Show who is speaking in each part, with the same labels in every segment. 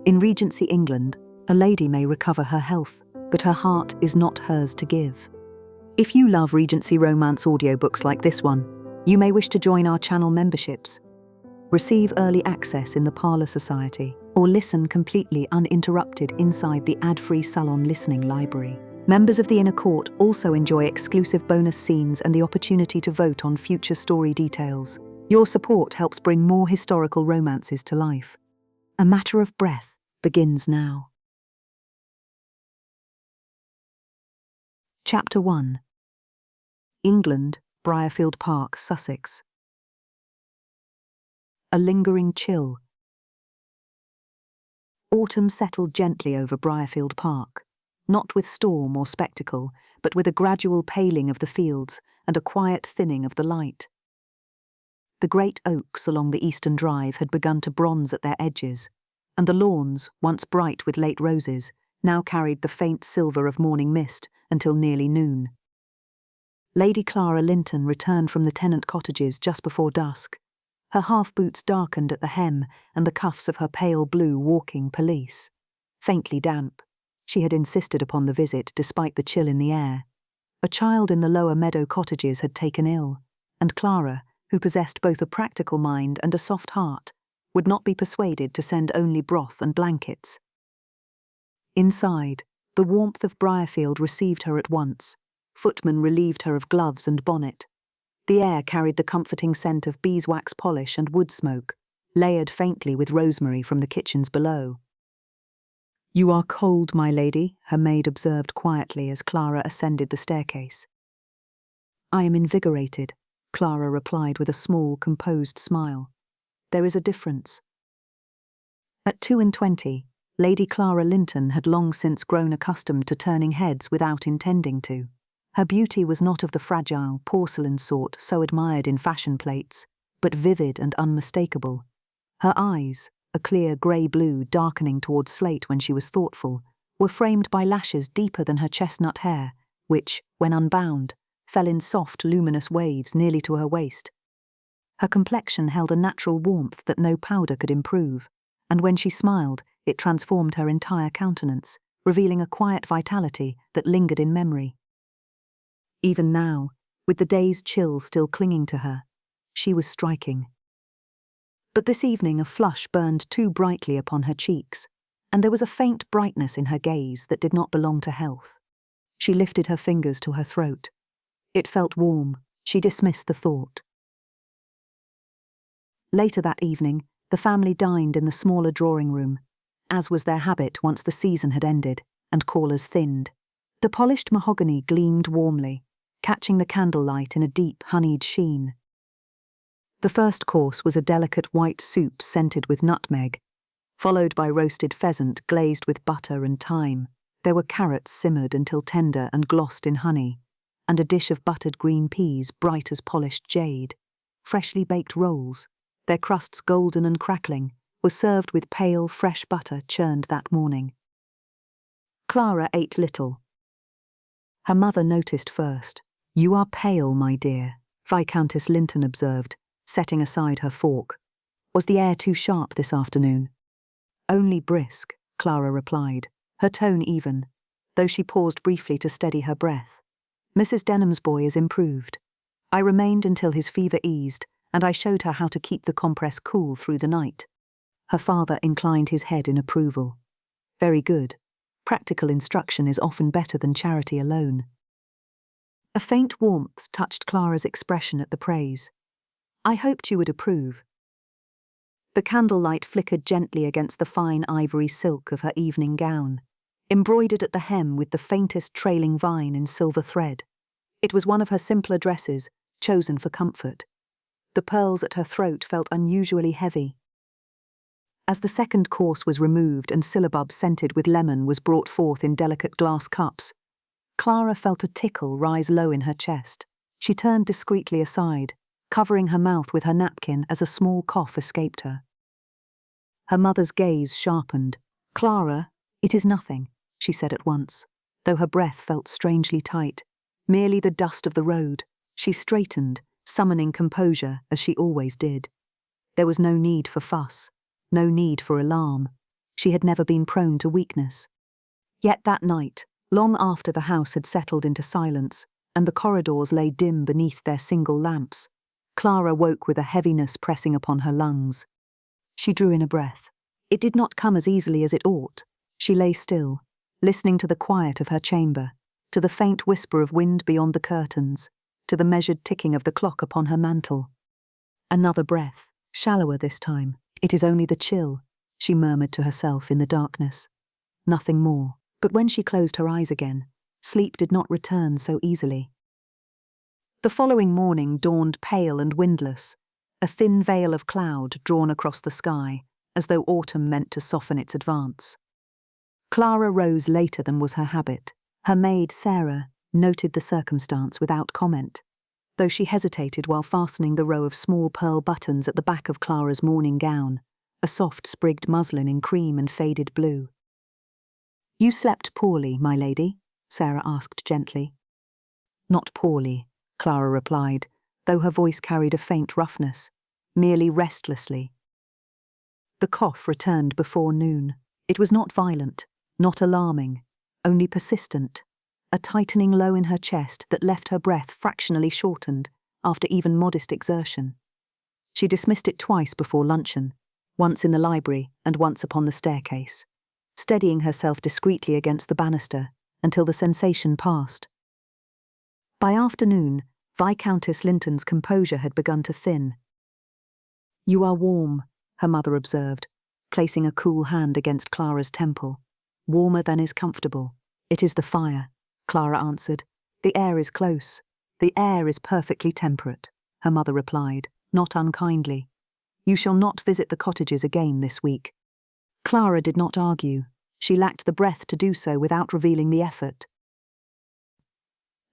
Speaker 1: In Regency, England, a lady may recover her health, but her heart is not hers to give. If you love Regency romance audiobooks like this one, you may wish to join our channel memberships. Receive early access in the Parlour Society, or listen completely uninterrupted inside the ad-free salon listening library. Members of the Inner Court also enjoy exclusive bonus scenes and the opportunity to vote on future story details. Your support helps bring more historical romances to life. A Matter of Breath begins now. Chapter 1. England, Briarfield Park, Sussex. A lingering chill. Autumn settled gently over Briarfield Park, not with storm or spectacle, but with a gradual paling of the fields and a quiet thinning of the light. The great oaks along the eastern drive had begun to bronze at their edges, and the lawns, once bright with late roses, now carried the faint silver of morning mist until nearly noon. Lady Clara Linton returned from the tenant cottages just before dusk, her half-boots darkened at the hem and the cuffs of her pale blue walking pelisse. Faintly damp, she had insisted upon the visit despite the chill in the air. A child in the lower meadow cottages had taken ill, and Clara, who possessed both a practical mind and a soft heart, would not be persuaded to send only broth and blankets. Inside, the warmth of Briarfield received her at once. Footmen relieved her of gloves and bonnet. The air carried the comforting scent of beeswax polish and wood smoke, layered faintly with rosemary from the kitchens below. "You are cold, my lady," her maid observed quietly as Clara ascended the staircase. "I am invigorated," Clara replied with a small, composed smile. "There is a difference." At 22, Lady Clara Linton had long since grown accustomed to turning heads without intending to. Her beauty was not of the fragile, porcelain sort so admired in fashion plates, but vivid and unmistakable. Her eyes, a clear grey blue darkening towards slate when she was thoughtful, were framed by lashes deeper than her chestnut hair, which, when unbound, fell in soft, luminous waves nearly to her waist. Her complexion held a natural warmth that no powder could improve, and when she smiled, it transformed her entire countenance, revealing a quiet vitality that lingered in memory. Even now, with the day's chill still clinging to her, she was striking. But this evening a flush burned too brightly upon her cheeks, and there was a faint brightness in her gaze that did not belong to health. She lifted her fingers to her throat. It felt warm. She dismissed the thought. Later that evening, the family dined in the smaller drawing room, as was their habit once the season had ended and callers thinned. The polished mahogany gleamed warmly, catching the candlelight in a deep, honeyed sheen. The first course was a delicate white soup scented with nutmeg, followed by roasted pheasant glazed with butter and thyme. There were carrots simmered until tender and glossed in honey, and a dish of buttered green peas bright as polished jade. Freshly baked rolls, their crusts golden and crackling, were served with pale, fresh butter churned that morning. Clara ate little. Her mother noticed first. "You are pale, my dear," Viscountess Linton observed, setting aside her fork. "Was the air too sharp this afternoon?" "Only brisk," Clara replied, her tone even, though she paused briefly to steady her breath. "Mrs. Denham's boy is improved. I remained until his fever eased, and I showed her how to keep the compress cool through the night." Her father inclined his head in approval. "Very good. Practical instruction is often better than charity alone." A faint warmth touched Clara's expression at the praise. "I hoped you would approve." The candlelight flickered gently against the fine ivory silk of her evening gown, embroidered at the hem with the faintest trailing vine in silver thread. It was one of her simpler dresses, chosen for comfort. The pearls at her throat felt unusually heavy. As the second course was removed and syllabub scented with lemon was brought forth in delicate glass cups, Clara felt a tickle rise low in her chest. She turned discreetly aside, covering her mouth with her napkin as a small cough escaped her. Her mother's gaze sharpened. "Clara, it is nothing," she said at once, though her breath felt strangely tight. "Merely the dust of the road." She straightened, summoning composure as she always did. There was no need for fuss, no need for alarm. She had never been prone to weakness. Yet that night, long after the house had settled into silence, and the corridors lay dim beneath their single lamps, Clara woke with a heaviness pressing upon her lungs. She drew in a breath. It did not come as easily as it ought. She lay still, listening to the quiet of her chamber, to the faint whisper of wind beyond the curtains, to the measured ticking of the clock upon her mantel. Another breath, shallower this time. It is only the chill, she murmured to herself in the darkness. Nothing more. But when she closed her eyes again, sleep did not return so easily. The following morning dawned pale and windless, a thin veil of cloud drawn across the sky, as though autumn meant to soften its advance. Clara rose later than was her habit. Her maid, Sarah, noted the circumstance without comment, though she hesitated while fastening the row of small pearl buttons at the back of Clara's morning gown, a soft sprigged muslin in cream and faded blue. "You slept poorly, my lady?" Sarah asked gently. "Not poorly," Clara replied, though her voice carried a faint roughness, merely restlessly. The cough returned before noon. It was not violent, not alarming, only persistent, a tightening low in her chest that left her breath fractionally shortened after even modest exertion. She dismissed it twice before luncheon, once in the library and once upon the staircase, steadying herself discreetly against the banister until the sensation passed. By afternoon, Viscountess Linton's composure had begun to thin. "You are warm," her mother observed, placing a cool hand against Clara's temple. "Warmer than is comfortable." "It is the fire," Clara answered. "The air is close. The air is perfectly temperate," her mother replied, not unkindly. "You shall not visit the cottages again this week." Clara did not argue. She lacked the breath to do so without revealing the effort.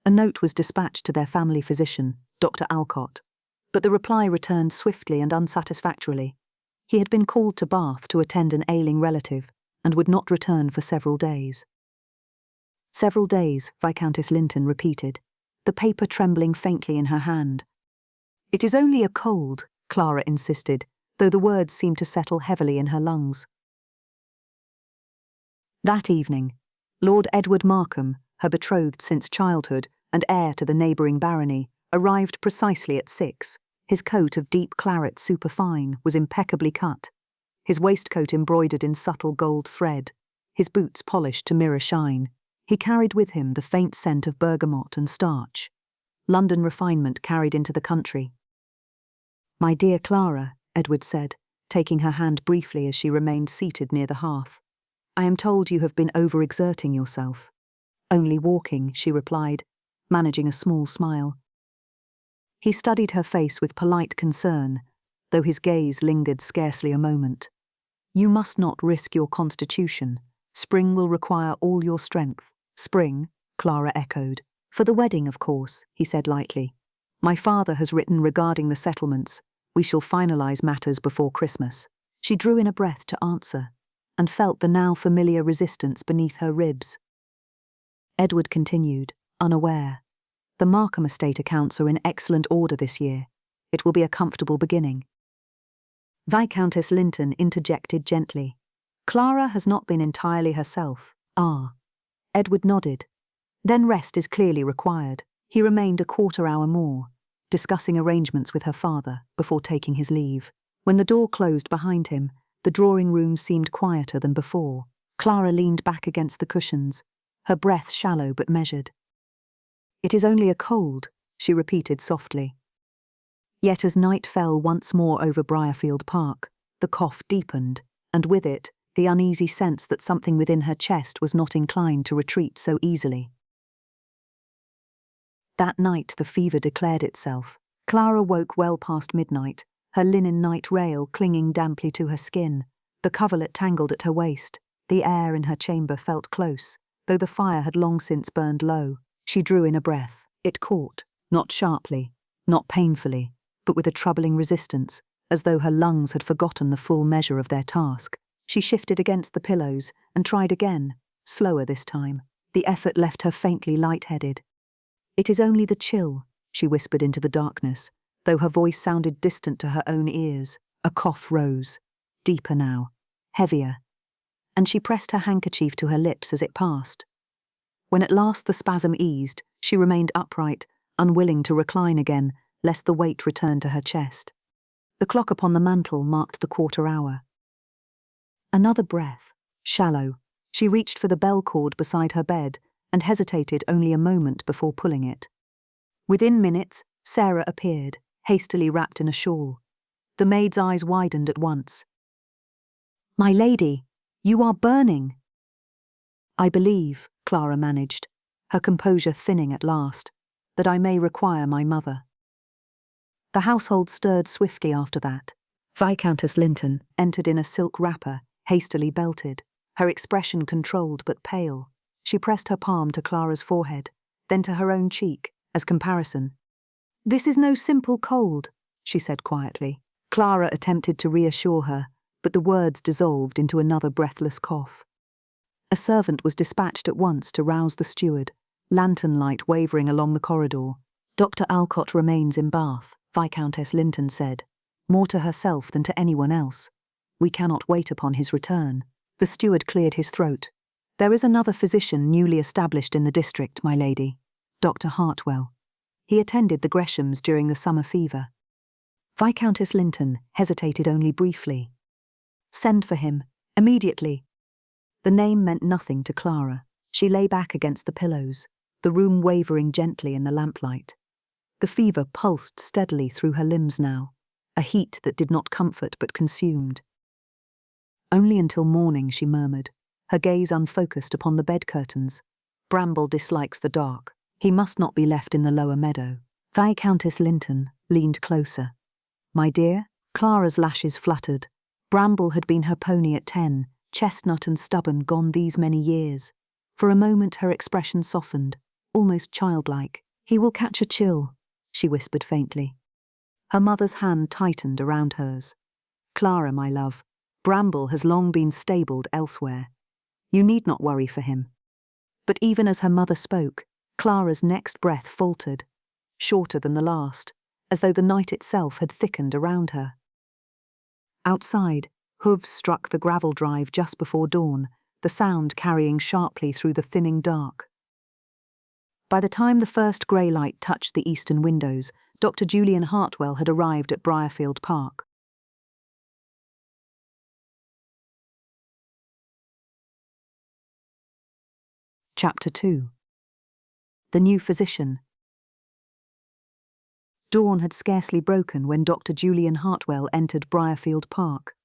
Speaker 1: A note was dispatched to their family physician, Dr. Alcott, but the reply returned swiftly and unsatisfactorily. He had been called to Bath to attend an ailing relative and would not return for several days. "Several days," Viscountess Linton repeated, the paper trembling faintly in her hand. "It is only a cold," Clara insisted, though the words seemed to settle heavily in her lungs. That evening, Lord Edward Markham, her betrothed since childhood and heir to the neighbouring barony, arrived precisely at 6. His coat of deep claret superfine was impeccably cut, his waistcoat embroidered in subtle gold thread, his boots polished to mirror shine. He carried with him the faint scent of bergamot and starch, London refinement carried into the country. "My dear Clara," Edward said, taking her hand briefly as she remained seated near the hearth, "I am told you have been overexerting yourself." "Only walking," she replied, managing a small smile. He studied her face with polite concern, though his gaze lingered scarcely a moment. "You must not risk your constitution. Spring will require all your strength." "Spring," Clara echoed. "For the wedding, of course," he said lightly. "My father has written regarding the settlements. We shall finalize matters before Christmas." She drew in a breath to answer, and felt the now familiar resistance beneath her ribs. Edward continued, unaware. "The Markham estate accounts are in excellent order this year. It will be a comfortable beginning." Viscountess Linton interjected gently. "Clara has not been entirely herself." "Ah." Edward nodded. "Then rest is clearly required." He remained a quarter-hour more, discussing arrangements with her father before taking his leave. When the door closed behind him, the drawing-room seemed quieter than before. Clara leaned back against the cushions, her breath shallow but measured. "It is only a cold," she repeated softly. Yet as night fell once more over Briarfield Park, the cough deepened, and with it, the uneasy sense that something within her chest was not inclined to retreat so easily. That night the fever declared itself. Clara woke well past midnight, her linen night rail clinging damply to her skin, the coverlet tangled at her waist. The air in her chamber felt close, though the fire had long since burned low. She drew in a breath. It caught, not sharply, not painfully, but with a troubling resistance, as though her lungs had forgotten the full measure of their task. She shifted against the pillows and tried again, slower this time. The effort left her faintly lightheaded. "It is only the chill," she whispered into the darkness, though her voice sounded distant to her own ears. A cough rose, deeper now, heavier. and she pressed her handkerchief to her lips as it passed. When at last the spasm eased, she remained upright, unwilling to recline again, lest the weight return to her chest. The clock upon the mantel marked the quarter hour. Another breath, shallow. She reached for the bell cord beside her bed and hesitated only a moment before pulling it. Within minutes, Sarah appeared, hastily wrapped in a shawl. The maid's eyes widened at once. "My lady, you are burning." "I believe," Clara managed, her composure thinning at last, "that I may require my mother." The household stirred swiftly after that. Viscountess Linton entered in a silk wrapper, hastily belted, her expression controlled but pale. She pressed her palm to Clara's forehead, then to her own cheek, as comparison. "This is no simple cold," she said quietly. Clara attempted to reassure her, but the words dissolved into another breathless cough. A servant was dispatched at once to rouse the steward, lantern light wavering along the corridor. "Dr. Alcott remains in Bath," Viscountess Linton said, more to herself than to anyone else. "We cannot wait upon his return." The steward cleared his throat. "There is another physician newly established in the district, my lady, Dr. Hartwell. He attended the Greshams during the summer fever." Viscountess Linton hesitated only briefly. "Send for him, immediately." The name meant nothing to Clara. She lay back against the pillows, the room wavering gently in the lamplight. The fever pulsed steadily through her limbs now, a heat that did not comfort but consumed. "Only until morning," she murmured, her gaze unfocused upon the bed curtains. "Bramble dislikes the dark. He must not be left in the lower meadow." Viscountess Linton leaned closer. "My dear?" Clara's lashes fluttered. Bramble had been her pony at 10, chestnut and stubborn, gone these many years. For a moment her expression softened, almost childlike. "He will catch a chill," she whispered faintly. Her mother's hand tightened around hers. "Clara, my love, Bramble has long been stabled elsewhere. You need not worry for him." But even as her mother spoke, Clara's next breath faltered, shorter than the last, as though the night itself had thickened around her. Outside, hooves struck the gravel drive just before dawn, the sound carrying sharply through the thinning dark. By the time the first grey light touched the eastern windows, Dr. Julian Hartwell had arrived at Briarfield Park. Chapter 2. The New Physician. Dawn had scarcely broken when Dr. Julian Hartwell entered Briarfield Park.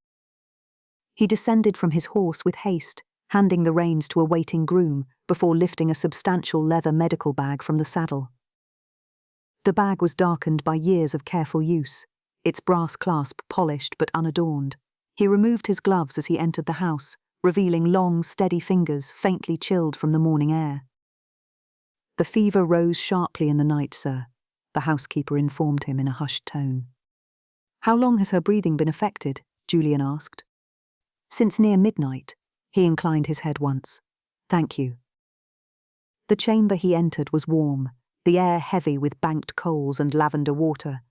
Speaker 1: He descended from his horse with haste, handing the reins to a waiting groom before lifting a substantial leather medical bag from the saddle. The bag was darkened by years of careful use, its brass clasp polished but unadorned. He removed his gloves as he entered the house, revealing long, steady fingers faintly chilled from the morning air. "The fever rose sharply in the night, sir," the housekeeper informed him in a hushed tone. "How long has her breathing been affected?" Julian asked. "Since near midnight." He inclined his head once. "Thank you." The chamber he entered was warm, the air heavy with banked coals and lavender water.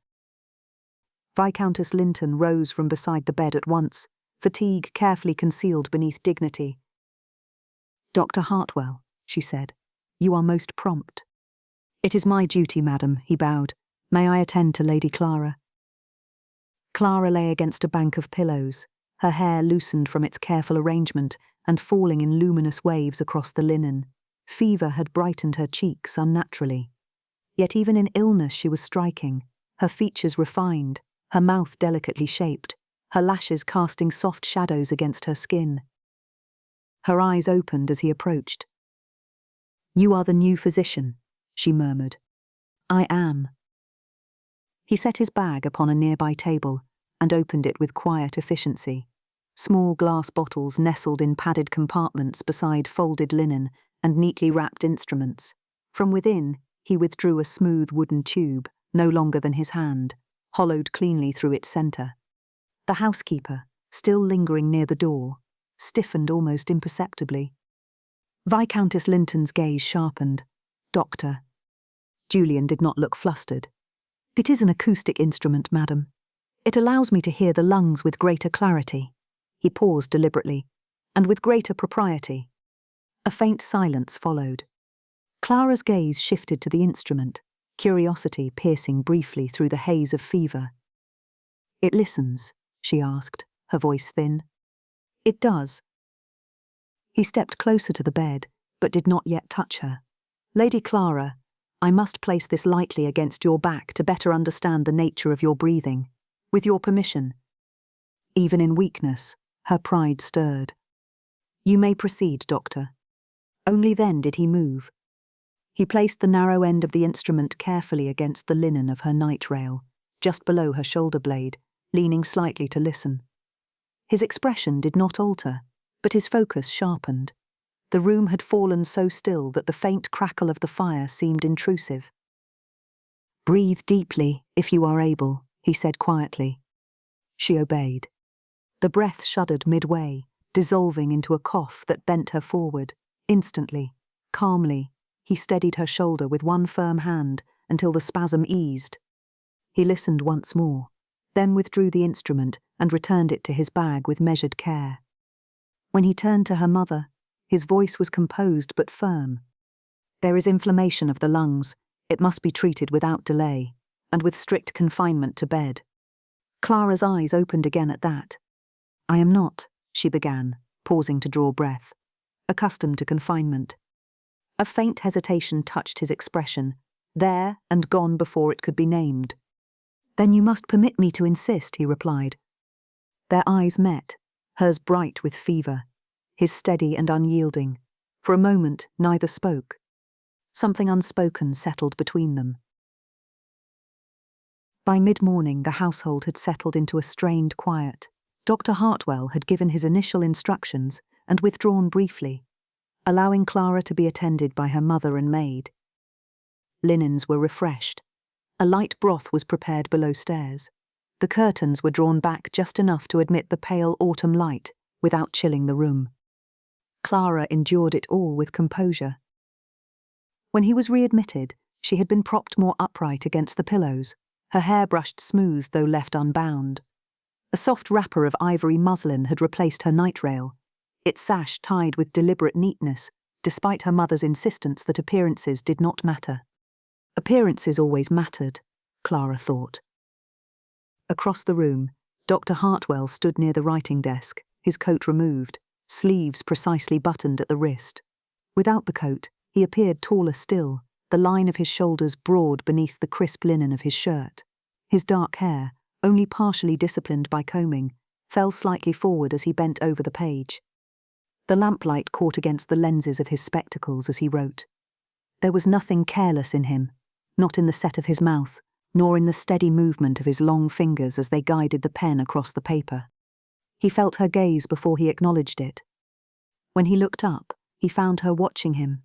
Speaker 1: Viscountess Linton rose from beside the bed at once, fatigue carefully concealed beneath dignity. "Dr. Hartwell," she said, "you are most prompt." "It is my duty, madam," he bowed. "May I attend to Lady Clara?" Clara lay against a bank of pillows, her hair loosened from its careful arrangement and falling in luminous waves across the linen. Fever had brightened her cheeks unnaturally. Yet even in illness she was striking, her features refined, her mouth delicately shaped, her lashes casting soft shadows against her skin. Her eyes opened as he approached. "You are the new physician," she murmured. "I am." He set his bag upon a nearby table and opened it with quiet efficiency. Small glass bottles nestled in padded compartments beside folded linen and neatly wrapped instruments. From within, he withdrew a smooth wooden tube, no longer than his hand, hollowed cleanly through its centre. The housekeeper, still lingering near the door, stiffened almost imperceptibly. Viscountess Linton's gaze sharpened. "Doctor." Julian did not look flustered. "It is an acoustic instrument, madam. It allows me to hear the lungs with greater clarity." He paused deliberately. and with greater propriety. A faint silence followed. Clara's gaze shifted to the instrument, curiosity piercing briefly through the haze of fever. "It listens?" she asked, her voice thin. "It does." He stepped closer to the bed, but did not yet touch her. "Lady Clara, I must place this lightly against your back to better understand the nature of your breathing. With your permission." Even in weakness, her pride stirred. "You may proceed, Doctor." Only then did he move. He placed the narrow end of the instrument carefully against the linen of her night rail, just below her shoulder blade, leaning slightly to listen. His expression did not alter, but his focus sharpened. The room had fallen so still that the faint crackle of the fire seemed intrusive. "Breathe deeply, if you are able," he said quietly. She obeyed. The breath shuddered midway, dissolving into a cough that bent her forward. Instantly, calmly, he steadied her shoulder with one firm hand until the spasm eased. He listened once more, then withdrew the instrument and returned it to his bag with measured care. When he turned to her mother, his voice was composed but firm. "There is inflammation of the lungs. It must be treated without delay, and with strict confinement to bed." Clara's eyes opened again at that. "I am not," she began, pausing to draw breath, "accustomed to confinement." A faint hesitation touched his expression, there and gone before it could be named. "Then you must permit me to insist," he replied. Their eyes met, hers bright with fever, his steady and unyielding. For a moment, neither spoke. Something unspoken settled between them. By mid-morning, the household had settled into a strained quiet. Dr. Hartwell had given his initial instructions and withdrawn briefly, allowing Clara to be attended by her mother and maid. Linens were refreshed. A light broth was prepared below stairs. The curtains were drawn back just enough to admit the pale autumn light without chilling the room. Clara endured it all with composure. When he was readmitted, she had been propped more upright against the pillows, her hair brushed smooth though left unbound. A soft wrapper of ivory muslin had replaced her night rail, its sash tied with deliberate neatness, despite her mother's insistence that appearances did not matter. Appearances always mattered, Clara thought. Across the room, Dr. Hartwell stood near the writing desk, his coat removed, sleeves precisely buttoned at the wrist. Without the coat, he appeared taller still, the line of his shoulders broad beneath the crisp linen of his shirt. His dark hair, only partially disciplined by combing, fell slightly forward as he bent over the page. The lamplight caught against the lenses of his spectacles as he wrote. There was nothing careless in him, not in the set of his mouth, nor in the steady movement of his long fingers as they guided the pen across the paper. He felt her gaze before he acknowledged it. When he looked up, he found her watching him.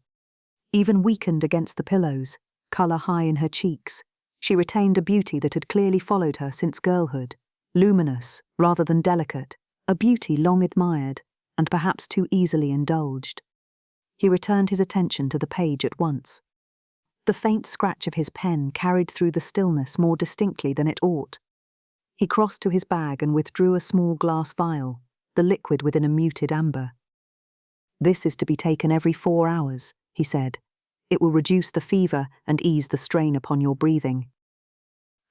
Speaker 1: Even weakened against the pillows, colour high in her cheeks, she retained a beauty that had clearly followed her since girlhood, luminous rather than delicate, a beauty long admired, and perhaps too easily indulged. He returned his attention to the page at once. The faint scratch of his pen carried through the stillness more distinctly than it ought. He crossed to his bag and withdrew a small glass vial, the liquid within a muted amber. "This is to be taken every 4 hours," he said. "It will reduce the fever and ease the strain upon your breathing."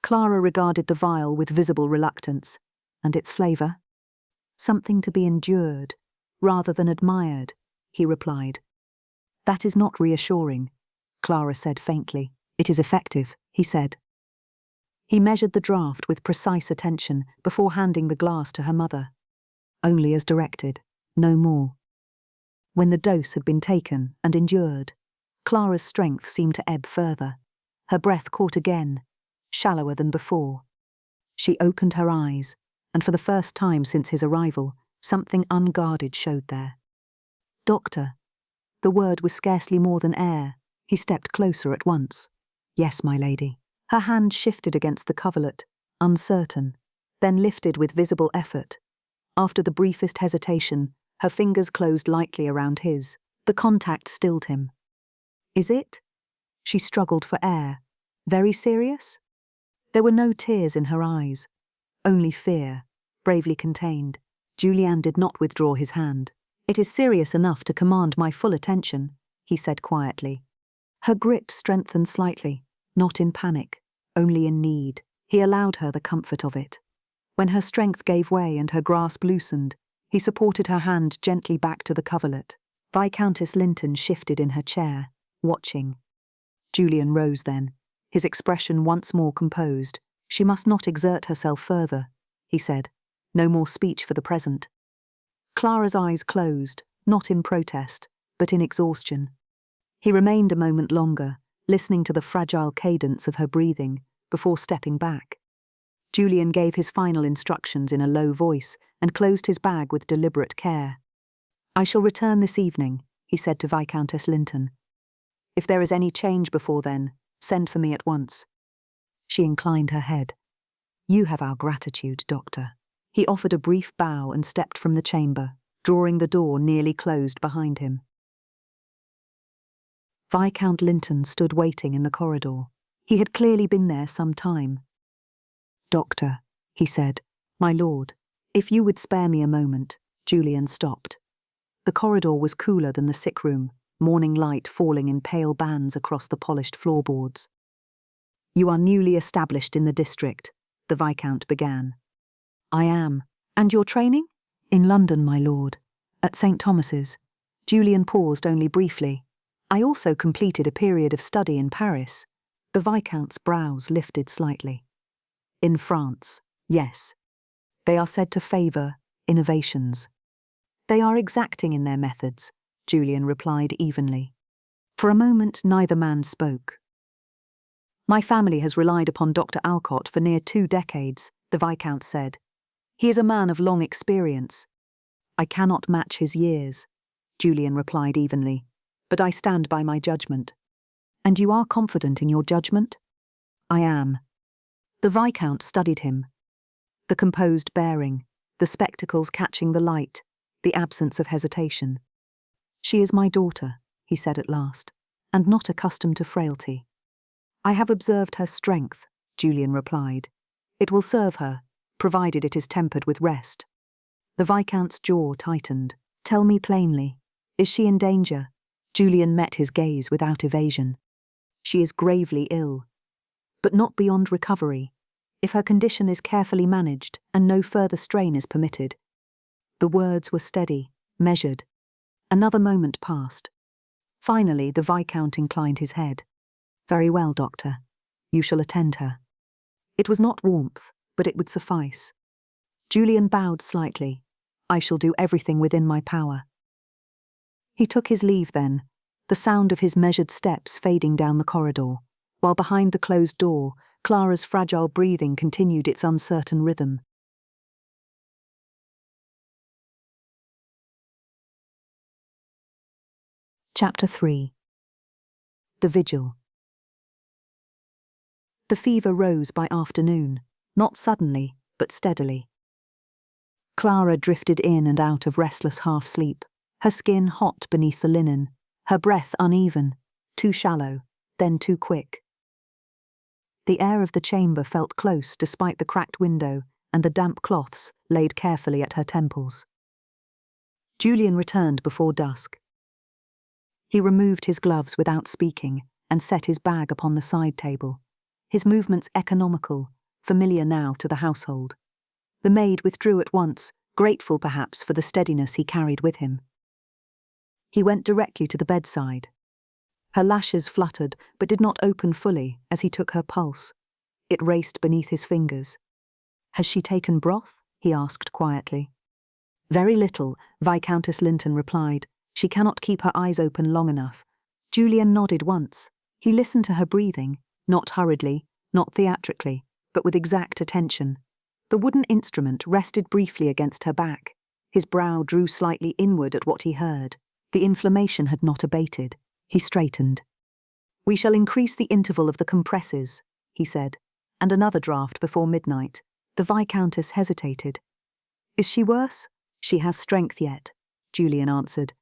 Speaker 1: Clara regarded the vial with visible reluctance. And its flavour? "Something to be endured, rather than admired," he replied. "That is not reassuring," Clara said faintly. "It is effective," he said. He measured the draught with precise attention before handing the glass to her mother. Only as directed, no more. When the dose had been taken and endured, Clara's strength seemed to ebb further. Her breath caught again, shallower than before. She opened her eyes, and for the first time since his arrival, something unguarded showed there. "Doctor." The word was scarcely more than air. He stepped closer at once. "Yes, my lady." Her hand shifted against the coverlet, uncertain, then lifted with visible effort. After the briefest hesitation, her fingers closed lightly around his. The contact stilled him. "Is it?" She struggled for air. "Very serious?" There were no tears in her eyes, only fear, bravely contained. Julian did not withdraw his hand. "It is serious enough to command my full attention," he said quietly. Her grip strengthened slightly, not in panic, only in need. He allowed her the comfort of it. When her strength gave way and her grasp loosened, he supported her hand gently back to the coverlet. Viscountess Linton shifted in her chair, watching. Julian rose then, his expression once more composed. "She must not exert herself further," he said. "No more speech for the present." Clara's eyes closed, not in protest, but in exhaustion. He remained a moment longer, listening to the fragile cadence of her breathing, before stepping back. Julian gave his final instructions in a low voice and closed his bag with deliberate care. "I shall return this evening," he said to Viscountess Linton. "If there is any change before then, send for me at once." She inclined her head. "You have our gratitude, Doctor." He offered a brief bow and stepped from the chamber, drawing the door nearly closed behind him. Viscount Linton stood waiting in the corridor. He had clearly been there some time. "Doctor," he said. "My lord, if you would spare me a moment." Julian stopped. The corridor was cooler than the sick room, morning light falling in pale bands across the polished floorboards. "You are newly established in the district," the Viscount began. "I am. And your training?" "In London, my lord. At St. Thomas's." Julian paused only briefly. "I also completed a period of study in Paris." The Viscount's brows lifted slightly. "In France, yes. They are said to favour innovations." "They are exacting in their methods," Julian replied evenly. For a moment neither man spoke. "My family has relied upon Dr. Alcott for near 2 decades, the Viscount said. "He is a man of long experience." "I cannot match his years," Julian replied evenly, "but I stand by my judgment." "And you are confident in your judgment?" "I am." The Viscount studied him. The composed bearing, the spectacles catching the light, the absence of hesitation. "She is my daughter," he said at last, "and not accustomed to frailty." "I have observed her strength," Julian replied. "It will serve her, provided it is tempered with rest." The Viscount's jaw tightened. "Tell me plainly, is she in danger?" Julian met his gaze without evasion. "She is gravely ill, but not beyond recovery, if her condition is carefully managed and no further strain is permitted." The words were steady, measured. Another moment passed. Finally, the Viscount inclined his head. "Very well, Doctor. You shall attend her." It was not warmth, but it would suffice. Julian bowed slightly. "I shall do everything within my power." He took his leave then, the sound of his measured steps fading down the corridor, while behind the closed door, Clara's fragile breathing continued its uncertain rhythm. Chapter 3. The Vigil. The fever rose by afternoon, not suddenly, but steadily. Clara drifted in and out of restless half-sleep, her skin hot beneath the linen, her breath uneven, too shallow, then too quick. The air of the chamber felt close despite the cracked window and the damp cloths laid carefully at her temples. Julian returned before dusk. He removed his gloves without speaking and set his bag upon the side table, his movements economical, familiar now to the household. The maid withdrew at once, grateful perhaps for the steadiness he carried with him. He went directly to the bedside. Her lashes fluttered but did not open fully as he took her pulse. It raced beneath his fingers. "Has she taken broth?" he asked quietly. "Very little," Viscountess Linton replied. "She cannot keep her eyes open long enough." Julian nodded once. He listened to her breathing, not hurriedly, not theatrically, but with exact attention. The wooden instrument rested briefly against her back. His brow drew slightly inward at what he heard. The inflammation had not abated. He straightened. "We shall increase the interval of the compresses," he said, "and another draught before midnight." The Viscountess hesitated. "Is she worse?" "She has strength yet," Julian answered.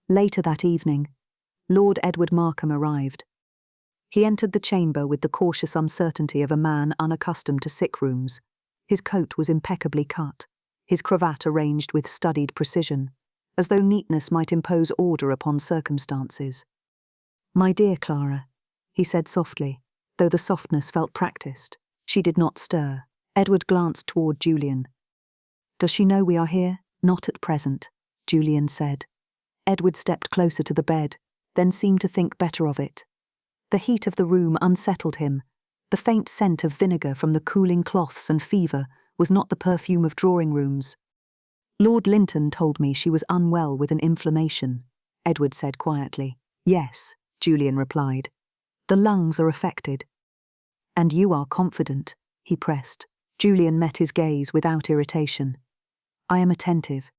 Speaker 1: Later that evening, Lord Edward Markham arrived. He entered the chamber with the cautious uncertainty of a man unaccustomed to sick rooms. His coat was impeccably cut, his cravat arranged with studied precision, as though neatness might impose order upon circumstances. "My dear Clara," he said softly, though the softness felt practiced. She did not stir. Edward glanced toward Julian. "Does she know we are here?" "Not at present," Julian said. Edward stepped closer to the bed, then seemed to think better of it. The heat of the room unsettled him. The faint scent of vinegar from the cooling cloths and fever was not the perfume of drawing rooms. "Lord Linton told me she was unwell with an inflammation," Edward said quietly. "Yes," Julian replied. "The lungs are affected." "And you are confident," he pressed. Julian met his gaze without irritation. "I am attentive."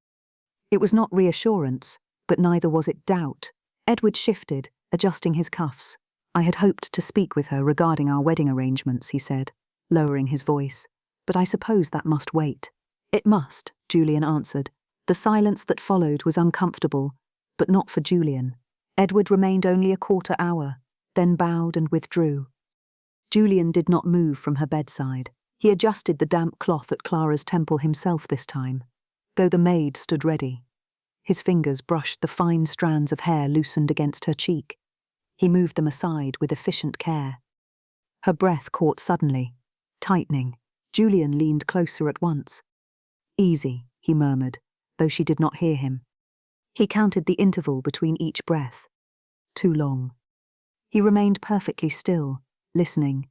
Speaker 1: It was not reassurance, but neither was it doubt. Edward shifted, adjusting his cuffs. "I had hoped to speak with her regarding our wedding arrangements," he said, lowering his voice. "But I suppose that must wait." "It must," Julian answered. The silence that followed was uncomfortable, but not for Julian. Edward remained only a quarter hour, then bowed and withdrew. Julian did not move from her bedside. He adjusted the damp cloth at Clara's temple himself this time, though the maid stood ready. His fingers brushed the fine strands of hair loosened against her cheek. He moved them aside with efficient care. Her breath caught suddenly, tightening. Julian leaned closer at once. "Easy," he murmured, though she did not hear him. He counted the interval between each breath. Too long. He remained perfectly still, listening.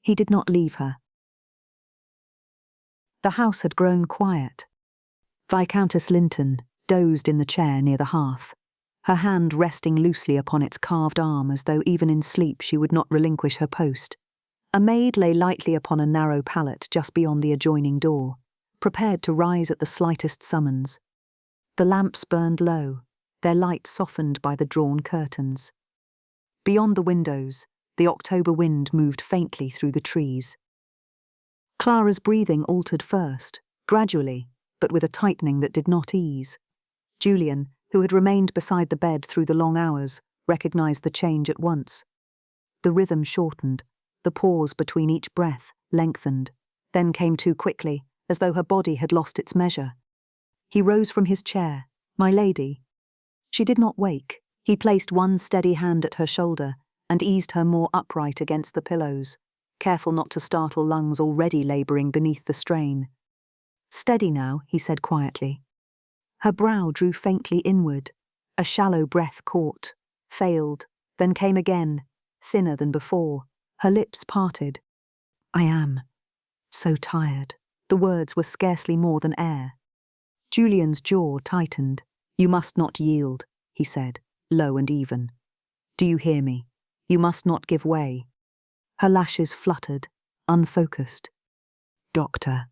Speaker 1: He did not leave her. The house had grown quiet. Viscountess Linton dozed in the chair near the hearth, her hand resting loosely upon its carved arm as though even in sleep she would not relinquish her post. A maid lay lightly upon a narrow pallet just beyond the adjoining door, prepared to rise at the slightest summons. The lamps burned low, their light softened by the drawn curtains. Beyond the windows, the October wind moved faintly through the trees. Clara's breathing altered first, gradually, but with a tightening that did not ease. Julian, who had remained beside the bed through the long hours, recognized the change at once. The rhythm shortened, the pause between each breath lengthened, then came too quickly, as though her body had lost its measure. He rose from his chair. "My lady." She did not wake. He placed one steady hand at her shoulder and eased her more upright against the pillows, careful not to startle lungs already labouring beneath the strain. "Steady now," he said quietly. Her brow drew faintly inward. A shallow breath caught, failed, then came again, thinner than before. Her lips parted. "I am so tired." The words were scarcely more than air. Julian's jaw tightened. "You must not yield," he said, low and even. "Do you hear me? You must not give way." Her lashes fluttered, unfocused. "Doctor."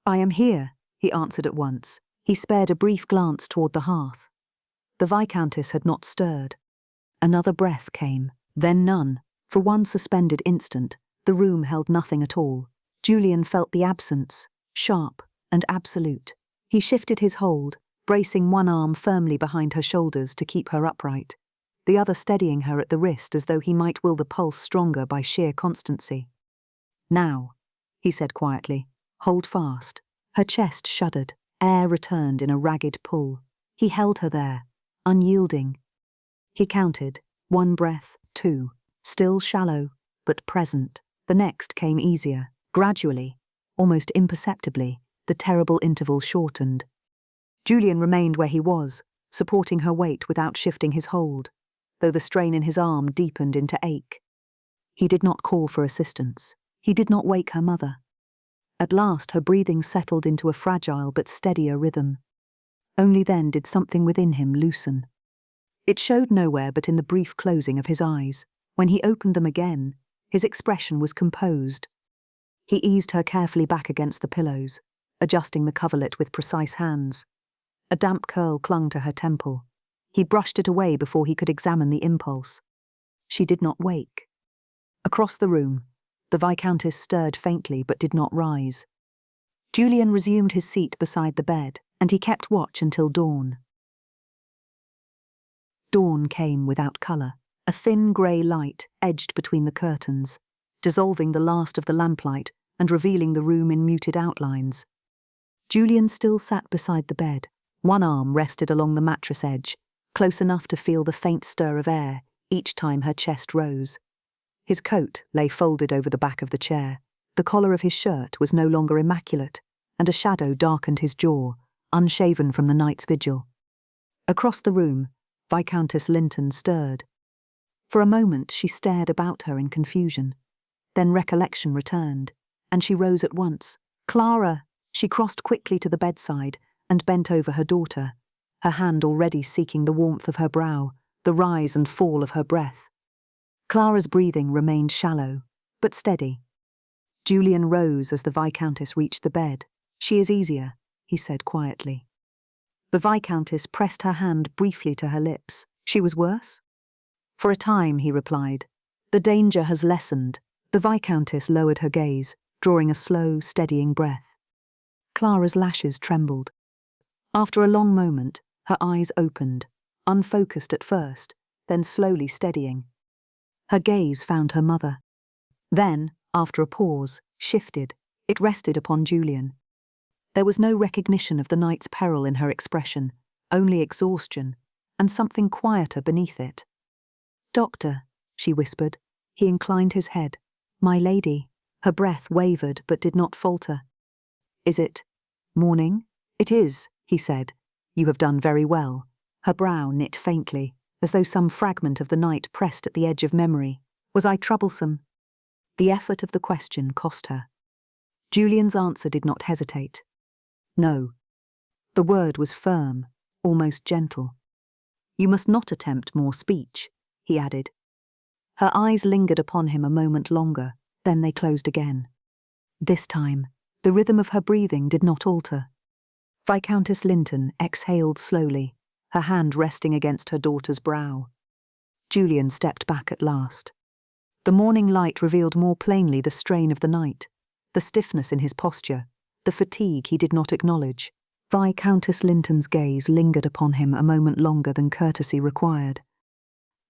Speaker 1: "I am here," he answered at once. He spared a brief glance toward the hearth. The Viscountess had not stirred. Another breath came, then none. For one suspended instant, the room held nothing at all. Julian felt the absence, sharp and absolute. He shifted his hold, bracing one arm firmly behind her shoulders to keep her upright, the other steadying her at the wrist as though he might will the pulse stronger by sheer constancy. "Now," he said quietly, "hold fast." Her chest shuddered. Air returned in a ragged pull. He held her there, unyielding. He counted, 1 breath, 2, still shallow, but present. The next came easier. Gradually, almost imperceptibly, the terrible interval shortened. Julian remained where he was, supporting her weight without shifting his hold, though the strain in his arm deepened into ache. He did not call for assistance. He did not wake her mother. At last her breathing settled into a fragile but steadier rhythm. Only then did something within him loosen. It showed nowhere but in the brief closing of his eyes. When he opened them again, his expression was composed. He eased her carefully back against the pillows, adjusting the coverlet with precise hands. A damp curl clung to her temple. He brushed it away before he could examine the impulse. She did not wake. Across the room, the Viscountess stirred faintly but did not rise. Julian resumed his seat beside the bed, and he kept watch until dawn. Dawn came without colour, a thin grey light edged between the curtains, dissolving the last of the lamplight and revealing the room in muted outlines. Julian still sat beside the bed, One arm rested along the mattress edge, close enough to feel the faint stir of air each time her chest rose. His coat lay folded over the back of the chair. The collar of his shirt was no longer immaculate, and a shadow darkened his jaw, unshaven from the night's vigil. Across the room, Viscountess Linton stirred. For a moment she stared about her in confusion. Then recollection returned, and she rose at once. "Clara!" She crossed quickly to the bedside and bent over her daughter, her hand already seeking the warmth of her brow, the rise and fall of her breath. Clara's breathing remained shallow, but steady. Julian rose as the Viscountess reached the bed. "She is easier," he said quietly. The Viscountess pressed her hand briefly to her lips. "She was worse?" "For a time," he replied. "The danger has lessened." The Viscountess lowered her gaze, drawing a slow, steadying breath. Clara's lashes trembled. After a long moment, her eyes opened, unfocused at first, then slowly steadying. Her gaze found her mother. Then, after a pause, shifted. It rested upon Julian. There was no recognition of the night's peril in her expression, only exhaustion, and something quieter beneath it. "Doctor," she whispered. He inclined his head. "My lady." Her breath wavered but did not falter. "Is it morning?" "It is," he said. "You have done very well." Her brow knit faintly, as though some fragment of the night pressed at the edge of memory. "Was I troublesome?" The effort of the question cost her. Julian's answer did not hesitate. "No." The word was firm, almost gentle. "You must not attempt more speech," he added. Her eyes lingered upon him a moment longer, then they closed again. This time, the rhythm of her breathing did not alter. Viscountess Linton exhaled slowly, her hand resting against her daughter's brow. Julian stepped back at last. The morning light revealed more plainly the strain of the night, the stiffness in his posture, the fatigue he did not acknowledge. Viscountess Linton's gaze lingered upon him a moment longer than courtesy required.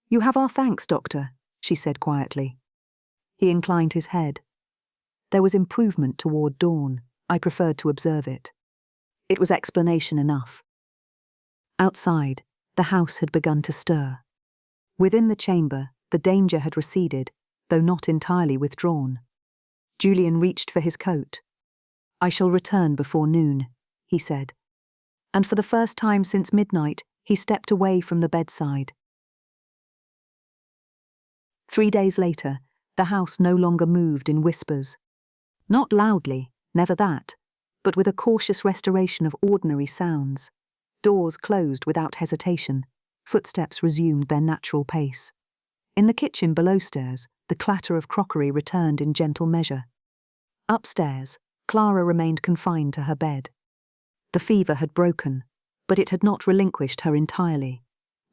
Speaker 1: "You have our thanks, Doctor," she said quietly. He inclined his head. "There was improvement toward dawn. I preferred to observe it." It was explanation enough. Outside, the house had begun to stir. Within the chamber, the danger had receded, though not entirely withdrawn. Julian reached for his coat. "I shall return before noon," he said. And for the first time since midnight, he stepped away from the bedside. 3 days later, the house no longer moved in whispers. Not loudly, never that, but with a cautious restoration of ordinary sounds. Doors closed without hesitation. Footsteps resumed their natural pace. In the kitchen below stairs, the clatter of crockery returned in gentle measure. Upstairs, Clara remained confined to her bed. The fever had broken, but it had not relinquished her entirely.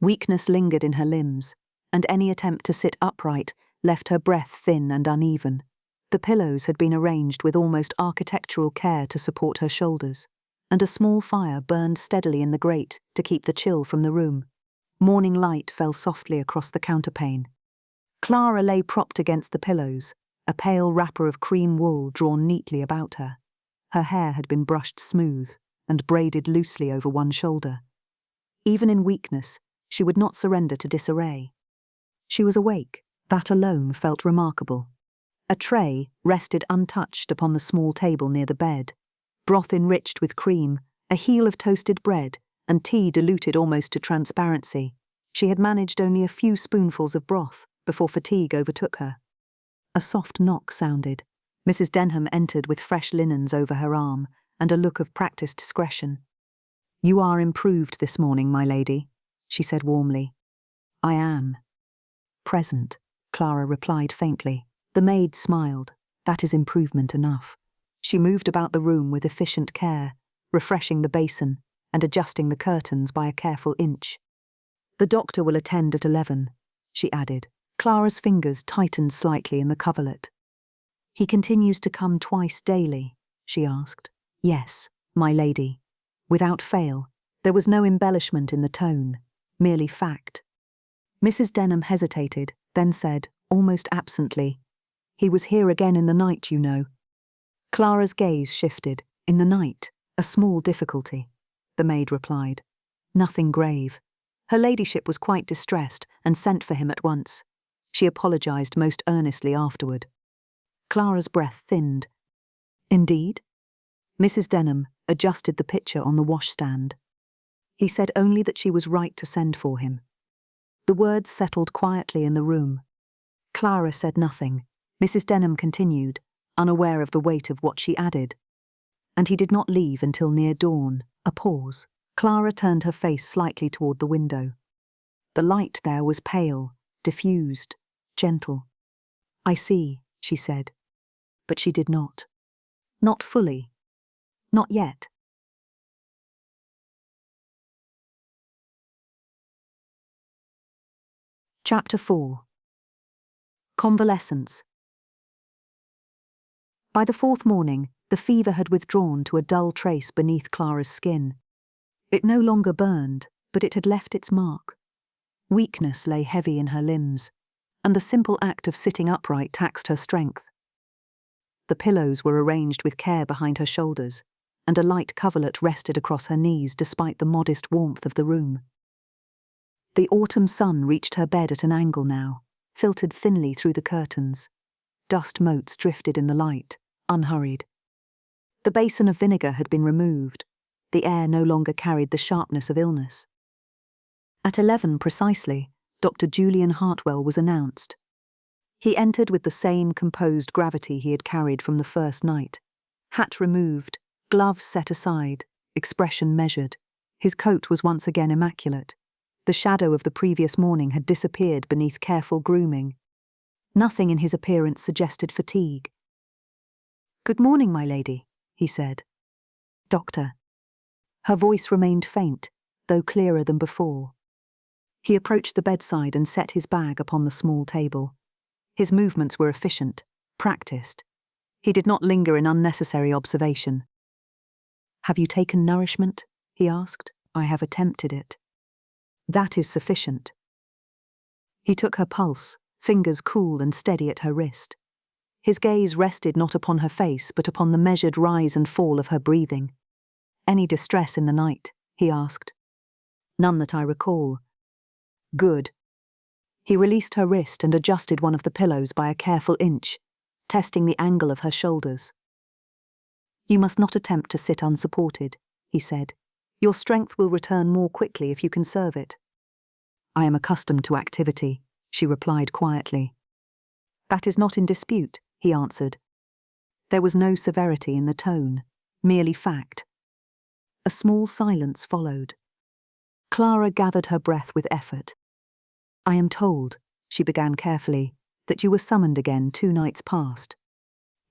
Speaker 1: Weakness lingered in her limbs, and any attempt to sit upright left her breath thin and uneven. The pillows had been arranged with almost architectural care to support her shoulders, and a small fire burned steadily in the grate to keep the chill from the room. Morning light fell softly across the counterpane. Clara lay propped against the pillows, a pale wrapper of cream wool drawn neatly about her. Her hair had been brushed smooth and braided loosely over one shoulder. Even in weakness, she would not surrender to disarray. She was awake. That alone felt remarkable. A tray rested untouched upon the small table near the bed. Broth enriched with cream, a heel of toasted bread, and tea diluted almost to transparency. She had managed only a few spoonfuls of broth before fatigue overtook her. A soft knock sounded. Mrs. Denham entered with fresh linens over her arm and a look of practiced discretion. "You are improved this morning, my lady," she said warmly. "I am." "Present," Clara replied faintly. The maid smiled. "That is improvement enough." She moved about the room with efficient care, refreshing the basin and adjusting the curtains by a careful inch. "The doctor will attend at 11, she added. Clara's fingers tightened slightly in the coverlet. "He continues to come twice daily?" she asked. "Yes, my lady." Without fail, there was no embellishment in the tone, merely fact. Mrs. Denham hesitated, then said, almost absently, "He was here again in the night, you know." Clara's gaze shifted. In the night, a small difficulty. the maid replied. Nothing grave. Her ladyship was quite distressed and sent for him at once. She apologized most earnestly afterward. Clara's breath thinned. Indeed? Mrs. Denham adjusted the picture on the washstand. He said only that she was right to send for him. The words settled quietly in the room. Clara said nothing. Mrs. Denham continued, unaware of the weight of what she added. And he did not leave until near dawn. A pause. Clara turned her face slightly toward the window. The light there was pale, diffused, gentle. I see, she said. But she did not. Not fully. Not yet. Chapter 4. Convalescence. By the fourth morning, the fever had withdrawn to a dull trace beneath Clara's skin. It no longer burned, but it had left its mark. Weakness lay heavy in her limbs, and the simple act of sitting upright taxed her strength. The pillows were arranged with care behind her shoulders, and a light coverlet rested across her knees despite the modest warmth of the room. The autumn sun reached her bed at an angle now, filtered thinly through the curtains. Dust motes drifted in the light, unhurried. The basin of vinegar had been removed. The air no longer carried the sharpness of illness. At 11 precisely, Dr. Julian Hartwell was announced. He entered with the same composed gravity he had carried from the first night. Hat removed, gloves set aside, expression measured. His coat was once again immaculate. The shadow of the previous morning had disappeared beneath careful grooming. Nothing in his appearance suggested fatigue. "Good morning, my lady," he said. "Doctor." Her voice remained faint, though clearer than before. He approached the bedside and set his bag upon the small table. His movements were efficient, practiced. He did not linger in unnecessary observation. "Have you taken nourishment?" he asked. "I have attempted it." "That is sufficient." He took her pulse, fingers cool and steady at her wrist. His gaze rested not upon her face but upon the measured rise and fall of her breathing. "Any distress in the night?" he asked. "None that I recall." "Good." He released her wrist and adjusted one of the pillows by a careful inch, testing the angle of her shoulders. "You must not attempt to sit unsupported," he said. "Your strength will return more quickly if you conserve it." "I am accustomed to activity," she replied quietly. "That is not in dispute," he answered. There was no severity in the tone, merely fact. A small silence followed. Clara gathered her breath with effort. "I am told," she began carefully, "that you were summoned again 2 nights past."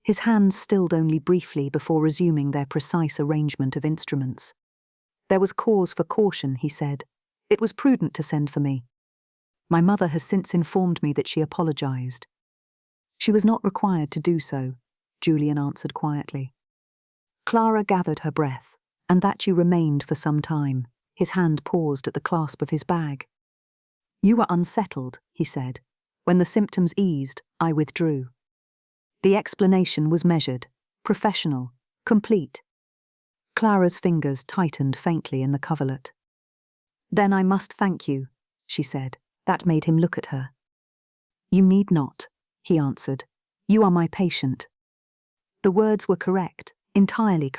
Speaker 1: His hands stilled only briefly before resuming their precise arrangement of instruments. "There was cause for caution," he said. "It was prudent to send for me. My mother has since informed me that she apologized." "She was not required to do so," Julian answered quietly. Clara gathered her breath, and that she remained for some time. His hand paused at the clasp of his bag. "You were unsettled," he said. "When the symptoms eased, I withdrew." The explanation was measured, professional, complete. Clara's fingers tightened faintly in the coverlet. "Then I must thank you," she said. That made him look at her. "You need not," he answered. "You are my patient." The words were correct, entirely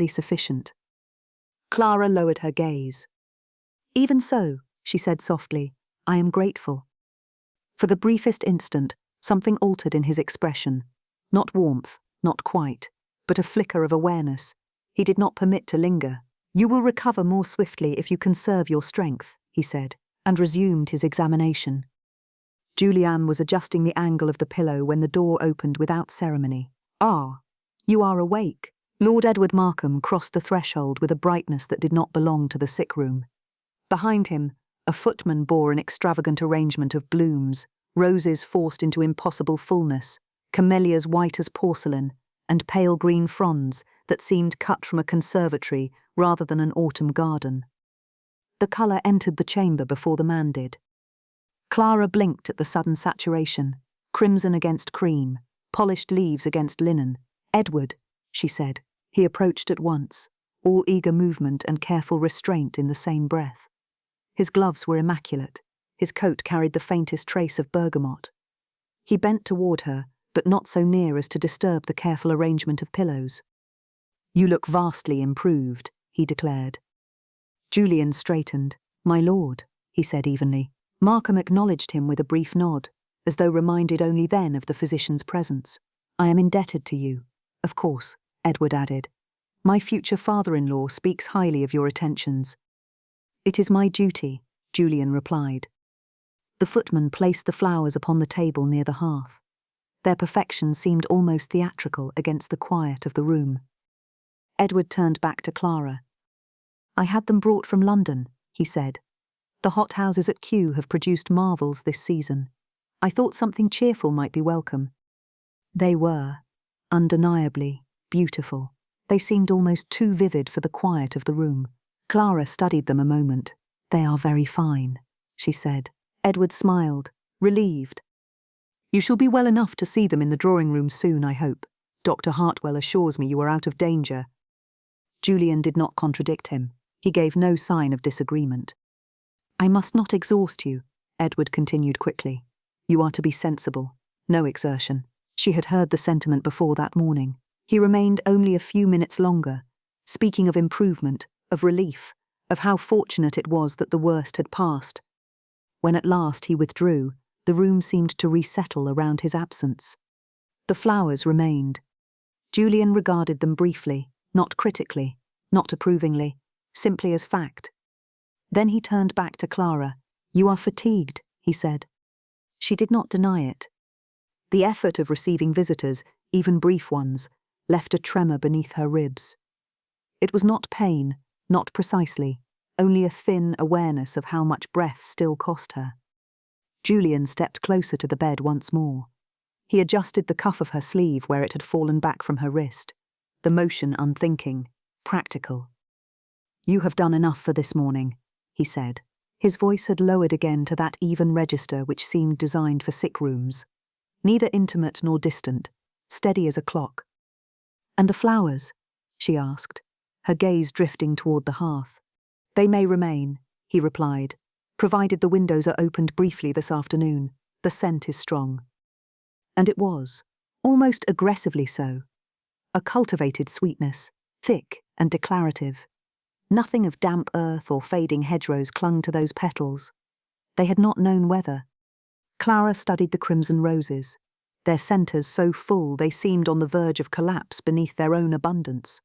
Speaker 1: sufficient. Clara lowered her gaze. "Even so," she said softly, "I am grateful." For the briefest instant, something altered in his expression. Not warmth, not quite, but a flicker of awareness. He did not permit to linger. "You will recover more swiftly if you conserve your strength," he said, and resumed his examination. Julian was adjusting the angle of the pillow when the door opened without ceremony. "Ah, you are awake." Lord Edward Markham crossed the threshold with a brightness that did not belong to the sick room. Behind him, a footman bore an extravagant arrangement of blooms, roses forced into impossible fullness, camellias white as porcelain, and pale green fronds that seemed cut from a conservatory rather than an autumn garden. The colour entered the chamber before the man did. Clara blinked at the sudden saturation, crimson against cream, polished leaves against linen. "Edward," she said. He approached at once. all eager movement and careful restraint in the same breath. His gloves were immaculate. His coat carried the faintest trace of bergamot. He bent toward her, but not so near as to disturb the careful arrangement of pillows. "You look vastly improved," he declared. Julian straightened. "My lord," he said evenly. Markham acknowledged him with a brief nod, as though reminded only then of the physician's presence. "I am indebted to you." "Of course," Edward added. "My future father-in-law speaks highly of your attentions." "It is my duty," Julian replied. The footman placed the flowers upon the table near the hearth. Their perfection seemed almost theatrical against the quiet of the room. Edward turned back to Clara. "I had them brought from London," he said. "The hothouses at Kew have produced marvels this season. I thought something cheerful might be welcome." They were, undeniably, beautiful. They seemed almost too vivid for the quiet of the room. Clara studied them a moment. "They are very fine," she said. Edward smiled, relieved. "You shall be well enough to see them in the drawing-room soon, I hope. Dr. Hartwell assures me you are out of danger." Julian did not contradict him. He gave no sign of disagreement. "I must not exhaust you," Edward continued quickly. "You are to be sensible. No exertion." She had heard the sentiment before that morning. He remained only a few minutes longer, speaking of improvement, of relief, of how fortunate it was that the worst had passed. When at last he withdrew, the room seemed to resettle around his absence. The flowers remained. Julian regarded them briefly, not critically, not approvingly, simply as fact. Then he turned back to Clara. "You are fatigued," he said. She did not deny it. The effort of receiving visitors, even brief ones, left a tremor beneath her ribs. It was not pain, not precisely, only a thin awareness of how much breath still cost her. Julian stepped closer to the bed once more. He adjusted the cuff of her sleeve where it had fallen back from her wrist, the motion unthinking, practical. "You have done enough for this morning," he said. His voice had lowered again to that even register which seemed designed for sick rooms, neither intimate nor distant, steady as a clock. "And the flowers?" she asked, her gaze drifting toward the hearth. "They may remain," he replied, "provided the windows are opened briefly this afternoon. The scent is strong." And it was, almost aggressively so. A cultivated sweetness, thick and declarative. Nothing of damp earth or fading hedgerows clung to those petals. They had not known weather. Clara studied the crimson roses, their centres so full they seemed on the verge of collapse beneath their own abundance.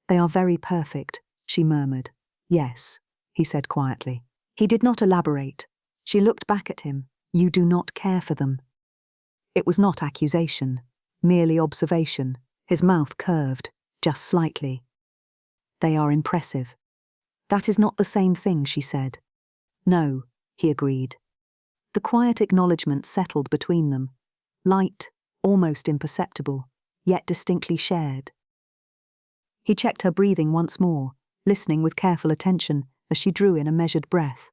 Speaker 1: "They are very perfect," she murmured. "Yes," he said quietly. He did not elaborate. She looked back at him. "You do not care for them." It was not accusation, merely observation. His mouth curved, just slightly. "They are impressive." "That is not the same thing," she said. "No," he agreed. The quiet acknowledgement settled between them, light, almost imperceptible, yet distinctly shared. He checked her breathing once more, listening with careful attention as she drew in a measured breath.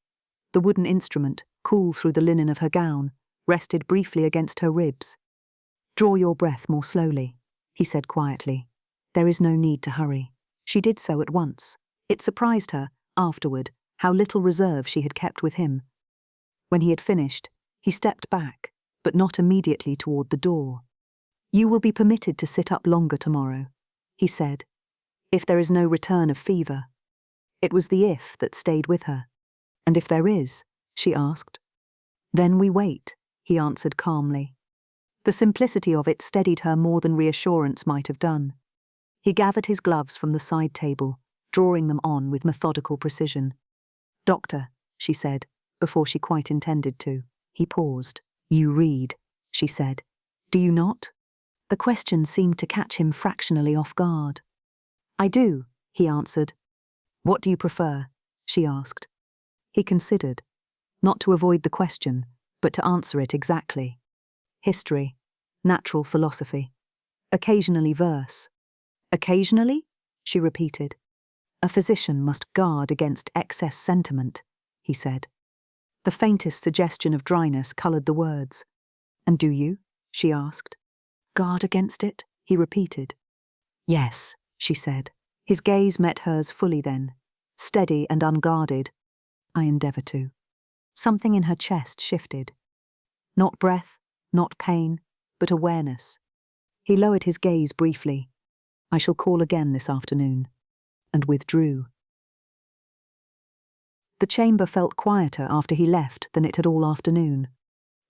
Speaker 1: The wooden instrument, cool through the linen of her gown, rested briefly against her ribs. "Draw your breath more slowly," he said quietly. "There is no need to hurry." She did so at once. It surprised her, afterward, how little reserve she had kept with him. When he had finished, he stepped back, but not immediately toward the door. "You will be permitted to sit up longer tomorrow," he said, "if there is no return of fever." It was the "if" that stayed with her. "And if there is?" she asked. "Then we wait," he answered calmly. The simplicity of it steadied her more than reassurance might have done. He gathered his gloves from the side table, drawing them on with methodical precision. "Doctor," she said, before she quite intended to. He paused. "You read," she said. "Do you not?" The question seemed to catch him fractionally off guard. "I do," he answered. "What do you prefer?" she asked. He considered, not to avoid the question, but to answer it exactly. History, natural philosophy, occasionally verse. "Occasionally?" she repeated. "A physician must guard against excess sentiment," he said. The faintest suggestion of dryness coloured the words. "And do you?" she asked. "Guard against it?" he repeated. "Yes," she said. His gaze met hers fully then, steady and unguarded. I endeavour to. Something in her chest shifted. Not breath, not pain, but awareness. He lowered his gaze briefly. I shall call again this afternoon. And withdrew. The chamber felt quieter after he left than it had all afternoon.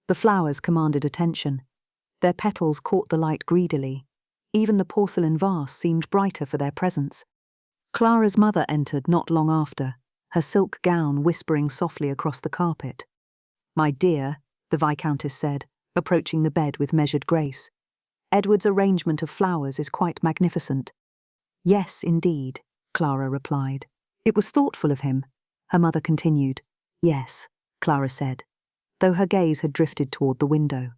Speaker 1: The flowers commanded attention. Their petals caught the light greedily. Even the porcelain vase seemed brighter for their presence. Clara's mother entered not long after, her silk gown whispering softly across the carpet. "My dear," the Viscountess said, approaching the bed with measured grace. "Edward's arrangement of flowers is quite magnificent." "Yes, indeed," Clara replied. "It was thoughtful of him," her mother continued. "Yes," Clara said, though her gaze had drifted toward the window.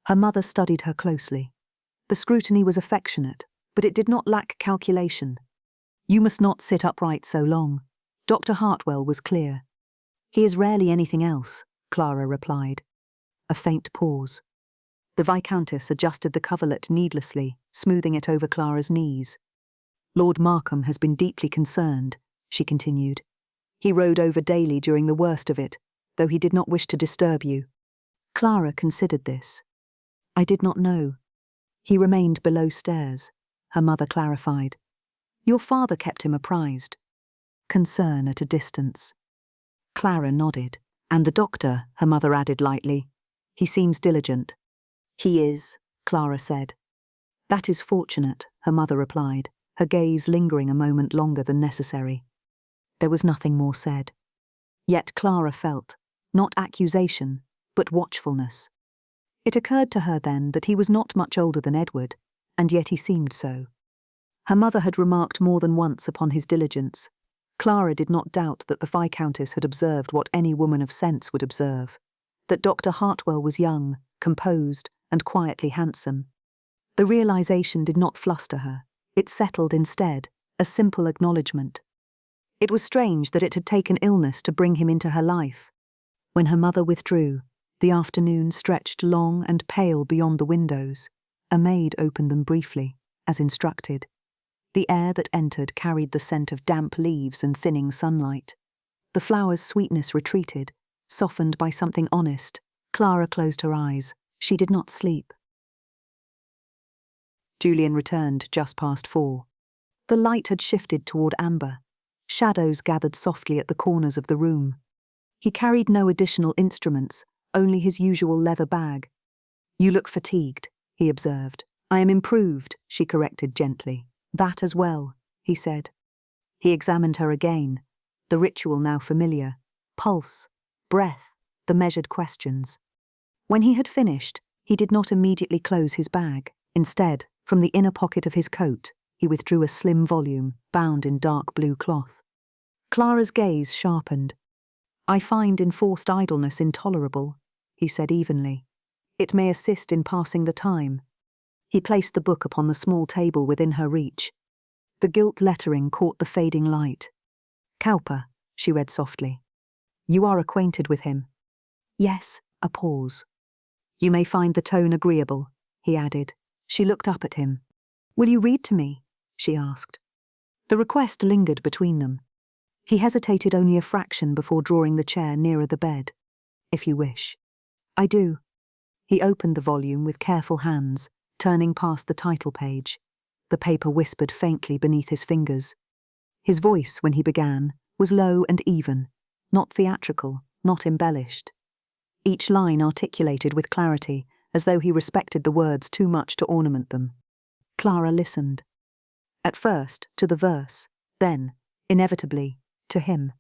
Speaker 1: Her mother studied her closely. The scrutiny was affectionate, but it did not lack calculation. "You must not sit upright so long." Dr. Hartwell was clear. "He is rarely anything else," Clara replied. A faint pause. The Viscountess adjusted the coverlet needlessly, smoothing it over Clara's knees. "Lord Markham has been deeply concerned," she continued. "He rode over daily during the worst of it, though he did not wish to disturb you." Clara considered this. "I did not know. He remained below stairs," her mother clarified. "Your father kept him apprised." Concern at a distance. Clara nodded. "And the doctor," her mother added lightly. "He seems diligent." "He is," Clara said. "That is fortunate," her mother replied, her gaze lingering a moment longer than necessary. There was nothing more said. Yet Clara felt, not accusation, but watchfulness. It occurred to her then that he was not much older than Edward, and yet he seemed so. Her mother had remarked more than once upon his diligence. Clara did not doubt that the Viscountess had observed what any woman of sense would observe, that Dr. Hartwell was young, composed, and quietly handsome. The realization did not fluster her. It settled instead, a simple acknowledgement. It was strange that it had taken illness to bring him into her life. When her mother withdrew, the afternoon stretched long and pale beyond the windows. A maid opened them briefly, as instructed. The air that entered carried the scent of damp leaves and thinning sunlight. The flower's sweetness retreated, softened by something honest. Clara closed her eyes. She did not sleep. Julian returned just past 4. The light had shifted toward amber. Shadows gathered softly at the corners of the room. He carried no additional instruments, only his usual leather bag. "You look fatigued," he observed. "I am improved," she corrected gently. "That as well," he said. He examined her again, the ritual now familiar. Pulse, breath, the measured questions. When he had finished, he did not immediately close his bag. Instead, from the inner pocket of his coat, he withdrew a slim volume, bound in dark blue cloth. Clara's gaze sharpened. "I find enforced idleness intolerable," he said evenly. "It may assist in passing the time." He placed the book upon the small table within her reach. The gilt lettering caught the fading light. "Cowper," she read softly. "You are acquainted with him?" "Yes," a pause. "You may find the tone agreeable," he added. She looked up at him. "Will you read to me?" she asked. The request lingered between them. He hesitated only a fraction before drawing the chair nearer the bed. "If you wish." "I do." He opened the volume with careful hands, turning past the title page. The paper whispered faintly beneath his fingers. His voice, when he began, was low and even, not theatrical, not embellished. Each line articulated with clarity, as though he respected the words too much to ornament them. Clara listened. At first, to the verse, then, inevitably, to him.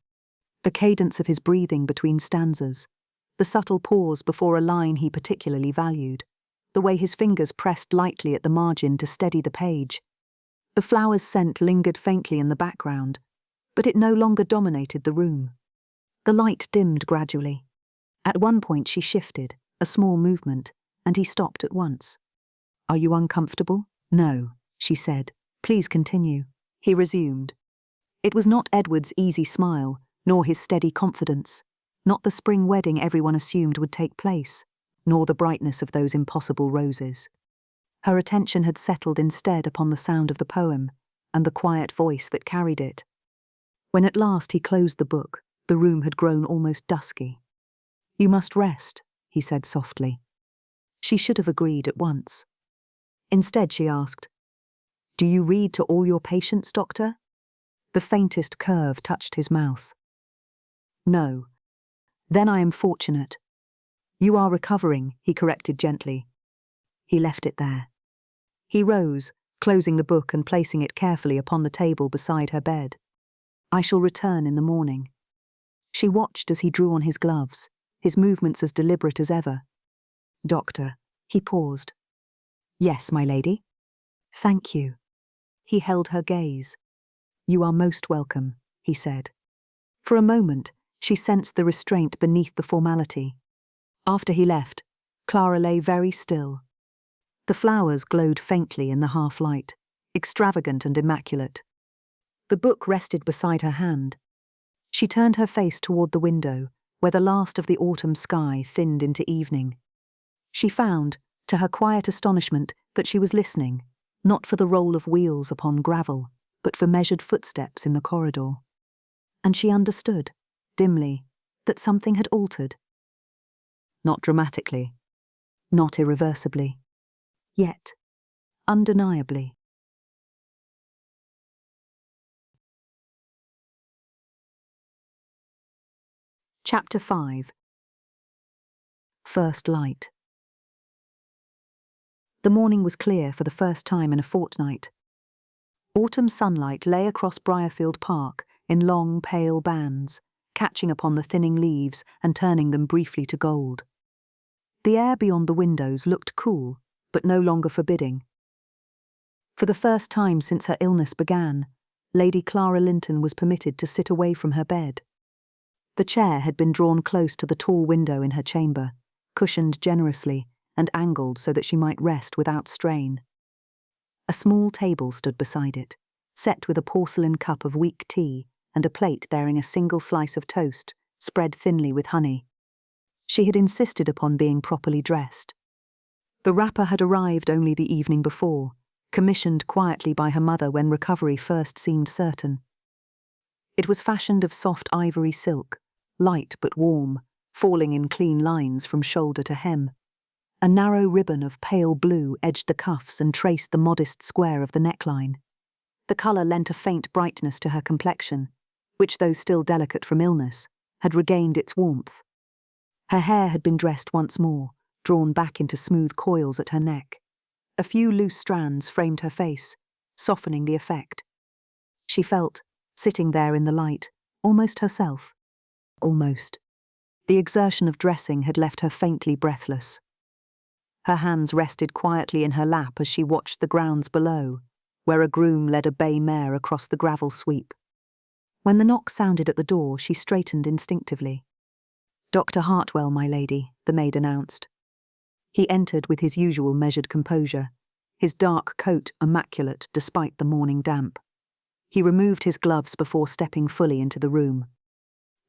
Speaker 1: The cadence of his breathing between stanzas, the subtle pause before a line he particularly valued, the way his fingers pressed lightly at the margin to steady the page. The flower's scent lingered faintly in the background, but it no longer dominated the room. The light dimmed gradually. At one point she shifted, a small movement, and he stopped at once. "Are you uncomfortable?" "No," she said. "Please continue." He resumed. It was not Edward's easy smile, nor his steady confidence, not the spring wedding everyone assumed would take place, nor the brightness of those impossible roses. Her attention had settled instead upon the sound of the poem, and the quiet voice that carried it. When at last he closed the book, the room had grown almost dusky. "You must rest," he said softly. She should have agreed at once. Instead she asked, "Do you read to all your patients, doctor?" The faintest curve touched his mouth. "No. Then I am fortunate." "You are recovering," he corrected gently. He left it there. He rose, closing the book and placing it carefully upon the table beside her bed. "I shall return in the morning." She watched as he drew on his gloves, his movements as deliberate as ever. "Doctor," he paused. "Yes, my lady." "Thank you." He held her gaze. "You are most welcome," he said. For a moment, she sensed the restraint beneath the formality. After he left, Clara lay very still. The flowers glowed faintly in the half-light, extravagant and immaculate. The book rested beside her hand. She turned her face toward the window, where the last of the autumn sky thinned into evening. She found, to her quiet astonishment, that she was listening, not for the roll of wheels upon gravel, but for measured footsteps in the corridor. And she understood, dimly, that something had altered. Not dramatically, not irreversibly, yet undeniably. Chapter 5. First Light. The morning was clear for the first time in a fortnight. Autumn sunlight lay across Briarfield Park in long, pale bands, catching upon the thinning leaves and turning them briefly to gold. The air beyond the windows looked cool, but no longer forbidding. For the first time since her illness began, Lady Clara Linton was permitted to sit away from her bed. The chair had been drawn close to the tall window in her chamber, cushioned generously and angled so that she might rest without strain. A small table stood beside it, set with a porcelain cup of weak tea and a plate bearing a single slice of toast, spread thinly with honey. She had insisted upon being properly dressed. The wrapper had arrived only the evening before, commissioned quietly by her mother when recovery first seemed certain. It was fashioned of soft ivory silk, light but warm, falling in clean lines from shoulder to hem. A narrow ribbon of pale blue edged the cuffs and traced the modest square of the neckline. The colour lent a faint brightness to her complexion, which, though still delicate from illness, had regained its warmth. Her hair had been dressed once more, drawn back into smooth coils at her neck. A few loose strands framed her face, softening the effect. She felt, sitting there in the light, almost herself. Almost. The exertion of dressing had left her faintly breathless. Her hands rested quietly in her lap as she watched the grounds below, where a groom led a bay mare across the gravel sweep. When the knock sounded at the door, she straightened instinctively. "Dr. Hartwell, my lady," the maid announced. He entered with his usual measured composure, his dark coat immaculate despite the morning damp. He removed his gloves before stepping fully into the room.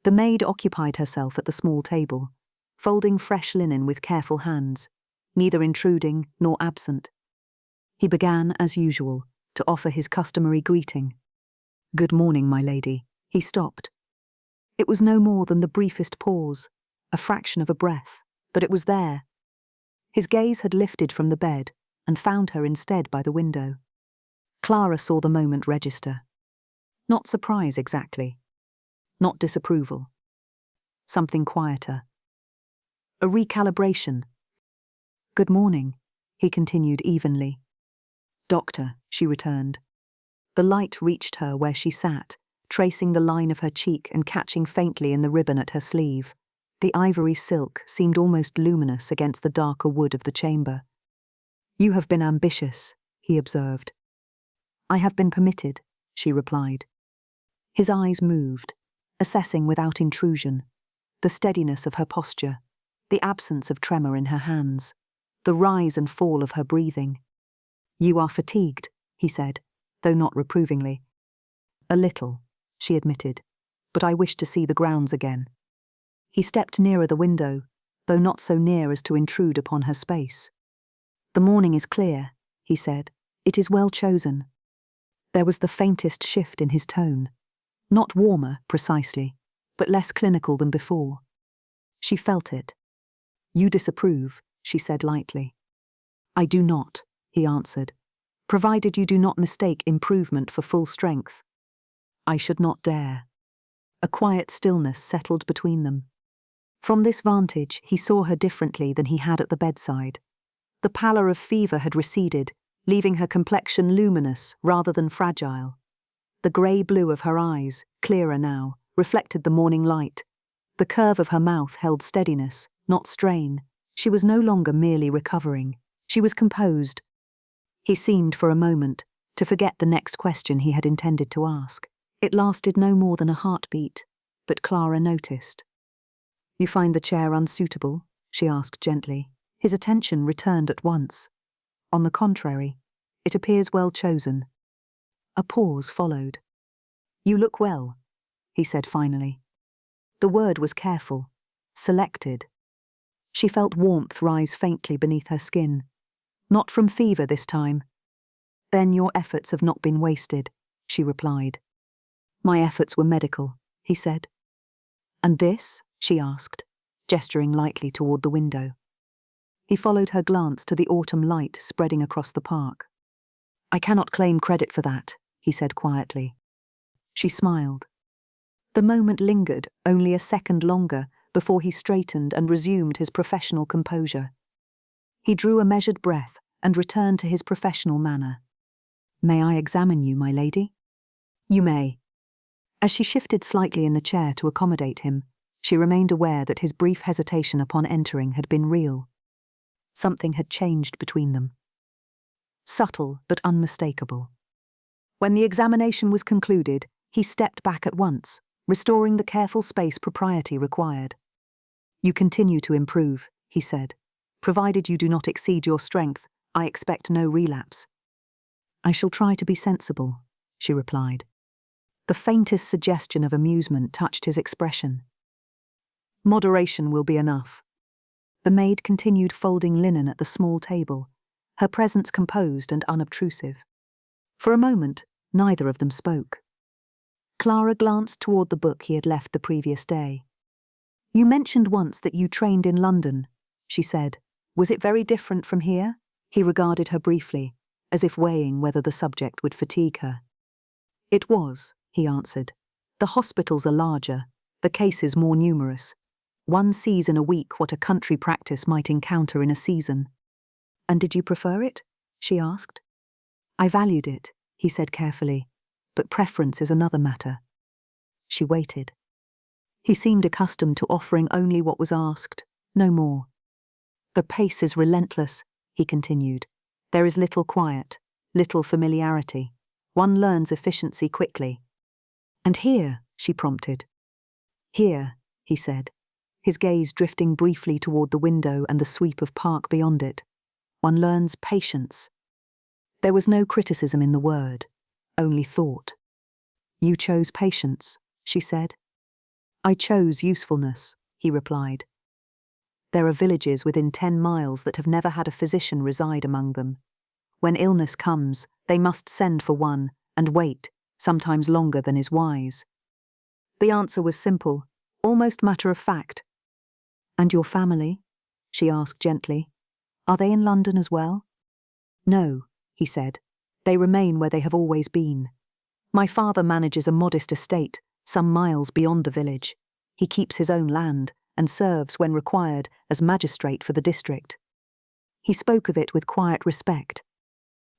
Speaker 1: The maid occupied herself at the small table, folding fresh linen with careful hands, neither intruding nor absent. He began, as usual, to offer his customary greeting. "Good morning, my lady." He stopped. It was no more than the briefest pause, a fraction of a breath, but it was there. His gaze had lifted from the bed and found her instead by the window. Clara saw the moment register. Not surprise exactly. Not disapproval. Something quieter. A recalibration. "Good morning," he continued evenly. "Doctor," she returned. The light reached her where she sat, tracing the line of her cheek and catching faintly in the ribbon at her sleeve. The ivory silk seemed almost luminous against the darker wood of the chamber. "You have been ambitious," he observed. "I have been permitted," she replied. His eyes moved, assessing without intrusion, the steadiness of her posture, the absence of tremor in her hands, the rise and fall of her breathing. "You are fatigued," he said, though not reprovingly. "A little," she admitted, "but I wish to see the grounds again." He stepped nearer the window, though not so near as to intrude upon her space. "The morning is clear," he said. "It is well chosen." There was the faintest shift in his tone. Not warmer, precisely, but less clinical than before. She felt it. "You disapprove," she said lightly. "I do not," he answered, "provided you do not mistake improvement for full strength." "I should not dare." A quiet stillness settled between them. From this vantage, he saw her differently than he had at the bedside. The pallor of fever had receded, leaving her complexion luminous rather than fragile. The grey blue of her eyes, clearer now, reflected the morning light. The curve of her mouth held steadiness, not strain. She was no longer merely recovering. She was composed. He seemed, for a moment, to forget the next question he had intended to ask. It lasted no more than a heartbeat, but Clara noticed. "You find the chair unsuitable?" she asked gently. His attention returned at once. "On the contrary, it appears well chosen." A pause followed. "You look well," he said finally. The word was careful, selected. She felt warmth rise faintly beneath her skin. Not from fever this time. "Then your efforts have not been wasted," she replied. "My efforts were medical," he said. "And this?" she asked, gesturing lightly toward the window. He followed her glance to the autumn light spreading across the park. "I cannot claim credit for that," he said quietly. She smiled. The moment lingered only a second longer before he straightened and resumed his professional composure. He drew a measured breath and returned to his professional manner. "May I examine you, my lady?" "You may." As she shifted slightly in the chair to accommodate him, she remained aware that his brief hesitation upon entering had been real. Something had changed between them. Subtle but unmistakable. When the examination was concluded, he stepped back at once, restoring the careful space propriety required. "You continue to improve," he said. "Provided you do not exceed your strength, I expect no relapse." "I shall try to be sensible," she replied. The faintest suggestion of amusement touched his expression. "Moderation will be enough." The maid continued folding linen at the small table, her presence composed and unobtrusive. For a moment, neither of them spoke. Clara glanced toward the book he had left the previous day. "You mentioned once that you trained in London," she said. "Was it very different from here?" He regarded her briefly, as if weighing whether the subject would fatigue her. "It was," he answered. "The hospitals are larger, the cases more numerous. One sees in a week what a country practice might encounter in a season." "And did you prefer it?" she asked. "I valued it," he said carefully, "but preference is another matter." She waited. He seemed accustomed to offering only what was asked, no more. "The pace is relentless," he continued. "There is little quiet, little familiarity. One learns efficiency quickly." "And here," she prompted. "Here," he said, his gaze drifting briefly toward the window and the sweep of park beyond it. "One learns patience." There was no criticism in the word, only thought. "You chose patience," she said. "I chose usefulness," he replied. "There are villages within 10 miles that have never had a physician reside among them. When illness comes, they must send for one and wait, sometimes longer than is wise." The answer was simple, almost matter-of-fact. "And your family?" she asked gently. "Are they in London as well?" "No," he said. "They remain where they have always been. My father manages a modest estate, some miles beyond the village. He keeps his own land and serves, when required, as magistrate for the district." He spoke of it with quiet respect.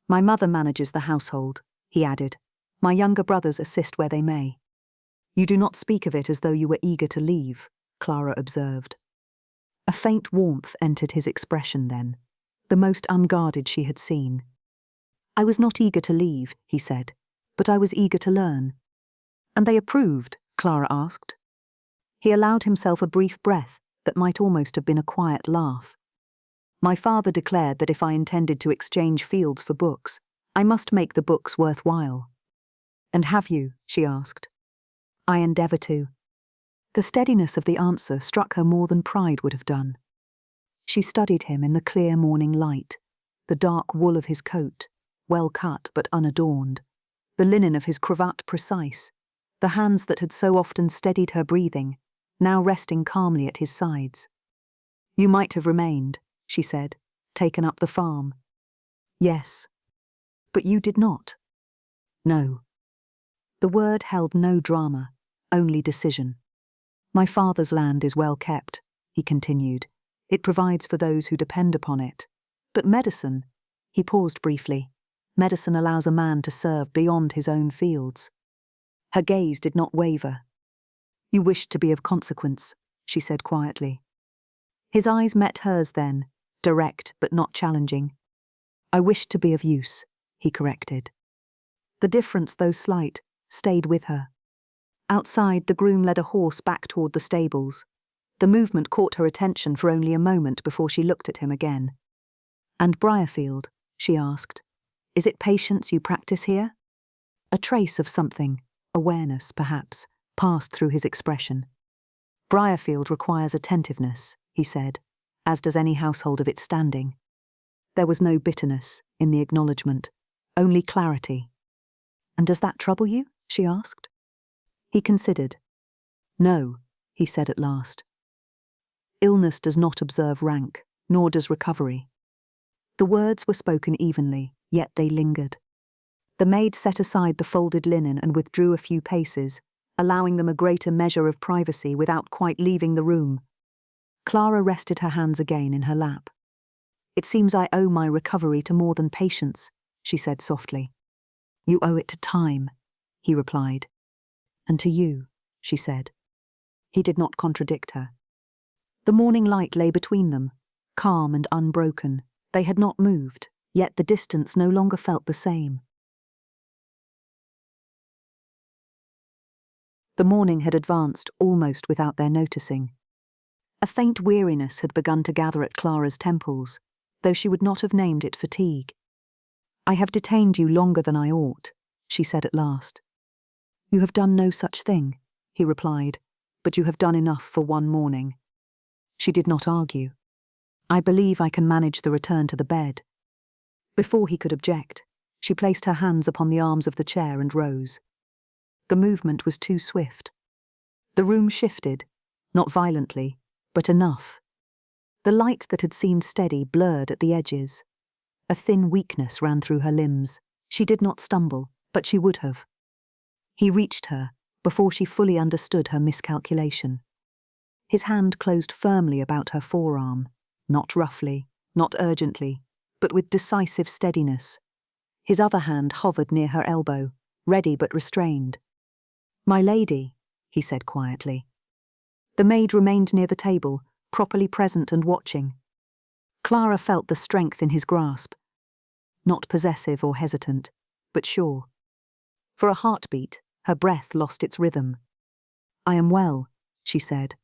Speaker 1: "My mother manages the household," he added. "My younger brothers assist where they may." "You do not speak of it as though you were eager to leave," Clara observed. A faint warmth entered his expression then, the most unguarded she had seen. "I was not eager to leave," he said, "but I was eager to learn." "And they approved?" Clara asked. He allowed himself a brief breath that might almost have been a quiet laugh. "My father declared that if I intended to exchange fields for books, I must make the books worthwhile." "And have you?" she asked. "I endeavour to." The steadiness of the answer struck her more than pride would have done. She studied him in the clear morning light, the dark wool of his coat, well cut but unadorned, the linen of his cravat precise, the hands that had so often steadied her breathing, now resting calmly at his sides. "You might have remained," she said, "taken up the farm." "Yes." "But you did not." "No." The word held no drama, only decision. "My father's land is well kept," he continued. "It provides for those who depend upon it. But medicine," he paused briefly, "medicine allows a man to serve beyond his own fields." Her gaze did not waver. "You wished to be of consequence," she said quietly. His eyes met hers then, direct but not challenging. "I wished to be of use," he corrected. The difference, though slight, stayed with her. Outside, the groom led a horse back toward the stables. The movement caught her attention for only a moment before she looked at him again. "And Briarfield?" she asked. "Is it patience you practice here?" A trace of something, awareness perhaps, passed through his expression. "Briarfield requires attentiveness," he said, "as does any household of its standing." There was no bitterness in the acknowledgement, only clarity. "And does that trouble you?" she asked. He considered. "No," he said at last. "Illness does not observe rank, nor does recovery." The words were spoken evenly, yet they lingered. The maid set aside the folded linen and withdrew a few paces, allowing them a greater measure of privacy without quite leaving the room. Clara rested her hands again in her lap. "It seems I owe my recovery to more than patience," she said softly. "You owe it to time," he replied. "And to you," she said. He did not contradict her. The morning light lay between them, calm and unbroken. They had not moved, yet the distance no longer felt the same. The morning had advanced almost without their noticing. A faint weariness had begun to gather at Clara's temples, though she would not have named it fatigue. "I have detained you longer than I ought," she said at last. "You have done no such thing," he replied, "but you have done enough for one morning." She did not argue. "I believe I can manage the return to the bed." Before he could object, she placed her hands upon the arms of the chair and rose. The movement was too swift. The room shifted, not violently, but enough. The light that had seemed steady blurred at the edges. A thin weakness ran through her limbs. She did not stumble, but she would have. He reached her before she fully understood her miscalculation. His hand closed firmly about her forearm, not roughly, not urgently, but with decisive steadiness. His other hand hovered near her elbow, ready but restrained. "My lady," he said quietly. The maid remained near the table, properly present and watching. Clara felt the strength in his grasp, not possessive or hesitant, but sure. For a heartbeat, her breath lost its rhythm. "I am well," she said.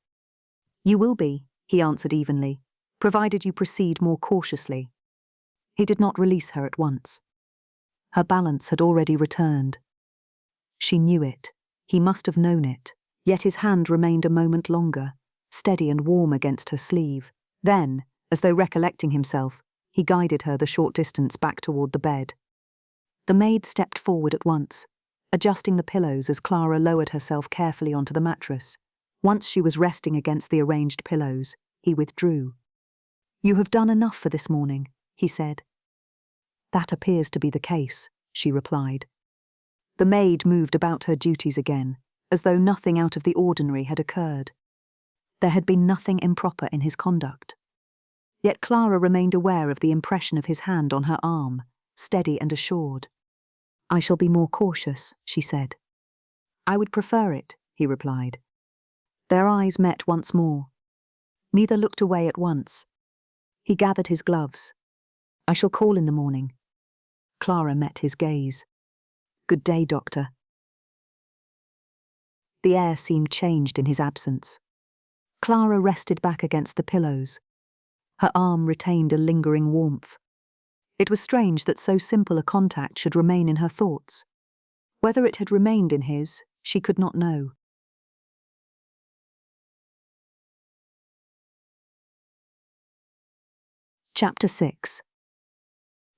Speaker 1: "You will be," he answered evenly, "provided you proceed more cautiously." He did not release her at once. Her balance had already returned. She knew it. He must have known it. Yet his hand remained a moment longer, steady and warm against her sleeve. Then, as though recollecting himself, he guided her the short distance back toward the bed. The maid stepped forward at once, adjusting the pillows as Clara lowered herself carefully onto the mattress. Once she was resting against the arranged pillows, he withdrew. "You have done enough for this morning," he said. "That appears to be the case," she replied. The maid moved about her duties again, as though nothing out of the ordinary had occurred. There had been nothing improper in his conduct. Yet Clara remained aware of the impression of his hand on her arm, steady and assured. "I shall be more cautious," she said. "I would prefer it," he replied. Their eyes met once more. Neither looked away at once. He gathered his gloves. "I shall call in the morning." Clara met his gaze. "Good day, Doctor." The air seemed changed in his absence. Clara rested back against the pillows. Her arm retained a lingering warmth. It was strange that so simple a contact should remain in her thoughts. Whether it had remained in his, she could not know. Chapter 6.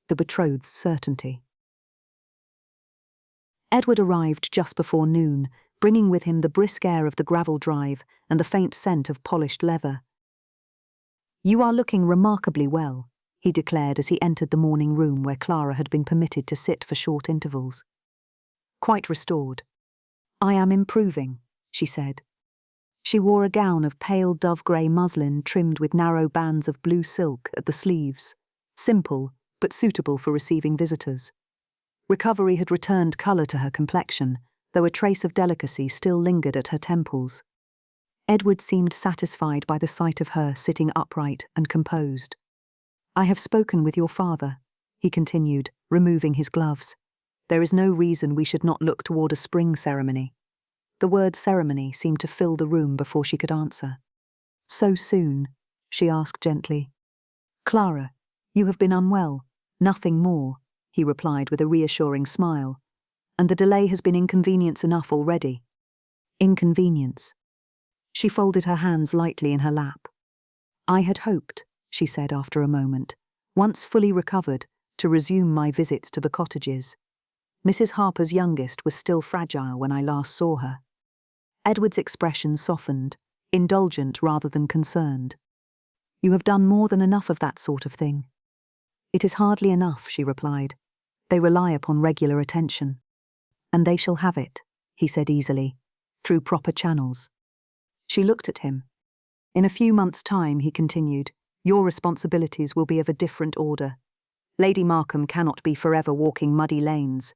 Speaker 1: The Betrothed's Certainty. Edward arrived just before noon, bringing with him the brisk air of the gravel drive and the faint scent of polished leather. "You are looking remarkably well," he declared as he entered the morning room where Clara had been permitted to sit for short intervals. "Quite restored." "I am improving," she said. She wore a gown of pale dove-grey muslin trimmed with narrow bands of blue silk at the sleeves, simple but suitable for receiving visitors. Recovery had returned colour to her complexion, though a trace of delicacy still lingered at her temples. Edward seemed satisfied by the sight of her sitting upright and composed. "I have spoken with your father," he continued, removing his gloves. "There is no reason we should not look toward a spring ceremony." The word ceremony seemed to fill the room before she could answer. "So soon?" she asked gently. "Clara, you have been unwell, nothing more," he replied with a reassuring smile. "And the delay has been inconvenience enough already." "Inconvenience?" She folded her hands lightly in her lap. "I had hoped," she said after a moment, "once fully recovered, to resume my visits to the cottages. Mrs. Harper's youngest was still fragile when I last saw her." Edward's expression softened, indulgent rather than concerned. "You have done more than enough of that sort of thing." "It is hardly enough," she replied. "They rely upon regular attention." "And they shall have it," he said easily, "through proper channels." She looked at him. "In a few months' time," he continued, "your responsibilities will be of a different order. Lady Markham cannot be forever walking muddy lanes."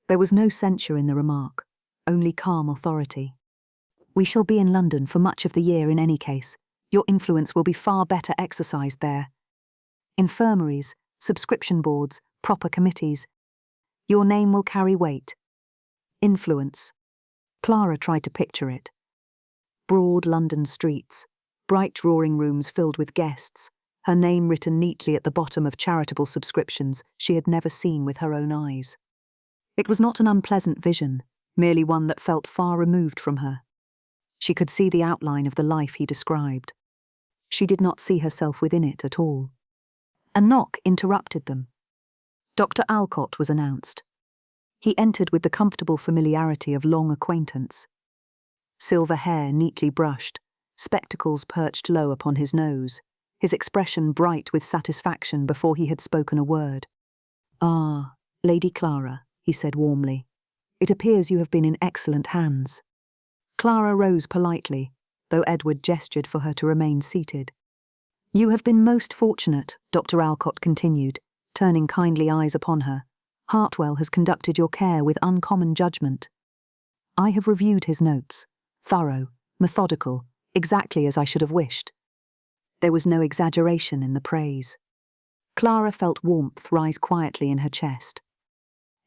Speaker 1: There was no censure in the remark, only calm authority. "We shall be in London for much of the year in any case. Your influence will be far better exercised there. Infirmaries, subscription boards, proper committees. Your name will carry weight. Influence." Clara tried to picture it. Broad London streets, bright drawing rooms filled with guests, her name written neatly at the bottom of charitable subscriptions she had never seen with her own eyes. It was not an unpleasant vision, merely one that felt far removed from her. She could see the outline of the life he described. She did not see herself within it at all. A knock interrupted them. Dr. Alcott was announced. He entered with the comfortable familiarity of long acquaintance. Silver hair neatly brushed, spectacles perched low upon his nose, his expression bright with satisfaction before he had spoken a word. "Ah, Lady Clara," he said warmly. "It appears you have been in excellent hands." Clara rose politely, though Edward gestured for her to remain seated. "You have been most fortunate," Dr. Alcott continued, turning kindly eyes upon her. "Hartwell has conducted your care with uncommon judgment. I have reviewed his notes, thorough, methodical, exactly as I should have wished." There was no exaggeration in the praise. Clara felt warmth rise quietly in her chest.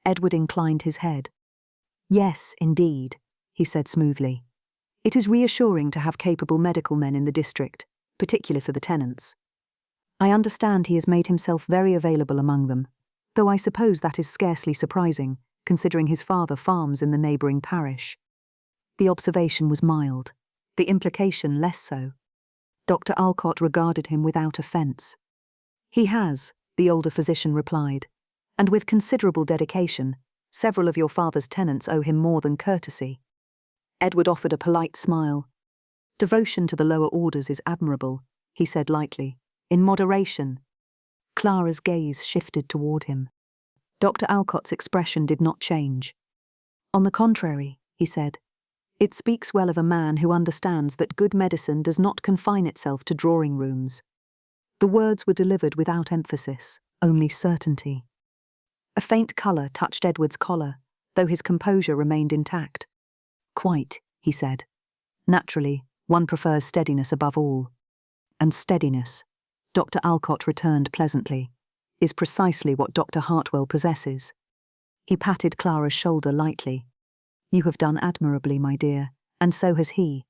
Speaker 1: Edward inclined his head. "Yes, indeed," he said smoothly. "It is reassuring to have capable medical men in the district, particularly for the tenants. I understand he has made himself very available among them, though I suppose that is scarcely surprising, considering his father farms in the neighbouring parish." The observation was mild, the implication less so. Dr. Alcott regarded him without offence. "He has," the older physician replied, "and with considerable dedication. Several of your father's tenants owe him more than courtesy." Edward offered a polite smile. "Devotion to the lower orders is admirable," he said lightly, "in moderation." Clara's gaze shifted toward him. Dr. Alcott's expression did not change. "On the contrary," he said, "it speaks well of a man who understands that good medicine does not confine itself to drawing rooms." The words were delivered without emphasis, only certainty. A faint colour touched Edward's collar, though his composure remained intact. "Quite," he said. "Naturally, one prefers steadiness above all." "And steadiness," Dr. Alcott returned pleasantly, "is precisely what Dr. Hartwell possesses." He patted Clara's shoulder lightly. "You have done admirably, my dear, and so has he."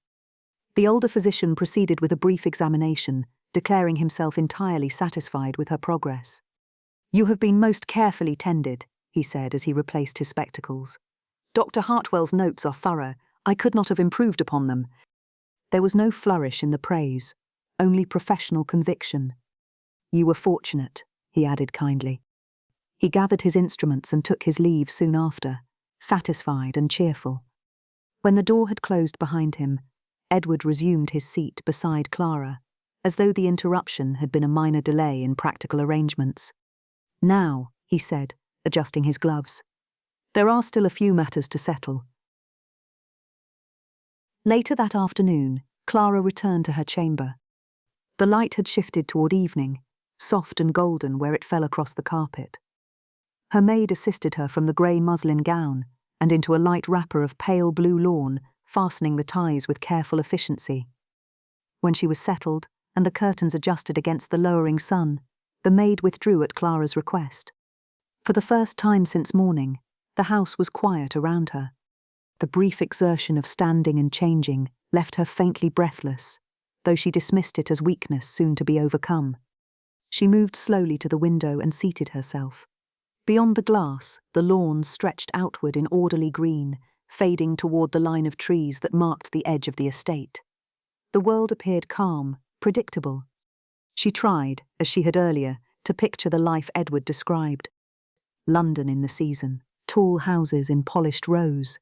Speaker 1: The older physician proceeded with a brief examination, declaring himself entirely satisfied with her progress. "You have been most carefully tended," he said as he replaced his spectacles. "Dr. Hartwell's notes are thorough. I could not have improved upon them." There was no flourish in the praise, only professional conviction. "You were fortunate," he added kindly. He gathered his instruments and took his leave soon after, satisfied and cheerful. When the door had closed behind him, Edward resumed his seat beside Clara, as though the interruption had been a minor delay in practical arrangements. "Now," he said, adjusting his gloves. "There are still a few matters to settle." Later that afternoon, Clara returned to her chamber. The light had shifted toward evening, soft and golden where it fell across the carpet. Her maid assisted her from the grey muslin gown and into a light wrapper of pale blue lawn, fastening the ties with careful efficiency. When she was settled and the curtains adjusted against the lowering sun, the maid withdrew at Clara's request. For the first time since morning, the house was quiet around her. The brief exertion of standing and changing left her faintly breathless, though she dismissed it as weakness soon to be overcome. She moved slowly to the window and seated herself. Beyond the glass, the lawns stretched outward in orderly green, fading toward the line of trees that marked the edge of the estate. The world appeared calm, predictable. She tried, as she had earlier, to picture the life Edward described. London in the season, tall houses in polished rows,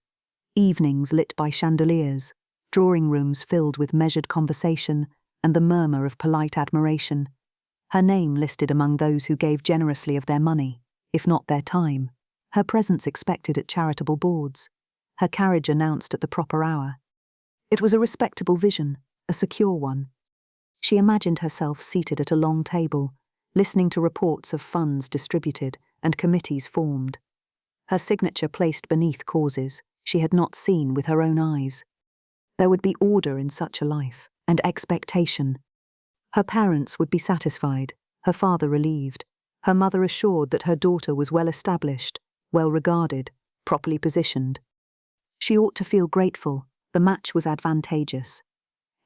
Speaker 1: evenings lit by chandeliers, drawing rooms filled with measured conversation and the murmur of polite admiration. Her name listed among those who gave generously of their money, if not their time, her presence expected at charitable boards, her carriage announced at the proper hour. It was a respectable vision, a secure one. She imagined herself seated at a long table, listening to reports of funds distributed and committees formed. Her signature placed beneath causes she had not seen with her own eyes. There would be order in such a life, and expectation. Her parents would be satisfied, her father relieved, her mother assured that her daughter was well established, well regarded, properly positioned. She ought to feel grateful. The match was advantageous.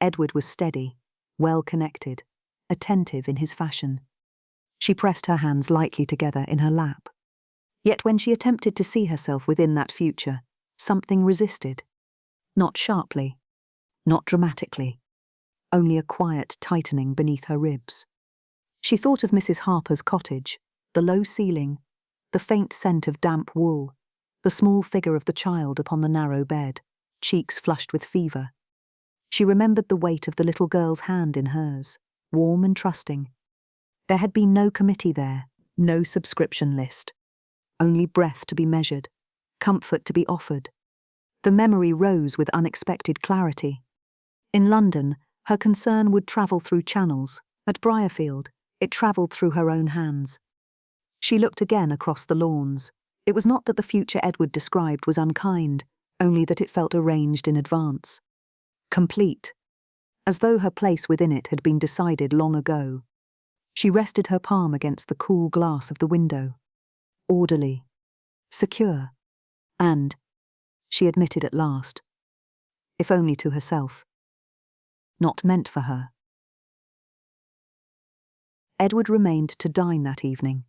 Speaker 1: Edward was steady, well connected, attentive in his fashion. She pressed her hands lightly together in her lap. Yet when she attempted to see herself within that future, something resisted. Not sharply, not dramatically, only a quiet tightening beneath her ribs. She thought of Mrs. Harper's cottage, the low ceiling, the faint scent of damp wool, the small figure of the child upon the narrow bed, cheeks flushed with fever. She remembered the weight of the little girl's hand in hers, warm and trusting. There had been no committee there, no subscription list. Only breath to be measured, comfort to be offered. The memory rose with unexpected clarity. In London, her concern would travel through channels. At Briarfield, it travelled through her own hands. She looked again across the lawns. It was not that the future Edward described was unkind, only that it felt arranged in advance. Complete, as though her place within it had been decided long ago. She rested her palm against the cool glass of the window. Orderly, secure, and, she admitted at last, if only to herself, not meant for her. Edward remained to dine that evening.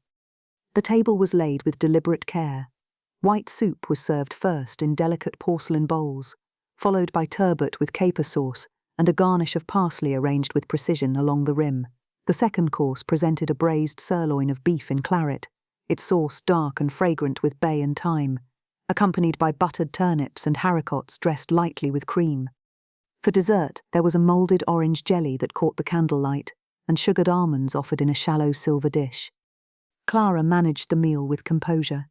Speaker 1: The table was laid with deliberate care. White soup was served first in delicate porcelain bowls, followed by turbot with caper sauce and a garnish of parsley arranged with precision along the rim. The second course presented a braised sirloin of beef in claret, its sauce dark and fragrant with bay and thyme, accompanied by buttered turnips and haricots dressed lightly with cream. For dessert, there was a moulded orange jelly that caught the candlelight, and sugared almonds offered in a shallow silver dish. Clara managed the meal with composure.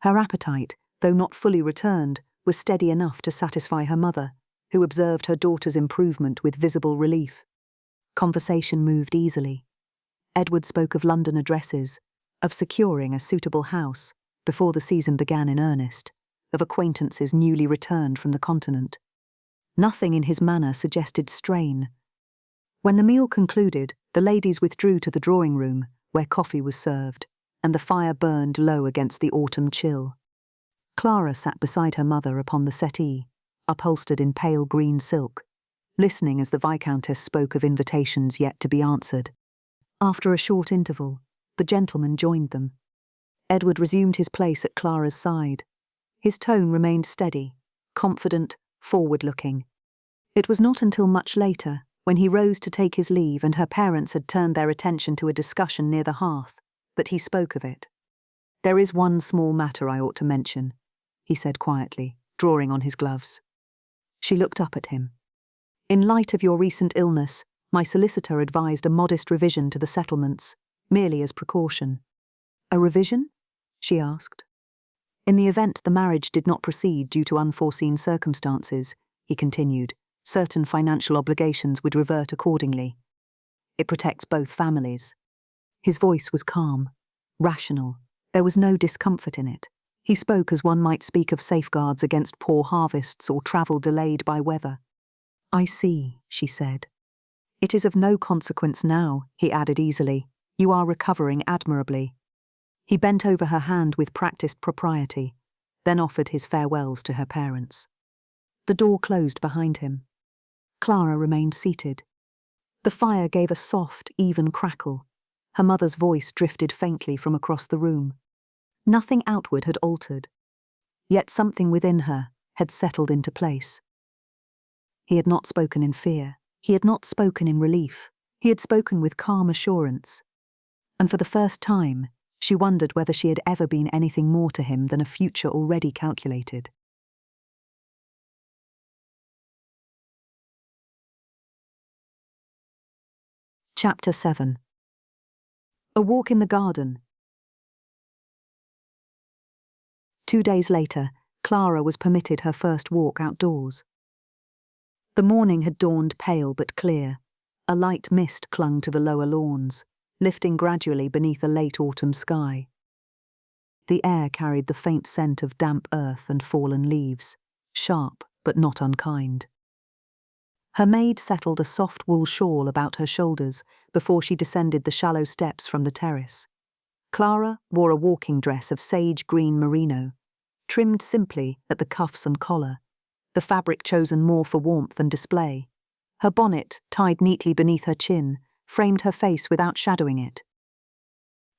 Speaker 1: Her appetite, though not fully returned, was steady enough to satisfy her mother, who observed her daughter's improvement with visible relief. Conversation moved easily. Edward spoke of London addresses, of securing a suitable house before the season began in earnest, of acquaintances newly returned from the continent. Nothing in his manner suggested strain. When the meal concluded, the ladies withdrew to the drawing room, where coffee was served, and the fire burned low against the autumn chill. Clara sat beside her mother upon the settee, upholstered in pale green silk, listening as the Viscountess spoke of invitations yet to be answered. After a short interval, the gentleman joined them. Edward resumed his place at Clara's side. His tone remained steady, confident, forward-looking. It was not until much later, when he rose to take his leave and her parents had turned their attention to a discussion near the hearth, that he spoke of it. "There is one small matter I ought to mention. he said quietly, drawing on his gloves. She looked up at him. In light of your recent illness, my solicitor advised a modest revision to the settlements, merely as precaution. A revision? She asked. In the event the marriage did not proceed due to unforeseen circumstances, he continued, certain financial obligations would revert accordingly. It protects both families. His voice was calm, rational. There was no discomfort in it. He spoke as one might speak of safeguards against poor harvests or travel delayed by weather. I see, she said. It is of no consequence now, he added easily. You are recovering admirably. He bent over her hand with practiced propriety, then offered his farewells to her parents. The door closed behind him. Clara remained seated. The fire gave a soft, even crackle. Her mother's voice drifted faintly from across the room. Nothing outward had altered, yet something within her had settled into place. He had not spoken in fear. He had not spoken in relief. He had spoken with calm assurance. And for the first time, she wondered whether she had ever been anything more to him than a future already calculated. Chapter 7. A walk in the garden. 2 days later, Clara was permitted her first walk outdoors. The morning had dawned pale but clear. A light mist clung to the lower lawns, lifting gradually beneath a late autumn sky. The air carried the faint scent of damp earth and fallen leaves, sharp but not unkind. Her maid settled a soft wool shawl about her shoulders before she descended the shallow steps from the terrace. Clara wore a walking dress of sage green merino, trimmed simply at the cuffs and collar, the fabric chosen more for warmth and display. Her bonnet, tied neatly beneath her chin, framed her face without shadowing it.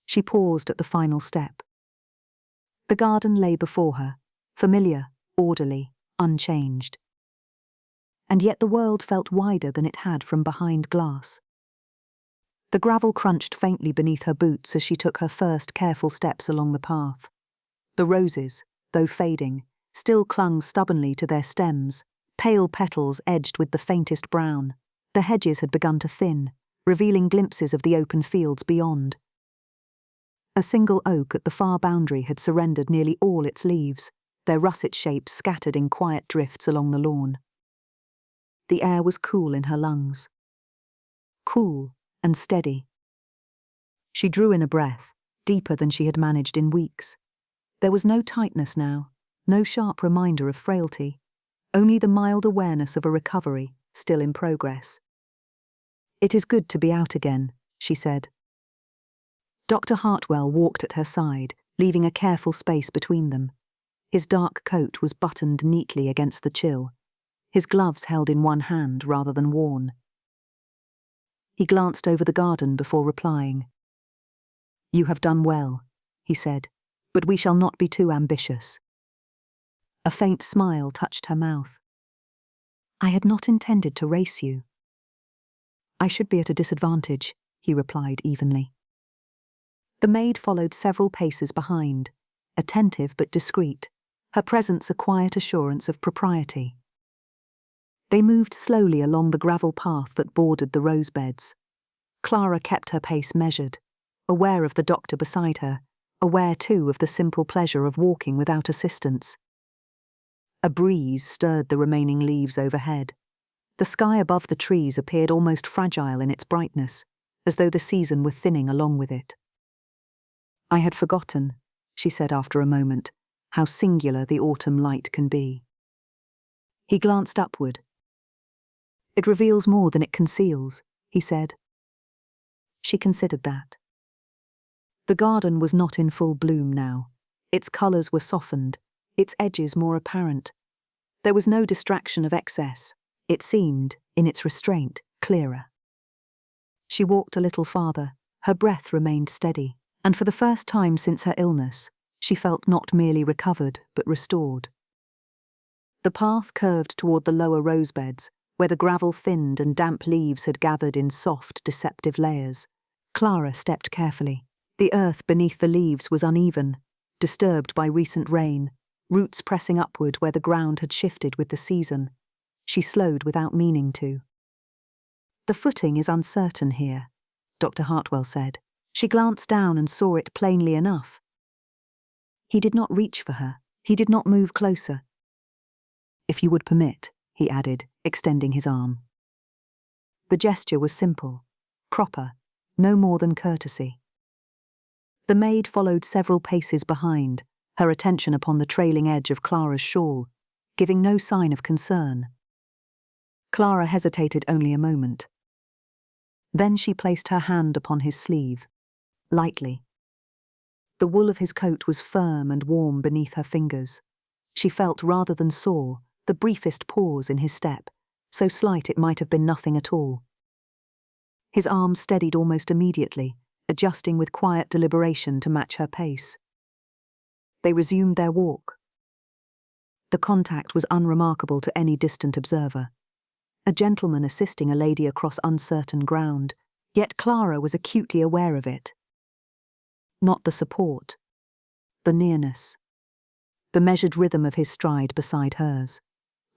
Speaker 1: She paused at the final step. The garden lay before her, familiar, orderly, unchanged. And yet the world felt wider than it had from behind glass. The gravel crunched faintly beneath her boots as she took her first careful steps along the path. The roses, though fading, still clung stubbornly to their stems, pale petals edged with the faintest brown. The hedges had begun to thin, revealing glimpses of the open fields beyond. A single oak at the far boundary had surrendered nearly all its leaves, their russet shapes scattered in quiet drifts along the lawn. The air was cool in her lungs. Cool and steady. She drew in a breath, deeper than she had managed in weeks. There was no tightness now, no sharp reminder of frailty, only the mild awareness of a recovery, still in progress. It is good to be out again, she said. Dr. Hartwell walked at her side, leaving a careful space between them. His dark coat was buttoned neatly against the chill, his gloves held in one hand rather than worn. He glanced over the garden before replying. You have done well, he said, but we shall not be too ambitious. A faint smile touched her mouth. I had not intended to race you. I should be at a disadvantage, he replied evenly. The maid followed several paces behind, attentive but discreet, her presence a quiet assurance of propriety. They moved slowly along the gravel path that bordered the rose beds. Clara kept her pace measured, aware of the doctor beside her, aware too of the simple pleasure of walking without assistance. A breeze stirred the remaining leaves overhead. The sky above the trees appeared almost fragile in its brightness, as though the season were thinning along with it. I had forgotten, she said after a moment, how singular the autumn light can be. He glanced upward. It reveals more than it conceals, he said. She considered that. The garden was not in full bloom now. Its colours were softened, its edges more apparent. There was no distraction of excess. It seemed, in its restraint, clearer. She walked a little farther. Her breath remained steady, and for the first time since her illness, she felt not merely recovered but restored. The path curved toward the lower rose beds, where the gravel thinned and damp leaves had gathered in soft, deceptive layers. Clara stepped carefully. The earth beneath the leaves was uneven, disturbed by recent rain, roots pressing upward where the ground had shifted with the season. She slowed without meaning to. "The footing is uncertain here," Dr. Hartwell said. She glanced down and saw it plainly enough. He did not reach for her. He did not move closer. "If you would permit," he added, extending his arm. The gesture was simple, proper, no more than courtesy. The maid followed several paces behind, her attention upon the trailing edge of Clara's shawl, giving no sign of concern. Clara hesitated only a moment. Then she placed her hand upon his sleeve, lightly. The wool of his coat was firm and warm beneath her fingers. She felt rather than saw the briefest pause in his step, so slight it might have been nothing at all. His arm steadied almost immediately, adjusting with quiet deliberation to match her pace. They resumed their walk. The contact was unremarkable to any distant observer. A gentleman assisting a lady across uncertain ground, yet Clara was acutely aware of it. Not the support, the nearness, the measured rhythm of his stride beside hers,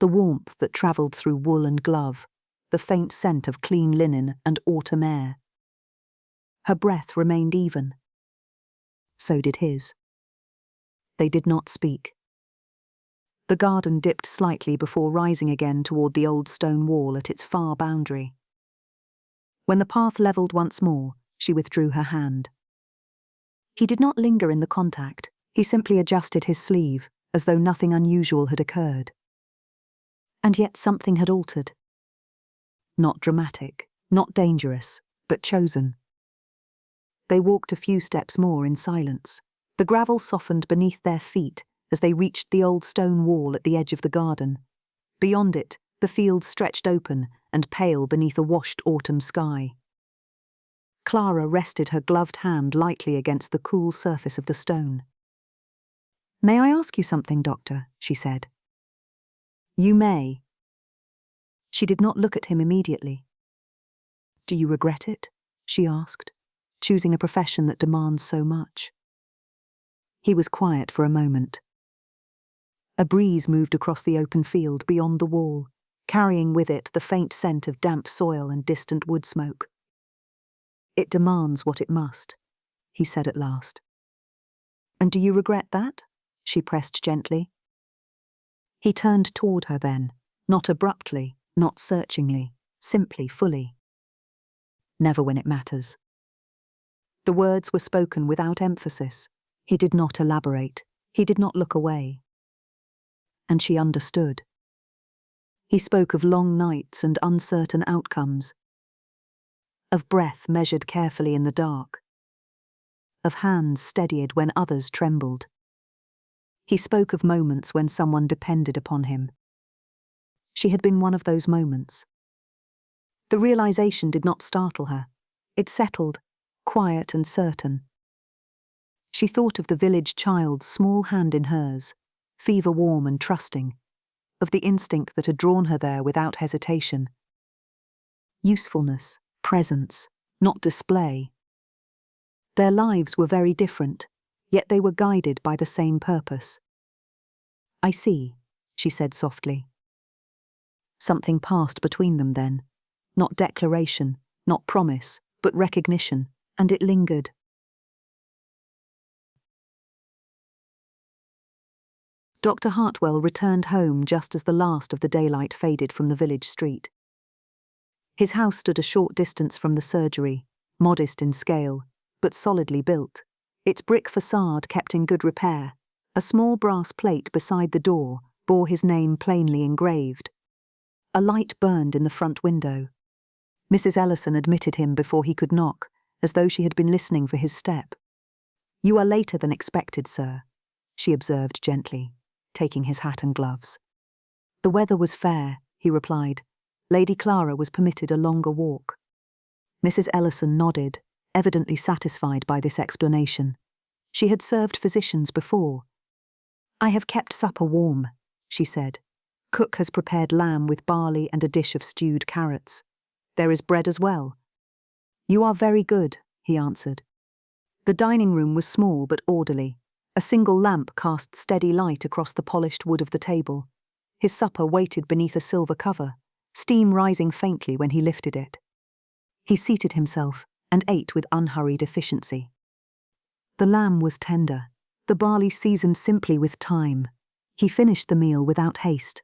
Speaker 1: the warmth that travelled through wool and glove, the faint scent of clean linen and autumn air. Her breath remained even. So did his. They did not speak. The garden dipped slightly before rising again toward the old stone wall at its far boundary. When the path levelled once more, she withdrew her hand. He did not linger in the contact. He simply adjusted his sleeve, as though nothing unusual had occurred. And yet something had altered. Not dramatic, not dangerous, but chosen. They walked a few steps more in silence. The gravel softened beneath their feet as they reached the old stone wall at the edge of the garden. Beyond it, the fields stretched open and pale beneath a washed autumn sky. Clara rested her gloved hand lightly against the cool surface of the stone. "May I ask you something, Doctor?" she said. "You may." She did not look at him immediately. "Do you regret it?" she asked, choosing a profession that demands so much. He was quiet for a moment. A breeze moved across the open field beyond the wall, carrying with it the faint scent of damp soil and distant wood smoke. "It demands what it must," he said at last. "And do you regret that?" she pressed gently. He turned toward her then, not abruptly, not searchingly, simply, fully. "Never when it matters." The words were spoken without emphasis. He did not elaborate. He did not look away. And she understood. He spoke of long nights and uncertain outcomes, of breath measured carefully in the dark, of hands steadied when others trembled. He spoke of moments when someone depended upon him. She had been one of those moments. The realization did not startle her. It settled, quiet and certain. She thought of the village child's small hand in hers, fever-warm and trusting, of the instinct that had drawn her there without hesitation. Usefulness, presence, not display. Their lives were very different, yet they were guided by the same purpose. "I see," she said softly. Something passed between them then, not declaration, not promise, but recognition, and it lingered. Dr. Hartwell returned home just as the last of the daylight faded from the village street. His house stood a short distance from the surgery, modest in scale, but solidly built, its brick facade kept in good repair. A small brass plate beside the door bore his name plainly engraved. A light burned in the front window. Mrs. Ellison admitted him before he could knock, as though she had been listening for his step. "You are later than expected, sir," she observed gently, taking his hat and gloves. "The weather was fair," he replied. "Lady Clara was permitted a longer walk." Mrs. Ellison nodded, evidently satisfied by this explanation. She had served physicians before. "I have kept supper warm," she said. "Cook has prepared lamb with barley and a dish of stewed carrots. There is bread as well." "You are very good," he answered. The dining room was small but orderly. A single lamp cast steady light across the polished wood of the table. His supper waited beneath a silver cover, steam rising faintly when he lifted it. He seated himself and ate with unhurried efficiency. The lamb was tender, the barley seasoned simply with thyme. He finished the meal without haste.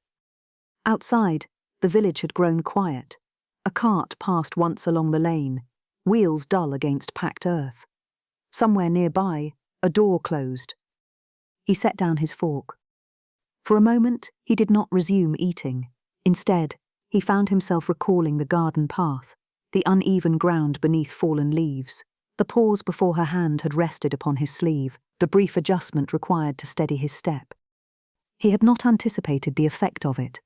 Speaker 1: Outside, the village had grown quiet. A cart passed once along the lane, wheels dull against packed earth. Somewhere nearby, a door closed. He set down his fork. For a moment, he did not resume eating. Instead, he found himself recalling the garden path, the uneven ground beneath fallen leaves, the pause before her hand had rested upon his sleeve, the brief adjustment required to steady his step. He had not anticipated the effect of it.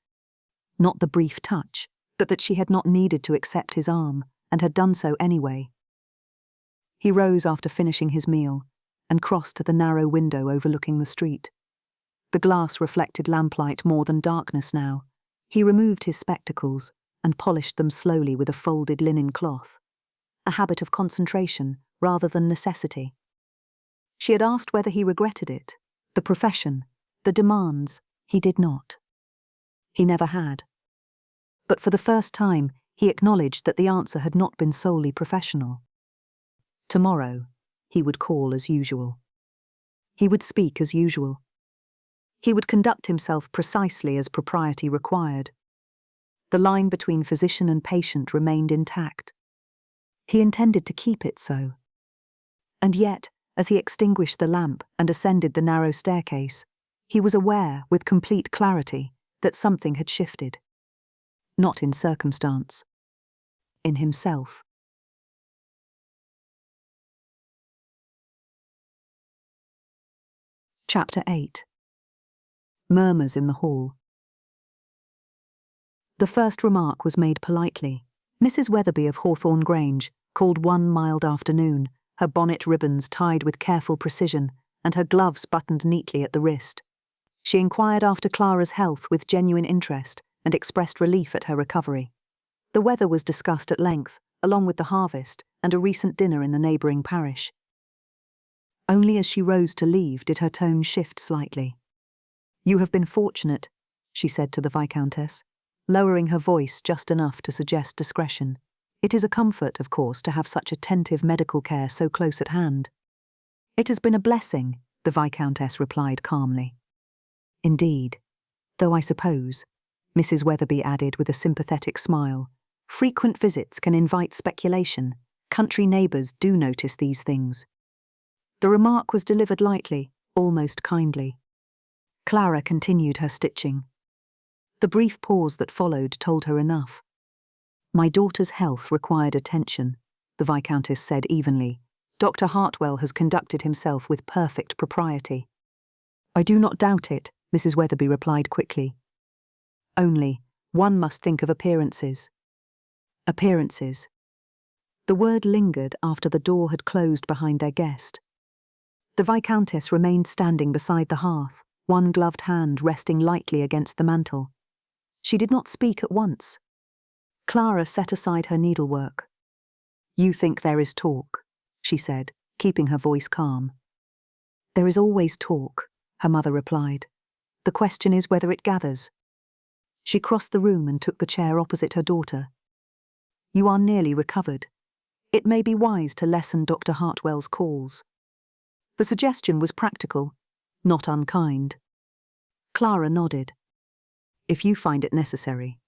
Speaker 1: Not the brief touch, but that she had not needed to accept his arm, and had done so anyway. He rose after finishing his meal, and crossed to the narrow window overlooking the street. The glass reflected lamplight more than darkness now. He removed his spectacles and polished them slowly with a folded linen cloth, a habit of concentration rather than necessity. She had asked whether he regretted it, the profession, the demands. He did not. He never had. But for the first time, he acknowledged that the answer had not been solely professional. Tomorrow, he would call as usual. He would speak as usual. He would conduct himself precisely as propriety required. The line between physician and patient remained intact. He intended to keep it so. And yet, as he extinguished the lamp and ascended the narrow staircase, he was aware, with complete clarity, that something had shifted. Not in circumstance. In himself. Chapter 8. Murmurs in the hall. The first remark was made politely. Mrs. Weatherby of Hawthorne Grange called one mild afternoon, her bonnet ribbons tied with careful precision and her gloves buttoned neatly at the wrist. She inquired after Clara's health with genuine interest and expressed relief at her recovery. The weather was discussed at length, along with the harvest and a recent dinner in the neighbouring parish. Only as she rose to leave did her tone shift slightly. "You have been fortunate," she said to the Viscountess, lowering her voice just enough to suggest discretion. "It is a comfort, of course, to have such attentive medical care so close at hand." "It has been a blessing," the Viscountess replied calmly. "Indeed, though I suppose," Mrs. Weatherby added with a sympathetic smile, "frequent visits can invite speculation. Country neighbours do notice these things." The remark was delivered lightly, almost kindly. Clara continued her stitching. The brief pause that followed told her enough. "My daughter's health required attention," the Viscountess said evenly. "Dr. Hartwell has conducted himself with perfect propriety." "I do not doubt it," Mrs. Weatherby replied quickly. "Only, one must think of appearances." Appearances. The word lingered after the door had closed behind their guest. The Viscountess remained standing beside the hearth, one gloved hand resting lightly against the mantel. She did not speak at once. Clara set aside her needlework. "You think there is talk," she said, keeping her voice calm. "There is always talk," her mother replied. "The question is whether it gathers." She crossed the room and took the chair opposite her daughter. "You are nearly recovered. It may be wise to lessen Dr. Hartwell's calls." The suggestion was practical, not unkind. Clara nodded. "If you find it necessary."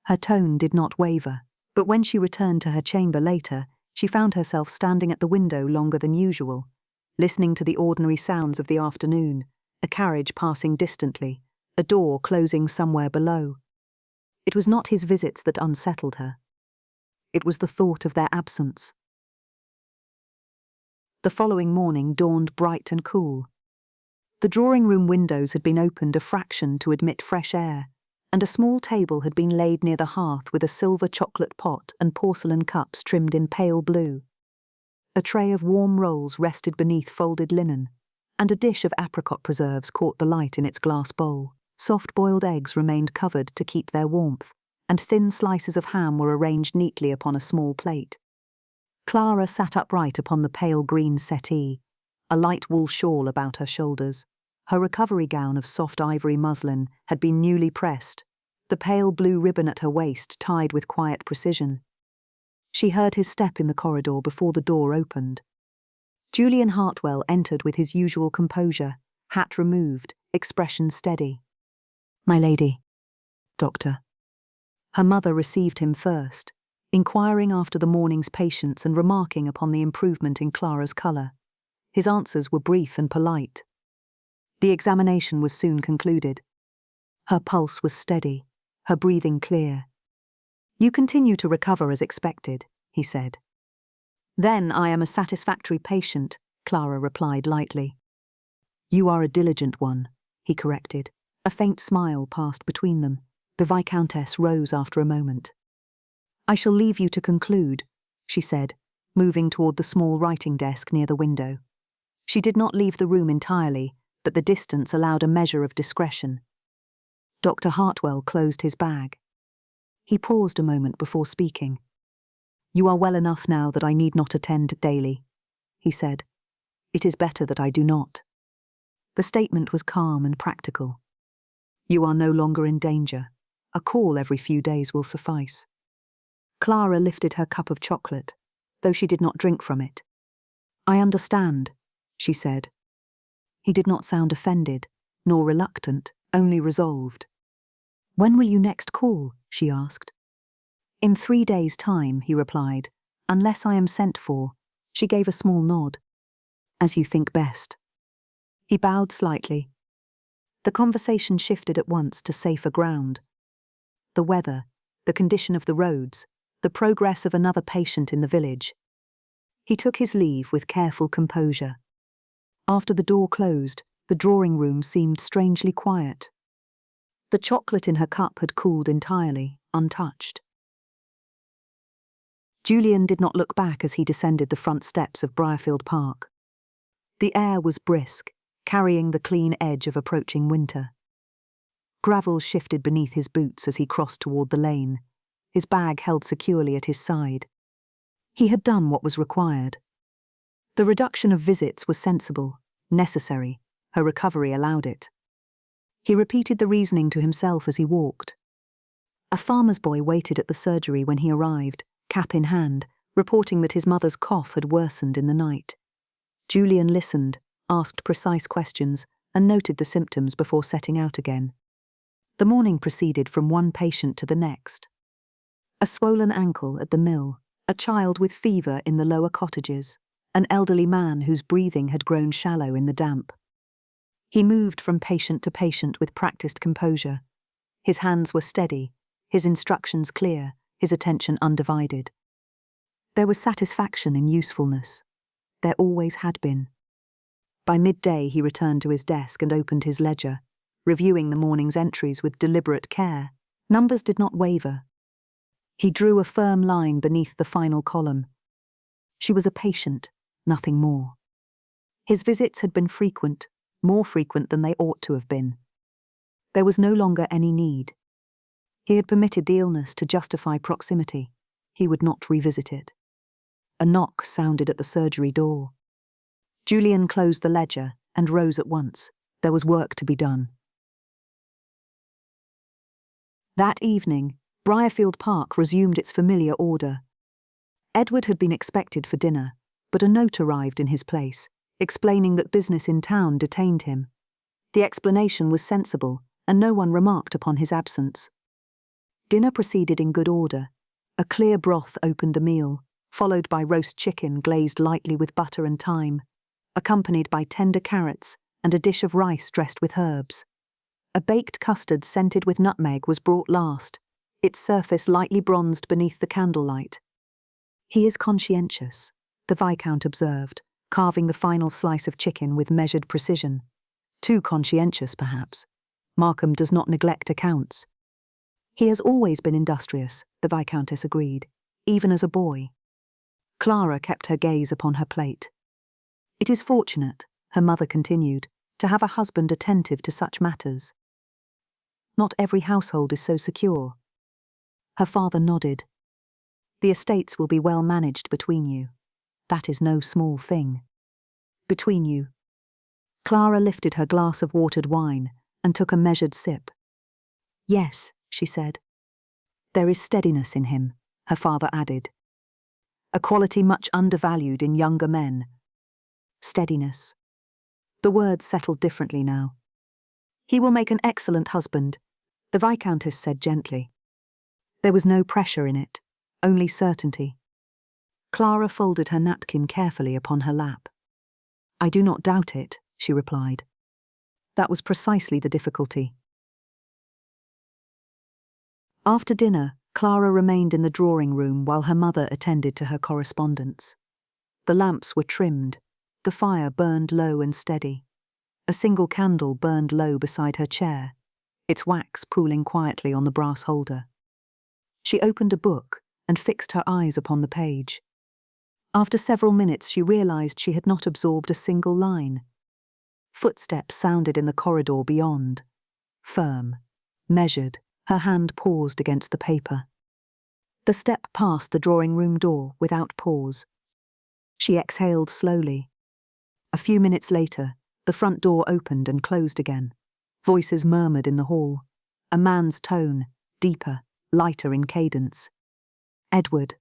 Speaker 1: Her tone did not waver, but when she returned to her chamber later, she found herself standing at the window longer than usual, listening to the ordinary sounds of the afternoon, a carriage passing distantly, a door closing somewhere below. It was not his visits that unsettled her. It was the thought of their absence. The following morning dawned bright and cool. The drawing-room windows had been opened a fraction to admit fresh air, and a small table had been laid near the hearth with a silver chocolate pot and porcelain cups trimmed in pale blue. A tray of warm rolls rested beneath folded linen, and a dish of apricot preserves caught the light in its glass bowl. Soft-boiled eggs remained covered to keep their warmth, and thin slices of ham were arranged neatly upon a small plate. Clara sat upright upon the pale green settee, a light wool shawl about her shoulders. Her recovery gown of soft ivory muslin had been newly pressed, the pale blue ribbon at her waist tied with quiet precision. She heard his step in the corridor before the door opened. Julian Hartwell entered with his usual composure, hat removed, expression steady. "My lady." "Doctor." Her mother received him first, inquiring after the morning's patients and remarking upon the improvement in Clara's colour. His answers were brief and polite. The examination was soon concluded. Her pulse was steady, her breathing clear. "You continue to recover as expected," he said. "Then I am a satisfactory patient," Clara replied lightly. "You are a diligent one," he corrected. A faint smile passed between them. The Viscountess rose after a moment. "I shall leave you to conclude," she said, moving toward the small writing desk near the window. She did not leave the room entirely, but the distance allowed a measure of discretion. Dr. Hartwell closed his bag. He paused a moment before speaking. "You are well enough now that I need not attend daily," he said. "It is better that I do not." The statement was calm and practical. "You are no longer in danger. A call every few days will suffice." Clara lifted her cup of chocolate, though she did not drink from it. "I understand," she said. He did not sound offended, nor reluctant, only resolved. "When will you next call?" she asked. "In 3 days' time," he replied, "unless I am sent for." She gave a small nod. "As you think best." He bowed slightly. The conversation shifted at once to safer ground. The weather, the condition of the roads, the progress of another patient in the village. He took his leave with careful composure. After the door closed, the drawing room seemed strangely quiet. The chocolate in her cup had cooled entirely, untouched. Julian did not look back as he descended the front steps of Briarfield Park. The air was brisk, carrying the clean edge of approaching winter. Gravel shifted beneath his boots as he crossed toward the lane, his bag held securely at his side. He had done what was required. The reduction of visits was sensible, necessary. Her recovery allowed it. He repeated the reasoning to himself as he walked. A farmer's boy waited at the surgery when he arrived, cap in hand, reporting that his mother's cough had worsened in the night. Julian listened, asked precise questions, and noted the symptoms before setting out again. The morning proceeded from one patient to the next. A swollen ankle at the mill, a child with fever in the lower cottages, an elderly man whose breathing had grown shallow in the damp. He moved from patient to patient with practiced composure. His hands were steady, his instructions clear, his attention undivided. There was satisfaction in usefulness. There always had been. By midday he returned to his desk and opened his ledger, reviewing the morning's entries with deliberate care. Numbers did not waver. He drew a firm line beneath the final column. She was a patient, nothing more. His visits had been frequent, more frequent than they ought to have been. There was no longer any need. He had permitted the illness to justify proximity. He would not revisit it. A knock sounded at the surgery door. Julian closed the ledger and rose at once. There was work to be done. That evening, Briarfield Park resumed its familiar order. Edward had been expected for dinner, but a note arrived in his place, explaining that business in town detained him. The explanation was sensible, and no one remarked upon his absence. Dinner proceeded in good order. A clear broth opened the meal, followed by roast chicken glazed lightly with butter and thyme, accompanied by tender carrots and a dish of rice dressed with herbs. A baked custard scented with nutmeg was brought last, its surface lightly bronzed beneath the candlelight. "He is conscientious," the Viscount observed, carving the final slice of chicken with measured precision. "Too conscientious, perhaps. Markham does not neglect accounts." "He has always been industrious," the Viscountess agreed, "even as a boy." Clara kept her gaze upon her plate. "It is fortunate," her mother continued, "to have a husband attentive to such matters. Not every household is so secure." Her father nodded. "The estates will be well managed between you. That is no small thing." Between you. Clara lifted her glass of watered wine and took a measured sip. Yes, she said. There is steadiness in him, her father added. A quality much undervalued in younger men. Steadiness. The words settled differently now. He will make an excellent husband, the Viscountess said gently. There was no pressure in it, only certainty. Clara folded her napkin carefully upon her lap. I do not doubt it, she replied. That was precisely the difficulty. After dinner, Clara remained in the drawing room while her mother attended to her correspondence. The lamps were trimmed, the fire burned low and steady. A single candle burned low beside her chair, its wax pooling quietly on the brass holder. She opened a book and fixed her eyes upon the page. After several minutes she realized she had not absorbed a single line. Footsteps sounded in the corridor beyond. Firm, measured, her hand paused against the paper. The step passed the drawing-room door without pause. She exhaled slowly. A few minutes later, the front door opened and closed again. Voices murmured in the hall. A man's tone, deeper, lighter in cadence. Edward.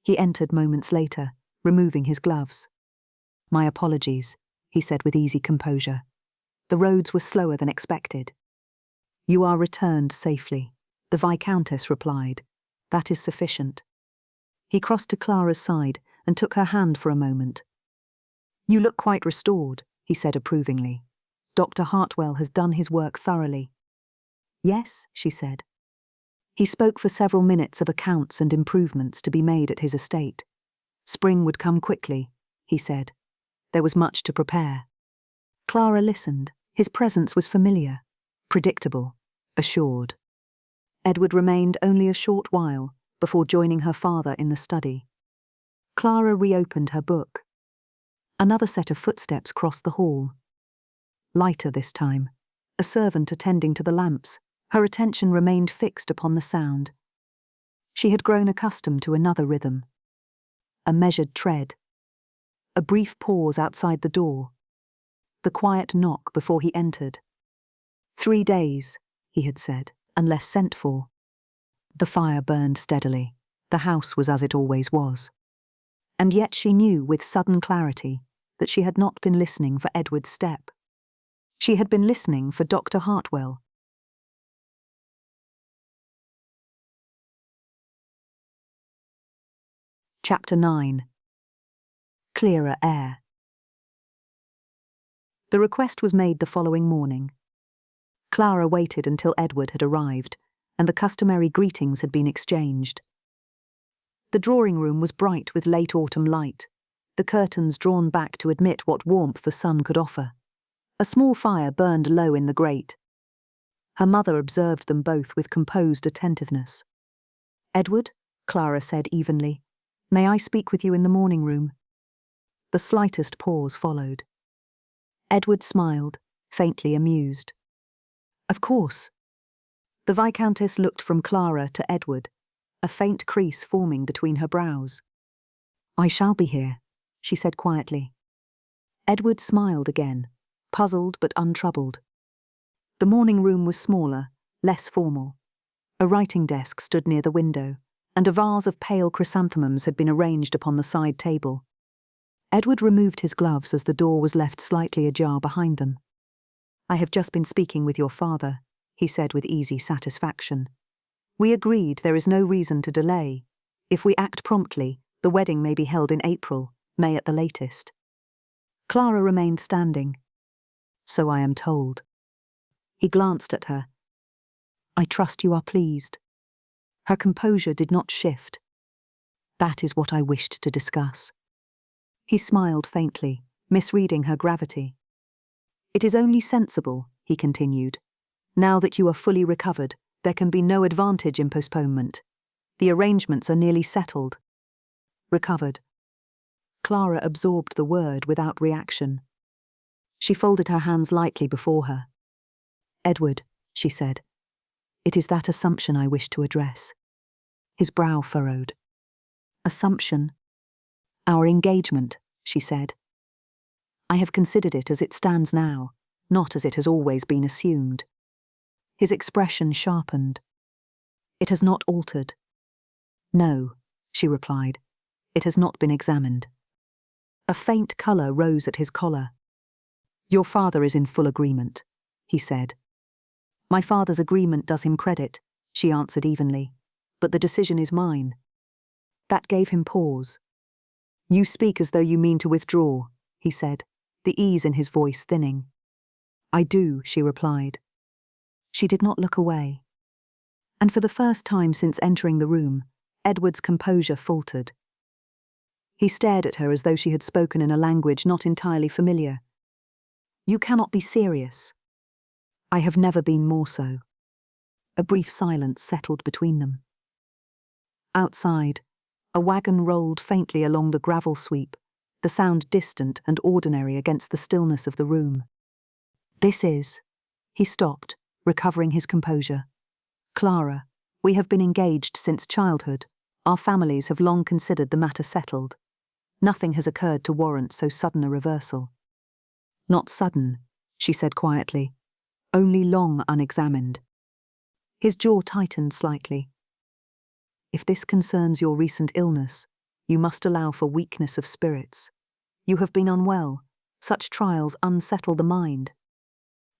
Speaker 1: He entered moments later, removing his gloves. My apologies, he said with easy composure. The roads were slower than expected. You are returned safely, the Viscountess replied. That is sufficient. He crossed to Clara's side and took her hand for a moment. You look quite restored, he said approvingly. Dr. Hartwell has done his work thoroughly. Yes, she said. He spoke for several minutes of accounts and improvements to be made at his estate. Spring would come quickly, he said. There was much to prepare. Clara listened. His presence was familiar, predictable, assured. Edward remained only a short while before joining her father in the study. Clara reopened her book. Another set of footsteps crossed the hall. Lighter this time, a servant attending to the lamps. Her attention remained fixed upon the sound. She had grown accustomed to another rhythm. A measured tread. A brief pause outside the door. The quiet knock before he entered. 3 days, he had said, unless sent for. The fire burned steadily. The house was as it always was. And yet she knew with sudden clarity that she had not been listening for Edward's step. She had been listening for Dr. Hartwell. Chapter 9. Clearer Air. The request was made the following morning. Clara waited until Edward had arrived, and the customary greetings had been exchanged. The drawing-room was bright with late autumn light, the curtains drawn back to admit what warmth the sun could offer. A small fire burned low in the grate. Her mother observed them both with composed attentiveness. Edward, Clara said evenly, may I speak with you in the morning room? The slightest pause followed. Edward smiled, faintly amused. Of course. The Viscountess looked from Clara to Edward, a faint crease forming between her brows. I shall be here, she said quietly. Edward smiled again, puzzled but untroubled. The morning room was smaller, less formal. A writing desk stood near the window, and a vase of pale chrysanthemums had been arranged upon the side table. Edward removed his gloves as the door was left slightly ajar behind them. I have just been speaking with your father, he said with easy satisfaction. We agreed there is no reason to delay. If we act promptly, the wedding may be held in April, May at the latest. Clara remained standing. So I am told. He glanced at her. I trust you are pleased. Her composure did not shift. That is what I wished to discuss. He smiled faintly, misreading her gravity. It is only sensible, he continued. Now that you are fully recovered, there can be no advantage in postponement. The arrangements are nearly settled. Recovered. Clara absorbed the word without reaction. She folded her hands lightly before her. Edward, she said, it is that assumption I wish to address. His brow furrowed. Assumption? Our engagement, she said. I have considered it as it stands now, not as it has always been assumed. His expression sharpened. It has not altered. No, she replied. It has not been examined. A faint colour rose at his collar. Your father is in full agreement, he said. My father's agreement does him credit, she answered evenly, but the decision is mine. That gave him pause. You speak as though you mean to withdraw, he said, the ease in his voice thinning. I do, she replied. She did not look away. And for the first time since entering the room, Edward's composure faltered. He stared at her as though she had spoken in a language not entirely familiar. You cannot be serious. I have never been more so. A brief silence settled between them. Outside, a wagon rolled faintly along the gravel sweep, the sound distant and ordinary against the stillness of the room. This is... He stopped, recovering his composure. Clara, we have been engaged since childhood. Our families have long considered the matter settled. Nothing has occurred to warrant so sudden a reversal. Not sudden, she said quietly, only long unexamined. His jaw tightened slightly. If this concerns your recent illness, you must allow for weakness of spirits. You have been unwell. Such trials unsettle the mind.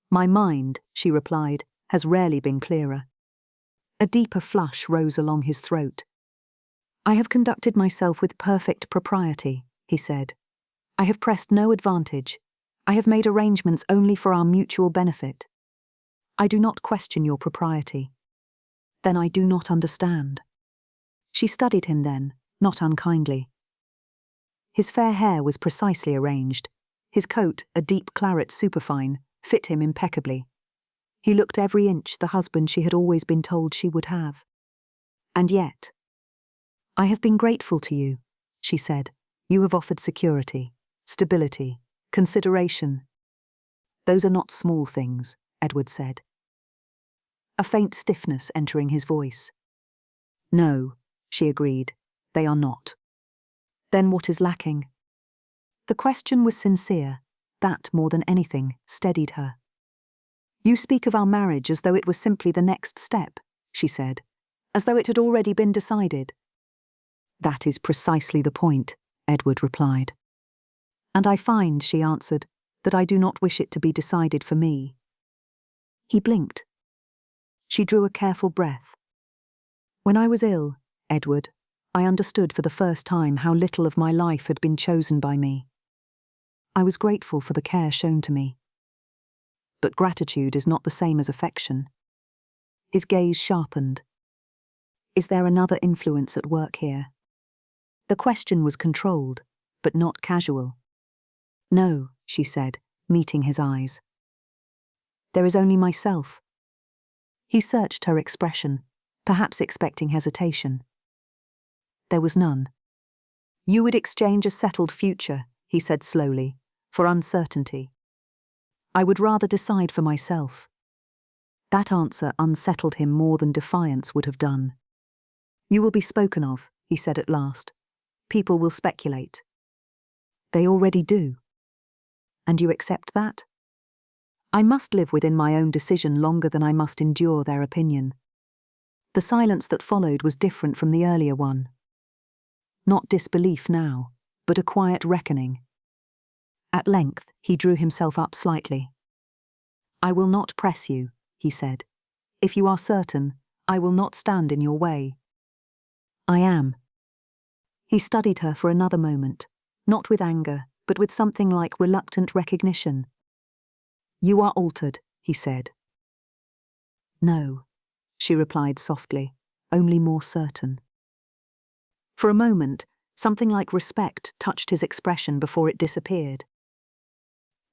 Speaker 1: My mind, she replied, has rarely been clearer. A deeper flush rose along his throat. I have conducted myself with perfect propriety, he said. I have pressed no advantage. I have made arrangements only for our mutual benefit. I do not question your propriety. Then I do not understand. She studied him then, not unkindly. His fair hair was precisely arranged. His coat, a deep claret superfine, fit him impeccably. He looked every inch the husband she had always been told she would have. And yet, I have been grateful to you, she said. You have offered security, stability, consideration. Those are not small things, Edward said. A faint stiffness entering his voice. No, she agreed, they are not. Then what is lacking? The question was sincere. That, more than anything, steadied her. You speak of our marriage as though it was simply the next step, she said, as though it had already been decided. That is precisely the point, Edward replied. And I find, she answered, that I do not wish it to be decided for me. He blinked. She drew a careful breath. When I was ill, Edward, I understood for the first time how little of my life had been chosen by me. I was grateful for the care shown to me. But gratitude is not the same as affection. His gaze sharpened. Is there another influence at work here? The question was controlled, but not casual. No, she said, meeting his eyes. There is only myself. He searched her expression, perhaps expecting hesitation. There was none. You would exchange a settled future, he said slowly, for uncertainty. I would rather decide for myself. That answer unsettled him more than defiance would have done. You will be spoken of, he said at last. People will speculate. They already do. And you accept that? I must live within my own decision longer than I must endure their opinion. The silence that followed was different from the earlier one. Not disbelief now, but a quiet reckoning. At length, he drew himself up slightly. I will not press you, he said. If you are certain, I will not stand in your way. I am. He studied her for another moment, not with anger, but with something like reluctant recognition. You are altered, he said. No, she replied softly, only more certain. For a moment, something like respect touched his expression before it disappeared.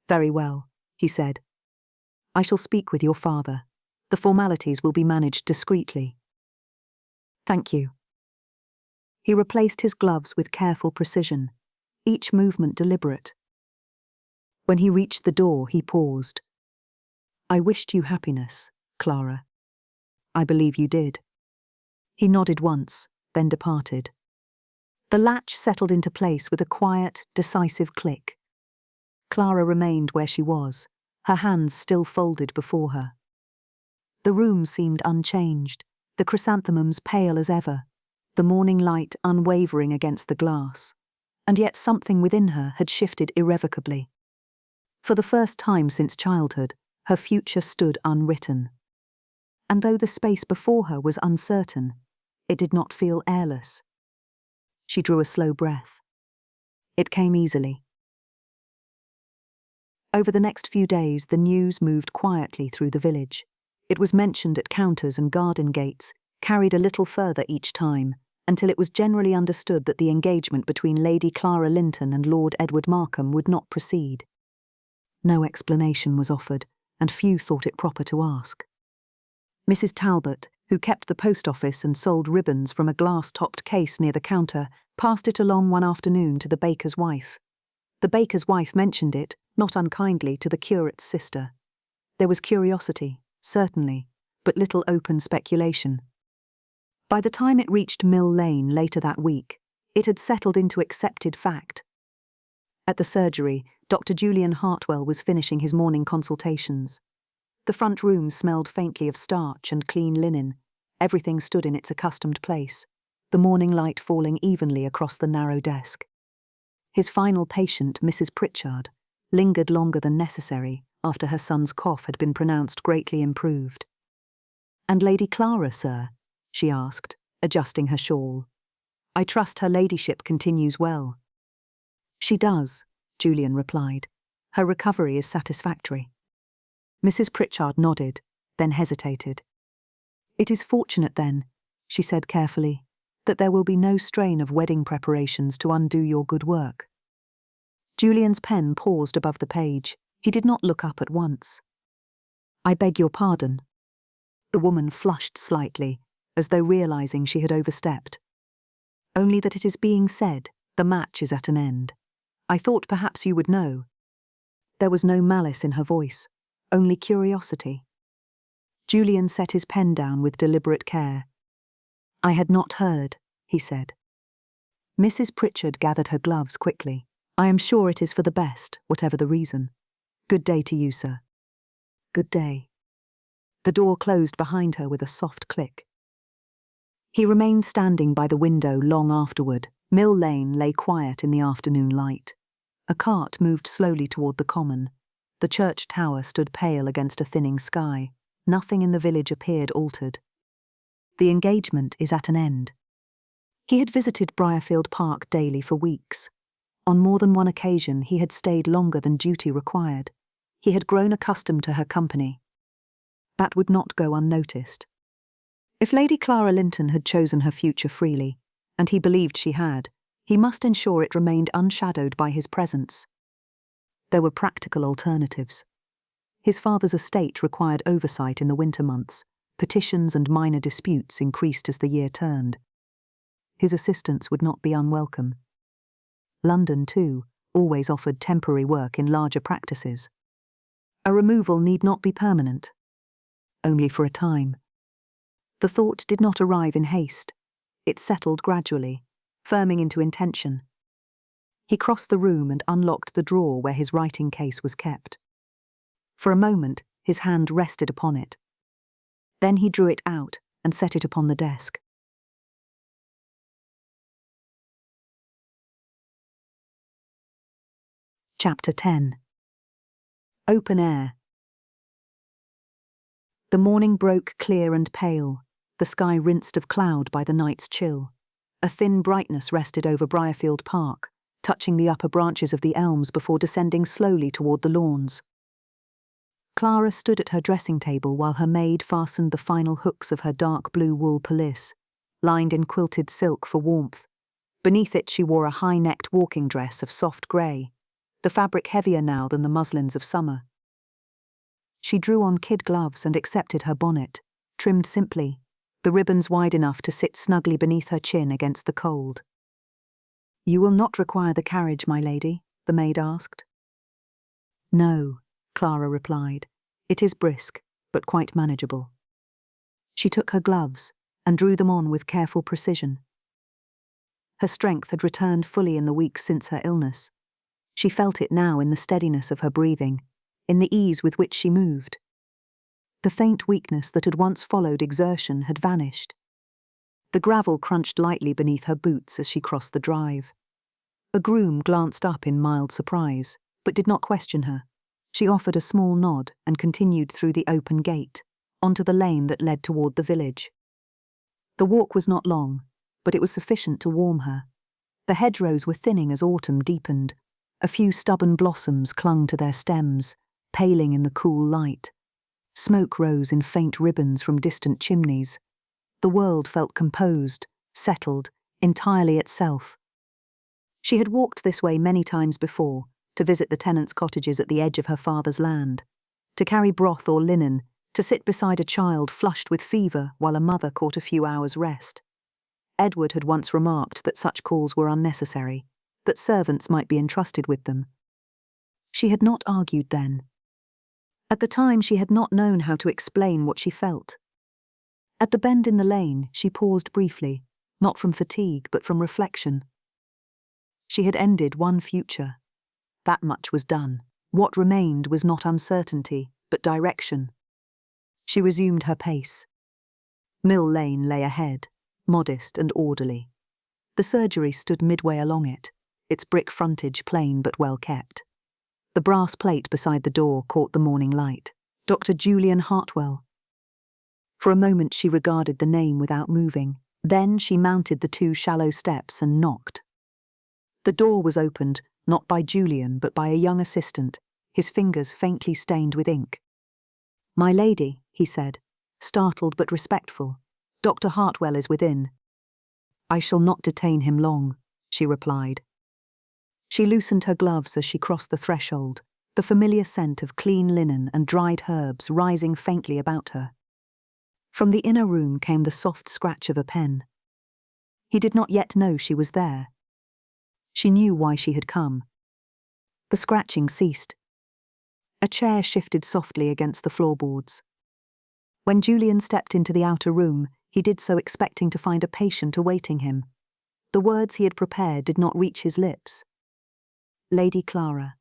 Speaker 1: Very well, he said. I shall speak with your father. The formalities will be managed discreetly. Thank you. He replaced his gloves with careful precision, each movement deliberate. When he reached the door, he paused. I wished you happiness, Clara. I believe you did. He nodded once, then departed. The latch settled into place with a quiet, decisive click. Clara remained where she was, her hands still folded before her. The room seemed unchanged, the chrysanthemums pale as ever, the morning light unwavering against the glass, and yet something within her had shifted irrevocably. For the first time since childhood, her future stood unwritten. And though the space before her was uncertain, it did not feel airless. She drew a slow breath. It came easily. Over the next few days, the news moved quietly through the village. It was mentioned at counters and garden gates, carried a little further each time, until it was generally understood that the engagement between Lady Clara Linton and Lord Edward Markham would not proceed. No explanation was offered, and few thought it proper to ask. Mrs. Talbot, who kept the post office and sold ribbons from a glass-topped case near the counter, passed it along one afternoon to the baker's wife. The baker's wife mentioned it, not unkindly, to the curate's sister. There was curiosity, certainly, but little open speculation. By the time it reached Mill Lane later that week, it had settled into accepted fact. At the surgery, Dr. Julian Hartwell was finishing his morning consultations. The front room smelled faintly of starch and clean linen. Everything stood in its accustomed place, the morning light falling evenly across the narrow desk. His final patient, Mrs. Pritchard, lingered longer than necessary after her son's cough had been pronounced greatly improved. "And Lady Clara, sir?" she asked, adjusting her shawl. "I trust her ladyship continues well." "She does," Julian replied. "Her recovery is satisfactory." Mrs. Pritchard nodded, then hesitated. "It is fortunate, then," she said carefully, "that there will be no strain of wedding preparations to undo your good work." Julian's pen paused above the page. He did not look up at once. "I beg your pardon." The woman flushed slightly, as though realizing she had overstepped. "Only that it is being said, the match is at an end. I thought perhaps you would know." There was no malice in her voice, only curiosity. Julian set his pen down with deliberate care. "I had not heard," he said. Mrs. Pritchard gathered her gloves quickly. "I am sure it is for the best, whatever the reason. Good day to you, sir." "Good day." The door closed behind her with a soft click. He remained standing by the window long afterward. Mill Lane lay quiet in the afternoon light. A cart moved slowly toward the common. The church tower stood pale against a thinning sky. Nothing in the village appeared altered. The engagement is at an end. He had visited Briarfield Park daily for weeks. On more than one occasion he had stayed longer than duty required. He had grown accustomed to her company. That would not go unnoticed. If Lady Clara Linton had chosen her future freely, and he believed she had, he must ensure it remained unshadowed by his presence. There were practical alternatives. His father's estate required oversight in the winter months. Petitions and minor disputes increased as the year turned. His assistance would not be unwelcome. London, too, always offered temporary work in larger practices. A removal need not be permanent. Only for a time. The thought did not arrive in haste. It settled gradually, firming into intention. He crossed the room and unlocked the drawer where his writing case was kept. For a moment, his hand rested upon it. Then he drew it out and set it upon the desk. Chapter 10. Open air. The morning broke clear and pale, the sky rinsed of cloud by the night's chill. A thin brightness rested over Briarfield Park, touching the upper branches of the elms before descending slowly toward the lawns. Clara stood at her dressing table while her maid fastened the final hooks of her dark blue wool pelisse, lined in quilted silk for warmth. Beneath it she wore a high-necked walking dress of soft grey, the fabric heavier now than the muslins of summer. She drew on kid gloves and accepted her bonnet, trimmed simply, the ribbons wide enough to sit snugly beneath her chin against the cold. "You will not require the carriage, my lady?" the maid asked. "No," Clara replied. "It is brisk, but quite manageable." She took her gloves and drew them on with careful precision. Her strength had returned fully in the weeks since her illness. She felt it now in the steadiness of her breathing, in the ease with which she moved. The faint weakness that had once followed exertion had vanished. The gravel crunched lightly beneath her boots as she crossed the drive. A groom glanced up in mild surprise, but did not question her. She offered a small nod and continued through the open gate, onto the lane that led toward the village. The walk was not long, but it was sufficient to warm her. The hedgerows were thinning as autumn deepened. A few stubborn blossoms clung to their stems, paling in the cool light. Smoke rose in faint ribbons from distant chimneys. The world felt composed, settled, entirely itself. She had walked this way many times before, to visit the tenants' cottages at the edge of her father's land, to carry broth or linen, to sit beside a child flushed with fever while a mother caught a few hours' rest. Edward had once remarked that such calls were unnecessary, that servants might be entrusted with them. She had not argued then. At the time she had not known how to explain what she felt. At the bend in the lane, she paused briefly, not from fatigue but from reflection. She had ended one future. That much was done. What remained was not uncertainty, but direction. She resumed her pace. Mill Lane lay ahead, modest and orderly. The surgery stood midway along it, its brick frontage plain but well kept. The brass plate beside the door caught the morning light. Dr. Julian Hartwell. For a moment she regarded the name without moving. Then she mounted the 2 shallow steps and knocked. The door was opened, not by Julian but by a young assistant, his fingers faintly stained with ink. "My lady," he said, startled but respectful. "Dr. Hartwell is within." "I shall not detain him long," she replied. She loosened her gloves as she crossed the threshold, the familiar scent of clean linen and dried herbs rising faintly about her. From the inner room came the soft scratch of a pen. He did not yet know she was there. She knew why she had come. The scratching ceased. A chair shifted softly against the floorboards. When Julian stepped into the outer room, he did so expecting to find a patient awaiting him. The words he had prepared did not reach his lips. Lady Clara.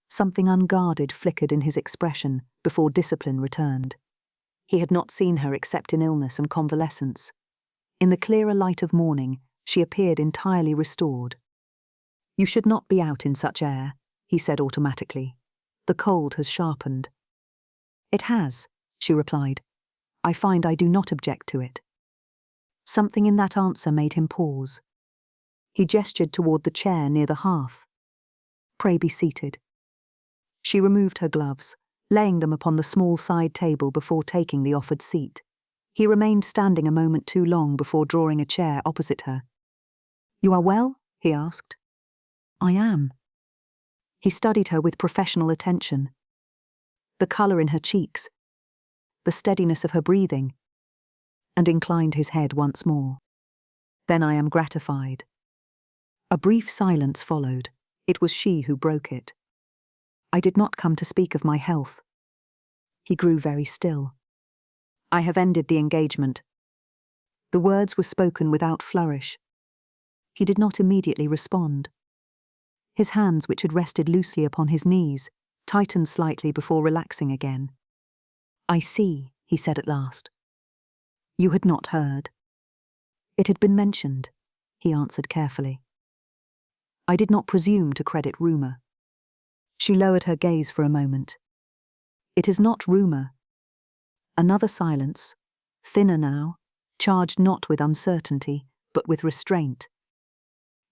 Speaker 1: Something unguarded flickered in his expression before discipline returned. He had not seen her except in illness and convalescence. In the clearer light of morning, she appeared entirely restored. "You should not be out in such air," he said automatically. "The cold has sharpened." "It has," she replied. "I find I do not object to it." Something in that answer made him pause. He gestured toward the chair near the hearth. "Pray be seated." She removed her gloves, laying them upon the small side table before taking the offered seat. He remained standing a moment too long before drawing a chair opposite her. "You are well?" he asked. "I am." He studied her with professional attention. The colour in her cheeks, the steadiness of her breathing, and inclined his head once more. "Then I am gratified." A brief silence followed. It was she who broke it. "I did not come to speak of my health." He grew very still. "I have ended the engagement." The words were spoken without flourish. He did not immediately respond. His hands, which had rested loosely upon his knees, tightened slightly before relaxing again. "I see," he said at last. "You had not heard." "It had been mentioned," he answered carefully. "I did not presume to credit rumour." She lowered her gaze for a moment. "It is not rumour." Another silence, thinner now, charged not with uncertainty, but with restraint.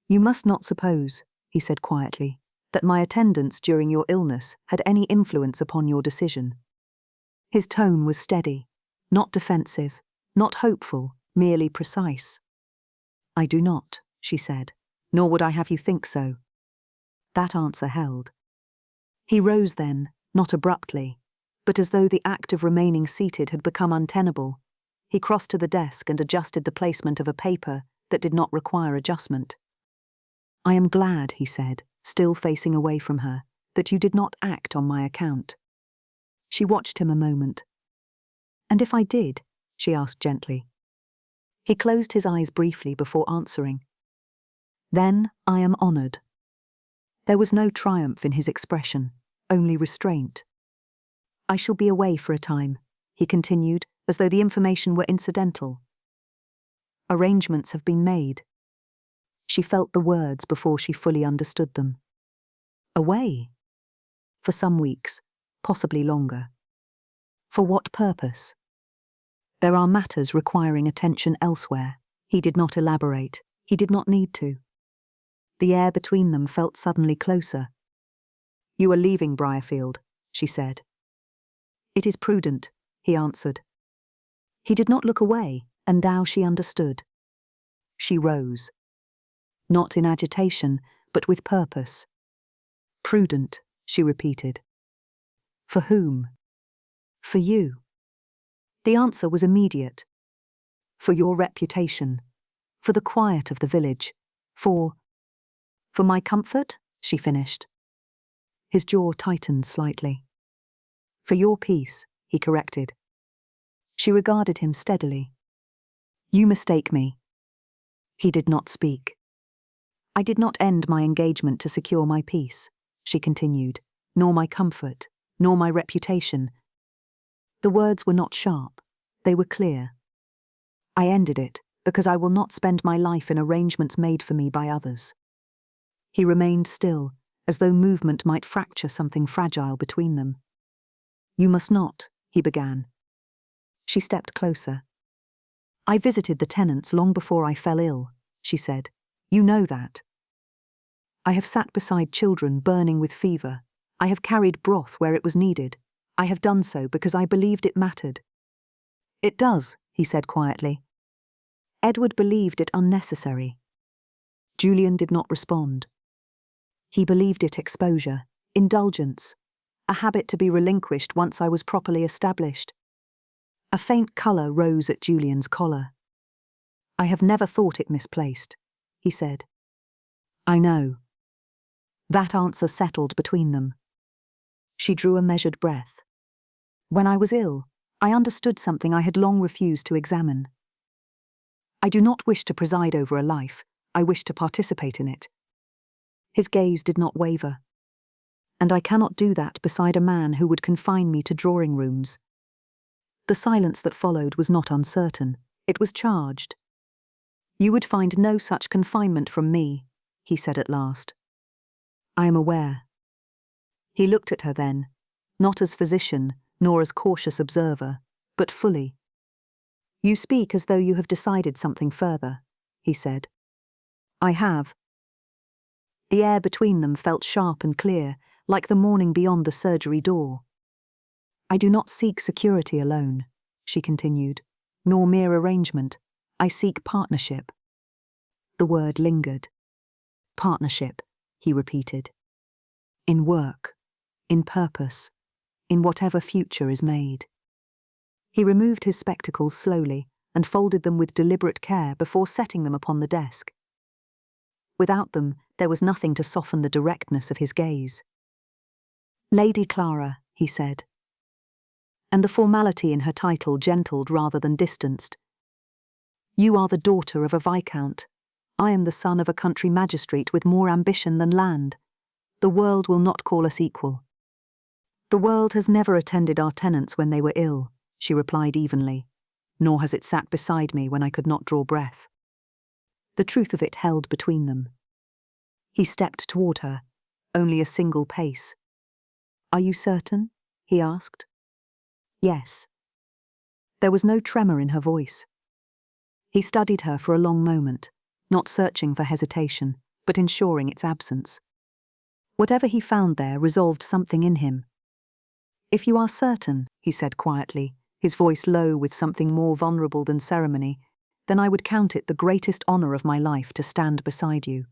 Speaker 1: "You must not suppose," he said quietly, "that my attendance during your illness had any influence upon your decision." His tone was steady, not defensive, not hopeful, merely precise. "I do not," she said, "nor would I have you think so." That answer held. He rose then, not abruptly, but as though the act of remaining seated had become untenable. He crossed to the desk and adjusted the placement of a paper that did not require adjustment. "I am glad," he said, still facing away from her, "that you did not act on my account." She watched him a moment. "And if I did?" she asked gently. He closed his eyes briefly before answering. "Then I am honoured." There was no triumph in his expression, only restraint. "I shall be away for a time," he continued, as though the information were incidental. "Arrangements have been made." She felt the words before she fully understood them. Away? For some weeks, possibly longer. For what purpose? "There are matters requiring attention elsewhere." He did not elaborate. He did not need to. The air between them felt suddenly closer. "You are leaving Briarfield," she said. "It is prudent," he answered. He did not look away, and now she understood. She rose. Not in agitation, but with purpose. "Prudent," she repeated. "For whom?" "For you." The answer was immediate. "For your reputation. For the quiet of the village. For my comfort," she finished. His jaw tightened slightly. "For your peace," he corrected. She regarded him steadily. "You mistake me." He did not speak. "I did not end my engagement to secure my peace," she continued, "nor my comfort, nor my reputation." The words were not sharp, they were clear. "I ended it because I will not spend my life in arrangements made for me by others." He remained still, as though movement might fracture something fragile between them. "You must not," he began. She stepped closer. "I visited the tenants long before I fell ill," she said. "You know that. I have sat beside children burning with fever. I have carried broth where it was needed. I have done so because I believed it mattered." "It does," he said quietly. Edward believed it unnecessary. Julian did not respond. He believed it exposure, indulgence, a habit to be relinquished once I was properly established. A faint colour rose at Julian's collar. "I have never thought it misplaced," he said. "I know." That answer settled between them. She drew a measured breath. "When I was ill, I understood something I had long refused to examine. I do not wish to preside over a life, I wish to participate in it." His gaze did not waver. "And I cannot do that beside a man who would confine me to drawing rooms." The silence that followed was not uncertain, it was charged. "You would find no such confinement from me," he said at last. "I am aware." He looked at her then, not as physician, nor as cautious observer, but fully. "You speak as though you have decided something further," he said. "I have." The air between them felt sharp and clear, like the morning beyond the surgery door. "I do not seek security alone," she continued, "nor mere arrangement. I seek partnership." The word lingered. "Partnership," he repeated. "In work, in purpose, in whatever future is made." He removed his spectacles slowly and folded them with deliberate care before setting them upon the desk. Without them, there was nothing to soften the directness of his gaze. "Lady Clara," he said. And the formality in her title gentled rather than distanced. "You are the daughter of a viscount. I am the son of a country magistrate with more ambition than land. The world will not call us equal." "The world has never attended our tenants when they were ill," she replied evenly, "nor has it sat beside me when I could not draw breath." The truth of it held between them. He stepped toward her, only a single pace. "Are you certain?" he asked. "Yes." There was no tremor in her voice. He studied her for a long moment, not searching for hesitation, but ensuring its absence. Whatever he found there resolved something in him. "If you are certain," he said quietly, his voice low with something more vulnerable than ceremony, "then I would count it the greatest honor of my life to stand beside you."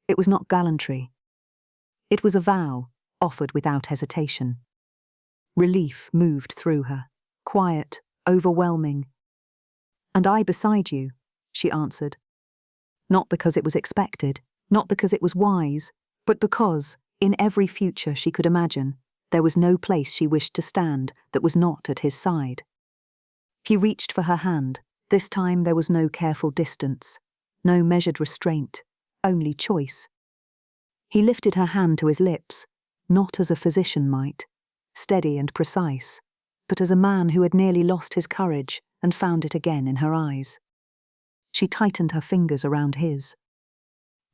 Speaker 1: It was not gallantry. It was a vow, offered without hesitation. Relief moved through her, quiet, overwhelming. "And I beside you," she answered. Not because it was expected, not because it was wise, but because, in every future she could imagine, there was no place she wished to stand that was not at his side. He reached for her hand. This time there was no careful distance, no measured restraint, only choice. He lifted her hand to his lips, not as a physician might, steady and precise, but as a man who had nearly lost his courage and found it again in her eyes. She tightened her fingers around his.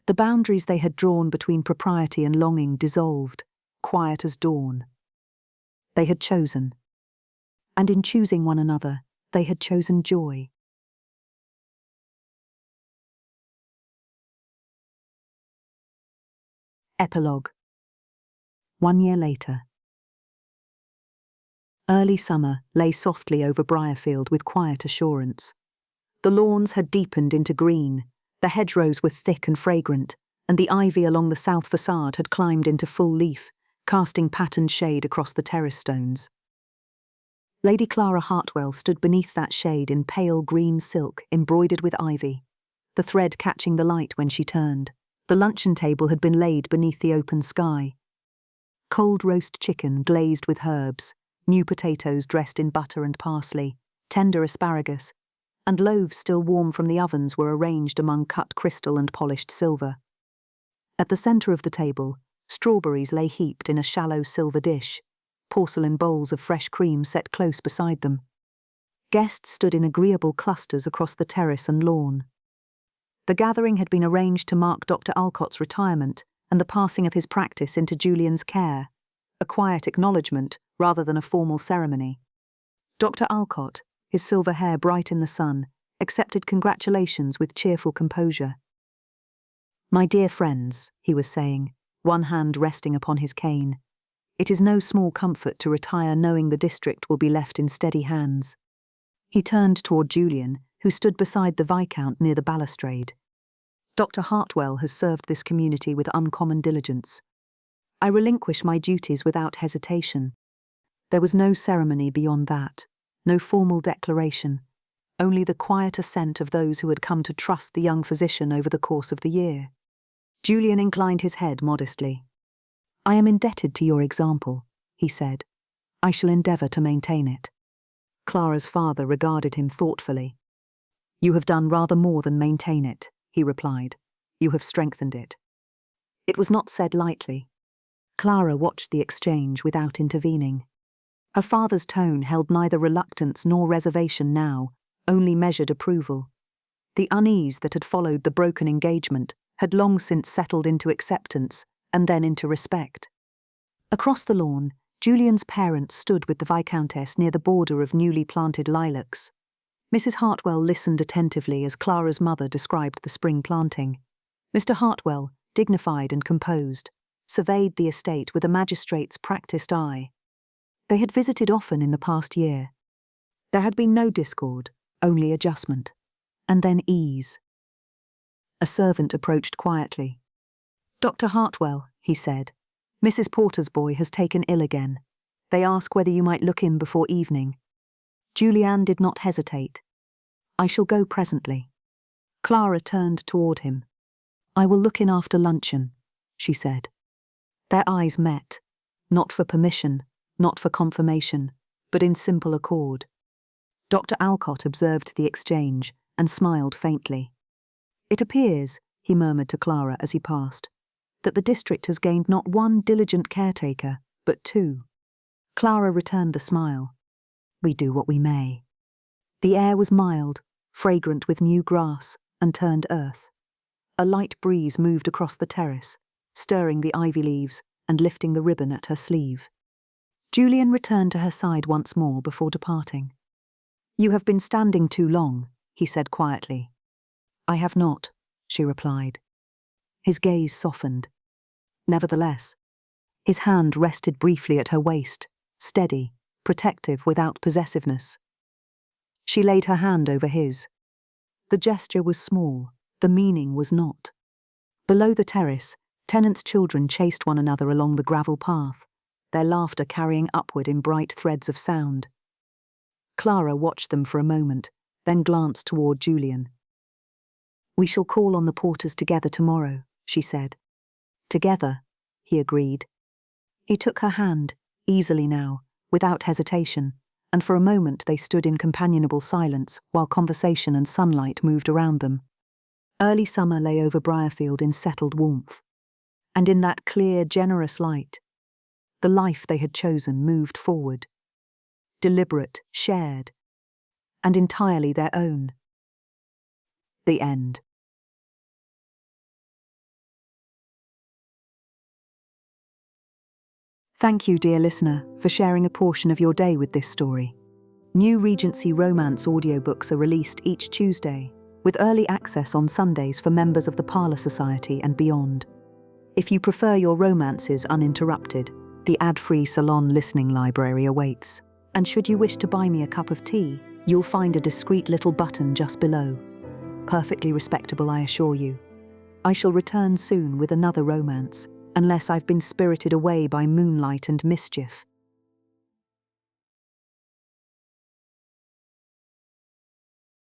Speaker 1: The boundaries they had drawn between propriety and longing dissolved, quiet as dawn. They had chosen. And in choosing one another, they had chosen joy. Epilogue. 1 year later. Early summer lay softly over Briarfield with quiet assurance. The lawns had deepened into green, the hedgerows were thick and fragrant, and the ivy along the south facade had climbed into full leaf, casting patterned shade across the terrace stones. Lady Clara Hartwell stood beneath that shade in pale green silk embroidered with ivy, the thread catching the light when she turned. The luncheon table had been laid beneath the open sky. Cold roast chicken glazed with herbs, new potatoes dressed in butter and parsley, tender asparagus, and loaves still warm from the ovens were arranged among cut crystal and polished silver. At the centre of the table, strawberries lay heaped in a shallow silver dish, porcelain bowls of fresh cream set close beside them. Guests stood in agreeable clusters across the terrace and lawn. The gathering had been arranged to mark Dr. Alcott's retirement and the passing of his practice into Julian's care, a quiet acknowledgement rather than a formal ceremony. Dr. Alcott, his silver hair bright in the sun, accepted congratulations with cheerful composure. "My dear friends," he was saying, one hand resting upon his cane, "it is no small comfort to retire knowing the district will be left in steady hands." He turned toward Julian, who stood beside the Viscount near the balustrade. "Dr. Hartwell has served this community with uncommon diligence. I relinquish my duties without hesitation." There was no ceremony beyond that, no formal declaration, only the quiet assent of those who had come to trust the young physician over the course of the year. Julian inclined his head modestly. "I am indebted to your example," he said. "I shall endeavour to maintain it." Clara's father regarded him thoughtfully. "You have done rather more than maintain it," he replied. "You have strengthened it." It was not said lightly. Clara watched the exchange without intervening. Her father's tone held neither reluctance nor reservation now, only measured approval. The unease that had followed the broken engagement had long since settled into acceptance and then into respect. Across the lawn, Julian's parents stood with the Viscountess near the border of newly planted lilacs. Mrs. Hartwell listened attentively as Clara's mother described the spring planting. Mr. Hartwell, dignified and composed, surveyed the estate with a magistrate's practised eye. They had visited often in the past year. There had been no discord, only adjustment, and then ease. A servant approached quietly. "Dr. Hartwell," he said, "Mrs. Porter's boy has taken ill again. They ask whether you might look in before evening." Julian did not hesitate. "I shall go presently." Clara turned toward him. "I will look in after luncheon," she said. Their eyes met, not for permission, not for confirmation, but in simple accord. Dr. Alcott observed the exchange and smiled faintly. "It appears," he murmured to Clara as he passed, "that the district has gained not one diligent caretaker, but two." Clara returned the smile. "We do what we may." The air was mild, fragrant with new grass and turned earth. A light breeze moved across the terrace, stirring the ivy leaves and lifting the ribbon at her sleeve. Julian returned to her side once more before departing. "You have been standing too long," he said quietly. "I have not," she replied. His gaze softened. Nevertheless, his hand rested briefly at her waist, steady, protective without possessiveness. She laid her hand over his. The gesture was small, the meaning was not. Below the terrace, tenants' children chased one another along the gravel path, their laughter carrying upward in bright threads of sound. Clara watched them for a moment, then glanced toward Julian. "We shall call on the Porters together tomorrow," she said. "Together," he agreed. He took her hand, easily now, without hesitation, and for a moment they stood in companionable silence while conversation and sunlight moved around them. Early summer lay over Briarfield in settled warmth. And in that clear, generous light, the life they had chosen moved forward, deliberate, shared, and entirely their own. The end. Thank you, dear listener, for sharing a portion of your day with this story. New Regency romance audiobooks are released each Tuesday, with early access on Sundays for members of the Parlour Society and beyond. If you prefer your romances uninterrupted, the ad-free salon listening library awaits. And should you wish to buy me a cup of tea, you'll find a discreet little button just below. Perfectly respectable, I assure you. I shall return soon with another romance, unless I've been spirited away by moonlight and mischief.